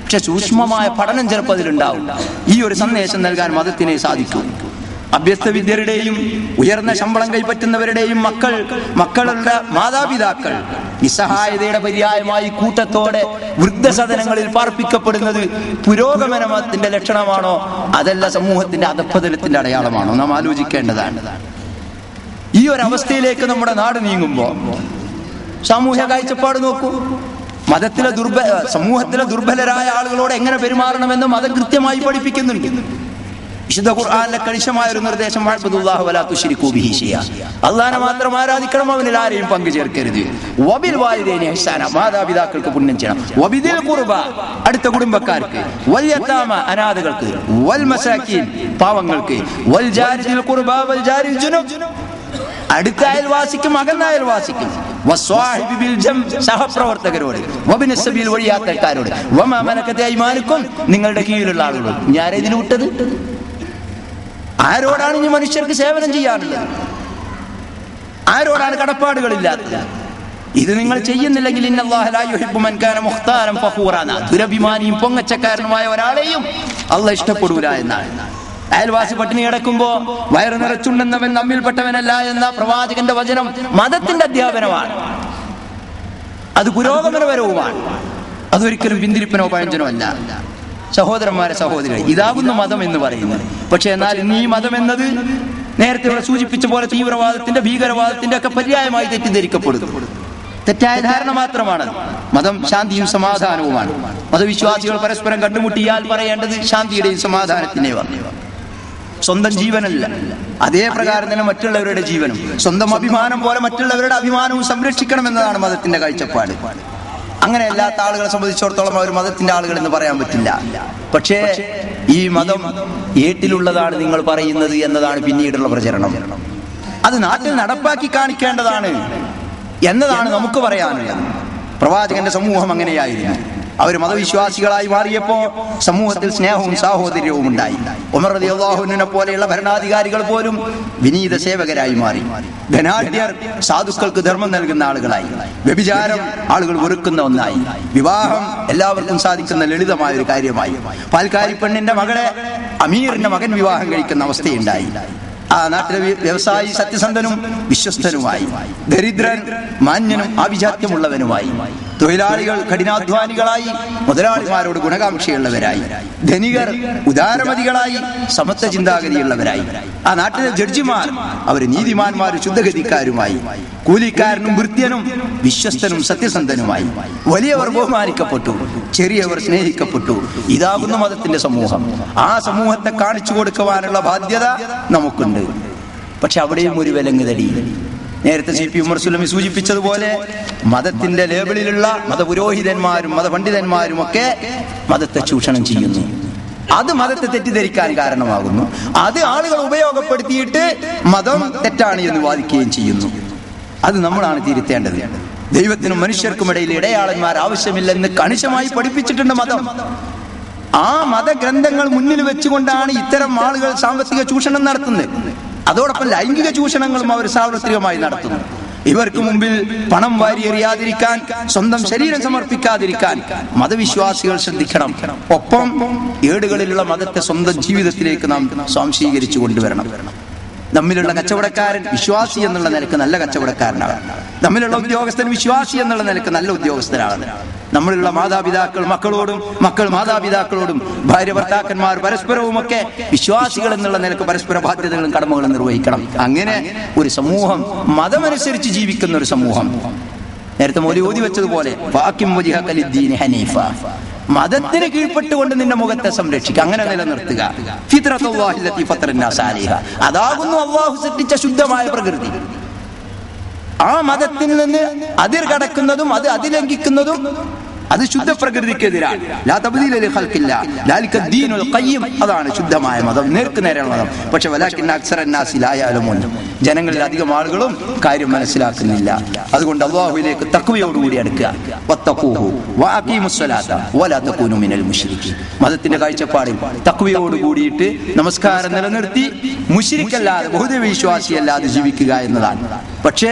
പക്ഷെ സൂക്ഷ്മമായ പഠനം ചിലപ്പോൾ അതിലുണ്ടാവും. ഈ ഒരു സന്ദേശം നൽകാൻ മതത്തിനെ സാധിക്കും. അഭ്യസ്ത വിദ്യരുടെയും ഉയർന്ന ശമ്പളം കൈപ്പറ്റുന്നവരുടെയും മക്കളുടെ മാതാപിതാക്കൾ നിസ്സഹായതയുടെ പര്യായമായി കൂട്ടത്തോടെ വൃദ്ധസദനങ്ങളിൽ പാർപ്പിക്കപ്പെടുന്നത് പുരോഗമനത്തിന്റെ ലക്ഷണമാണോ, അതല്ല സമൂഹത്തിന്റെ അധപ്പതനത്തിന്റെ അടയാളമാണോ? നാം ആലോചിക്കേണ്ടതാണ്. ഈ ഒരു അവസ്ഥയിലേക്ക് നമ്മുടെ നാട് നീങ്ങുമ്പോൾ സാമൂഹ്യ കാഴ്ചപ്പാട് നോക്കൂ. സമൂഹത്തിലെ ദുർബലരായ ആളുകളോട് എങ്ങനെ പെരുമാറണമെന്ന് മതം കൃത്യമായി പഠിപ്പിക്കുന്നുണ്ട്. വിശുദ്ധ ഖുർആനിലെ കണിശമായ ഒരു നിർദ്ദേശം, അല്ലാഹനെ മാത്രം ആരാധിക്കണം, അവനിൽ ആരെയും പങ്കു ചേർക്കരുത്. വബിൽ വാലിദൈനി ഇഹ്സാന, മാതാപിതാക്കൾക്ക് പുണ്യം ചെയ്യണം. വബിദിൽ ഖുർബ, അടുത്ത കുടുംബക്കാർക്ക്. വൽ യതാമ, അനാഥകൾക്ക്. വൽ മസാകീൻ, പാവങ്ങൾക്ക്. വൽ ജാരിൽ ഖുർബ വൽ ജാരിൽ ജുനുബ്, അടുത്ത അയൽവാസിക്കും അകന്ന അയൽവാസിക്കും. വസ്വാഹിബി ബിൽ ജം, സഹപ്രവർത്തകരോട്. വബിന സബീൽ, വഴിയാത്രക്കാരോട്. വമാ മലക്കത് അയ്മാനുക്കും, നിങ്ങളുടെ കീഴിലുള്ള ആളുകളോട്. ഞാൻ ഇതിൽ വിട്ടത് ആരോടാണ് ഇനി മനുഷ്യർക്ക് സേവനം ചെയ്യാനുള്ളത്? ആരോടാണ് കടപ്പാടുകളില്ലാത്തത്? ഇത് നിങ്ങൾ ചെയ്യുന്നില്ലെങ്കിൽ ഇന്നല്ലാഹ ലാ യുഹിബ്ബു മൻ കാന മുഖ്താലൻ ഫഖൂറ, ദുരഭിമാനിയും പൊങ്ങച്ചക്കാരനുമായ ഒരാളെയും അല്ലാഹ് ഇഷ്ടപ്പെടൂല എന്നാണ്. അയൽവാസി പട്ടിണി കിടക്കുമ്പോ വയറു നിറച്ചുണ്ടെന്നവൻ നമ്മിൽപ്പെട്ടവനല്ല എന്ന പ്രവാചകന്റെ വചനം മതത്തിന്റെ അധ്യാപനമാണ്. അത് പുരോഗമനപരവുമാണ്. അതൊരിക്കലും പിന്തിരിപ്പനോ പഴഞ്ചനോ അല്ല. സഹോദരന്മാരെ, സഹോദരികളെ, ഇതാകുന്നു മതം എന്ന് പറയുന്നത്. പക്ഷെ എന്നാൽ ഇന്ന് ഈ മതം എന്നത് നേരത്തെ ഇവിടെ സൂചിപ്പിച്ച പോലെ തീവ്രവാദത്തിന്റെ, ഭീകരവാദത്തിന്റെ ഒക്കെ പര്യായമായി തെറ്റിദ്ധരിക്കപ്പെടുന്നു. തെറ്റായ ധാരണ മാത്രമാണ്. മതം ശാന്തിയും സമാധാനവുമാണ്. മതവിശ്വാസികൾ പരസ്പരം കണ്ടുമുട്ടിയാൽ പറയേണ്ടത് ശാന്തിയുടെയും സമാധാനത്തിന്റെയും. സ്വന്തം ജീവനല്ല, അതേ പ്രകാരം തന്നെ മറ്റുള്ളവരുടെ ജീവനും, സ്വന്തം അഭിമാനം പോലെ മറ്റുള്ളവരുടെ അഭിമാനവും സംരക്ഷിക്കണം എന്നതാണ് മതത്തിന്റെ കാഴ്ചപ്പാട്. അങ്ങനെ അല്ലാത്ത ആളുകളെ സംബന്ധിച്ചിടത്തോളം അവർ മതത്തിന്റെ ആളുകൾ എന്ന് പറയാൻ പറ്റില്ല. പക്ഷേ ഈ മതം ഏട്ടിലുള്ളതാണ് നിങ്ങൾ പറയുന്നത് എന്നതാണ് പിന്നീടുള്ള പ്രചരണം. അത് നാട്ടിൽ നടപ്പാക്കി കാണിക്കേണ്ടതാണ് എന്നതാണ് നമുക്ക് പറയാനുള്ളത്. പ്രവാചകന്റെ സമൂഹം അങ്ങനെയായിരുന്നു. അവർ മതവിശ്വാസികളായി മാറിയപ്പോ സമൂഹത്തിൽ സ്നേഹവും സാഹോദര്യവും ഉണ്ടായി. ഉമർ റളിയല്ലാഹു അൻഹുവിനെ പോലെയുള്ള ഭരണാധികാരികൾ പോലും വിനീത സേവകരായി മാറി. ധനാഢ്യർ സാധുക്കൾക്ക് ധർമ്മം നൽകുന്ന ആളുകളായി. വ്യഭിചാരം ആളുകൾ വെറുക്കുന്ന ഒന്നായി. വിവാഹം എല്ലാവർക്കും സാധിക്കുന്ന ലളിതമായ ഒരു കാര്യമായി. പാൽക്കാരി പെണ്ണിന്റെ മകളെ അമീറിന്റെ മകൻ വിവാഹം കഴിക്കുന്ന അവസ്ഥയുണ്ടായി. ആ നാട്ടിലെ വ്യവസായി സത്യസന്ധനും വിശ്വസ്തനുമായി. ദരിദ്രൻ മാന്യനും ആഭിജാത്യമുള്ളവനുമായി. തൊഴിലാളികൾ കഠിനാധ്വാനികളായി, മുതലാളിമാരോട് ഗുണകാംക്ഷയുള്ളവരായി. ധനികർ ഉദാരമതികളായി, സമത്വ ചിന്താഗതിയുള്ളവരായി. ആ നാട്ടിലെ ജഡ്ജിമാർ അവർ നീതിമാന്മാരും ശുദ്ധഗതിക്കാരുമായി. കൂലിക്കാരനും വൃത്യനും വിശ്വസ്തനും സത്യസന്ധനുമായി. വലിയവർ ബഹുമാനിക്കപ്പെട്ടു, ചെറിയവർ സ്നേഹിക്കപ്പെട്ടു. ഇതാകുന്നു മതത്തിന്റെ സമൂഹം. ആ സമൂഹത്തെ കാണിച്ചു കൊടുക്കുവാനുള്ള ബാധ്യത നമുക്കുണ്ട്. പക്ഷെ അവിടെയും ഒരു വിലങ്ങുതടി. നേരത്തെ CP ഉമർ സുലമി സൂചിപ്പിച്ചതുപോലെ മതത്തിന്റെ ലേബിളിലുള്ള മതപുരോഹിതന്മാരും മതപണ്ഡിതന്മാരും ഒക്കെ മതത്തെ ചൂഷണം ചെയ്യുന്നു. അത് മതത്തെ തെറ്റിദ്ധരിക്കാൻ കാരണമാകുന്നു. അത് ആളുകൾ ഉപയോഗപ്പെടുത്തിയിട്ട് മതം തെറ്റാണ് എന്ന് വാദിക്കുകയും ചെയ്യുന്നു. അത് നമ്മളാണ് തിരുത്തേണ്ടത്. ദൈവത്തിനും മനുഷ്യർക്കുമിടയിൽ ഇടയാളന്മാർ ആവശ്യമില്ലെന്ന് കണിശമായി പഠിപ്പിച്ചിട്ടുണ്ട് മതം. ആ മതഗ്രന്ഥങ്ങൾ മുന്നിൽ വെച്ചുകൊണ്ടാണ് ഇത്തരം ആളുകൾ സാമ്പത്തിക ചൂഷണം നടത്തുന്നത്. അതോടൊപ്പം ലൈംഗിക ചൂഷണങ്ങളും അവർ സാർവത്രികമായി നടത്തുന്നു. ഇവർക്ക് മുമ്പിൽ പണം വാരിയെറിയാതിരിക്കാൻ, സ്വന്തം ശരീരം സമർപ്പിക്കാതിരിക്കാൻ മതവിശ്വാസികൾ ശ്രദ്ധിക്കണം. ഒപ്പം ഏടുകളിലുള്ള മതത്തെ സ്വന്തം ജീവിതത്തിലേക്ക് നാം സ്വാംശീകരിച്ചു കൊണ്ടുവരണം. നമ്മിലുള്ള കച്ചവടക്കാരൻ വിശ്വാസി എന്നുള്ള നിലക്ക് നല്ല കച്ചവടക്കാരനാണ്. നമ്മിലുള്ള ഉദ്യോഗസ്ഥൻ വിശ്വാസി എന്നുള്ള നിലക്ക് നല്ല ഉദ്യോഗസ്ഥനാണ്. നമ്മളുള്ള മാതാപിതാക്കൾ മക്കളോടും, മക്കൾ മാതാപിതാക്കളോടും, ഭാര്യ ഭർത്താക്കന്മാർ പരസ്പരവുമൊക്കെ വിശ്വാസികൾ എന്നുള്ള നിലക്ക് പരസ്പര ബാധ്യതകളും കടമകളും നിർവഹിക്കണം. അങ്ങനെ ഒരു സമൂഹം, മതമനുസരിച്ച് ജീവിക്കുന്ന ഒരു സമൂഹം. നേരത്തെ മൗലവി ഓതി വെച്ചതുപോലെ ഹനീഫ, മതത്തിന് കീഴ്പ്പെട്ടുകൊണ്ട് നിന്റെ മുഖത്തെ സംരക്ഷിക്കുക, അങ്ങനെ നിലനിർത്തുക. അതാകുന്നു അല്ലാഹു സൃഷ്ടിച്ച ശുദ്ധമായ പ്രകൃതി. ആ മതത്തിൽ നിന്ന് അതിർ കടക്കുന്നതും അത് അതിലംഘിക്കുന്നതും അത് ശുദ്ധ പ്രകൃതിക്കെതിരാണ്. അതാണ് ശുദ്ധമായ മതം, നേർക്കുനേരെയുള്ള മതം. പക്ഷെ ജനങ്ങളിൽ അധികം ആളുകളും കാര്യം മനസ്സിലാക്കുന്നില്ല. അതുകൊണ്ട് അല്ലാഹുവിലേക്ക് തഖ്വയോടുകൂടി അടുക്കുക. മതത്തിന്റെ കാഴ്ചപ്പാടിൽ തഖ്വയോട് കൂടിയിട്ട് നമസ്കാരം നിലനിർത്തി മുശ്രിക്കല്ലാതെ, ബഹുദൈവവിശ്വാസിയല്ലാതെ ജീവിക്കുക എന്നതാണ്. പക്ഷേ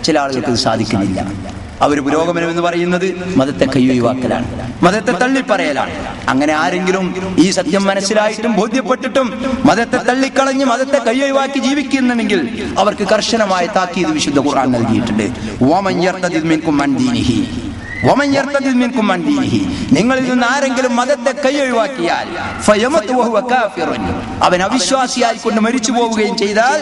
ചില ആളുകൾക്ക് ഇത് സാധിക്കുന്നില്ല. അവർ പുരോഗമനം എന്ന് പറയുന്നത് മതത്തെ കൈയൊഴിവാക്കലാണ്, മതത്തെ തള്ളിപ്പറയലാണ്. അങ്ങനെ ആരെങ്കിലും ഈ സത്യം മനസ്സിലായിട്ടും ബോധ്യപ്പെട്ടിട്ടും മതത്തെ തള്ളിക്കളഞ്ഞ് മതത്തെ കൈയൊഴിവാക്കി ജീവിക്കുന്നുണ്ടെങ്കിൽ അവർക്ക് കർശനമായ താക്കീത് വിശുദ്ധ ഖുർആൻ നൽകിയിട്ടുണ്ട്. നിങ്ങളിൽ നിന്ന് ആരെങ്കിലും മതത്തെ കൈയൊഴിവാക്കിയാൽ അവൻ അവിശ്വാസിയായിക്കൊണ്ട് മരിച്ചു പോവുകയും ചെയ്താൽ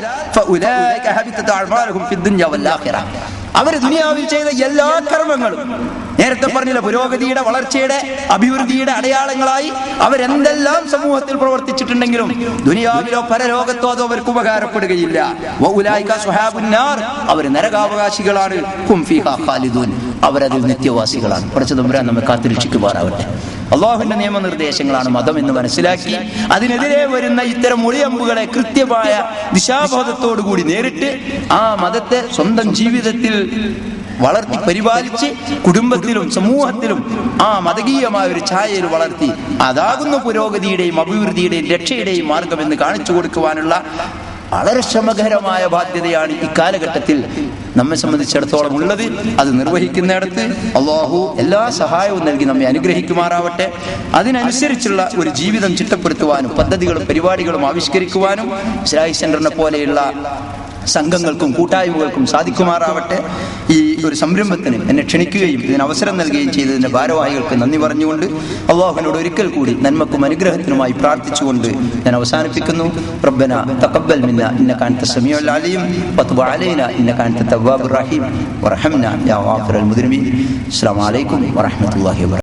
അവർ ദുനിയാവിൽ ചെയ്ത എല്ലാ കർമ്മങ്ങളും, നേരത്തെ പറഞ്ഞില്ല, പുരോഗതിയുടെ, വളർച്ചയുടെ, അഭിവൃദ്ധിയുടെ അടയാളങ്ങളായി അവരെന്തെല്ലാം സമൂഹത്തിൽ പ്രവർത്തിച്ചിട്ടുണ്ടെങ്കിലും ദുനിയാവിലോ പരലോകത്തോ അതോ അവർക്ക് ഉപകാരപ്പെടുകയില്ല. അവർ നരകാവകാശികളാണ്. അവരതിൽ നിത്യവാസികളാണ്. കുറച്ച് തമ്പുരാൻ നമ്മെ കാത്തുരക്ഷിക്കുമാറാവട്ടെ. അള്ളാഹുവിന്റെ നിയമനിർദ്ദേശങ്ങളാണ് മതം എന്ന് മനസ്സിലാക്കി അതിനെതിരെ വരുന്ന ഇത്തരം ഒളിയമ്പുകളെ കൃത്യമായ ദിശാബോധത്തോടു കൂടി നേരിട്ട് ആ മതത്തെ സ്വന്തം ജീവിതത്തിൽ വളർത്തി പരിപാലിച്ച് കുടുംബത്തിലും സമൂഹത്തിലും ആ മതകീയമായ ഒരു ഛായയിൽ വളർത്തി അതാകുന്ന പുരോഗതിയുടെയും അഭിവൃദ്ധിയുടെയും രക്ഷയുടെയും മാർഗമെന്ന് കാണിച്ചു കൊടുക്കുവാനുള്ള വളരെ ശ്രമകരമായ ബാധ്യതയാണ് ഇക്കാലഘട്ടത്തിൽ നമ്മെ സംബന്ധിച്ചിടത്തോളം ഉള്ളത്. അത് നിർവഹിക്കുന്നിടത്ത് അല്ലാഹു എല്ലാ സഹായവും നൽകി നമ്മെ അനുഗ്രഹിക്കുമാറാവട്ടെ. അതിനനുസരിച്ചുള്ള ഒരു ജീവിതം ചിട്ടപ്പെടുത്തുവാനും പദ്ധതികളും പരിപാടികളും ആവിഷ്കരിക്കുവാനും ഇസ്ലാഹി സെന്ററിനെ പോലെയുള്ള സംഘങ്ങൾക്കും കൂട്ടായ്മകൾക്കും സാധിക്കുമാറാവട്ടെ. ഈ ഒരു സംരംഭത്തിന് എന്നെ ക്ഷണിക്കുകയും ഇതിന് അവസരം നൽകുകയും ചെയ്തതിന്റെ ഭാരവാഹികൾക്ക് നന്ദി പറഞ്ഞുകൊണ്ട് അല്ലാഹുവിനോട് ഒരിക്കൽ കൂടി നന്മക്കും അനുഗ്രഹത്തിനുമായി പ്രാർത്ഥിച്ചുകൊണ്ട് ഞാൻ അവസാനിപ്പിക്കുന്നു. റബ്ബന തഖബ്ബൽ മിന്നാ ഇന്നക അൻത സമീഉൽ അലീം വതുബ് അലൈനാ ഇന്നക അൻത തവ്വാബുർ റഹീം വർഹംനാ യാ ഗാഫിറൽ മുദ്നിബീൻ. അസ്സലാമു അലൈക്കും വറഹ്മത്തുള്ളാഹി വബറകാതുഹു.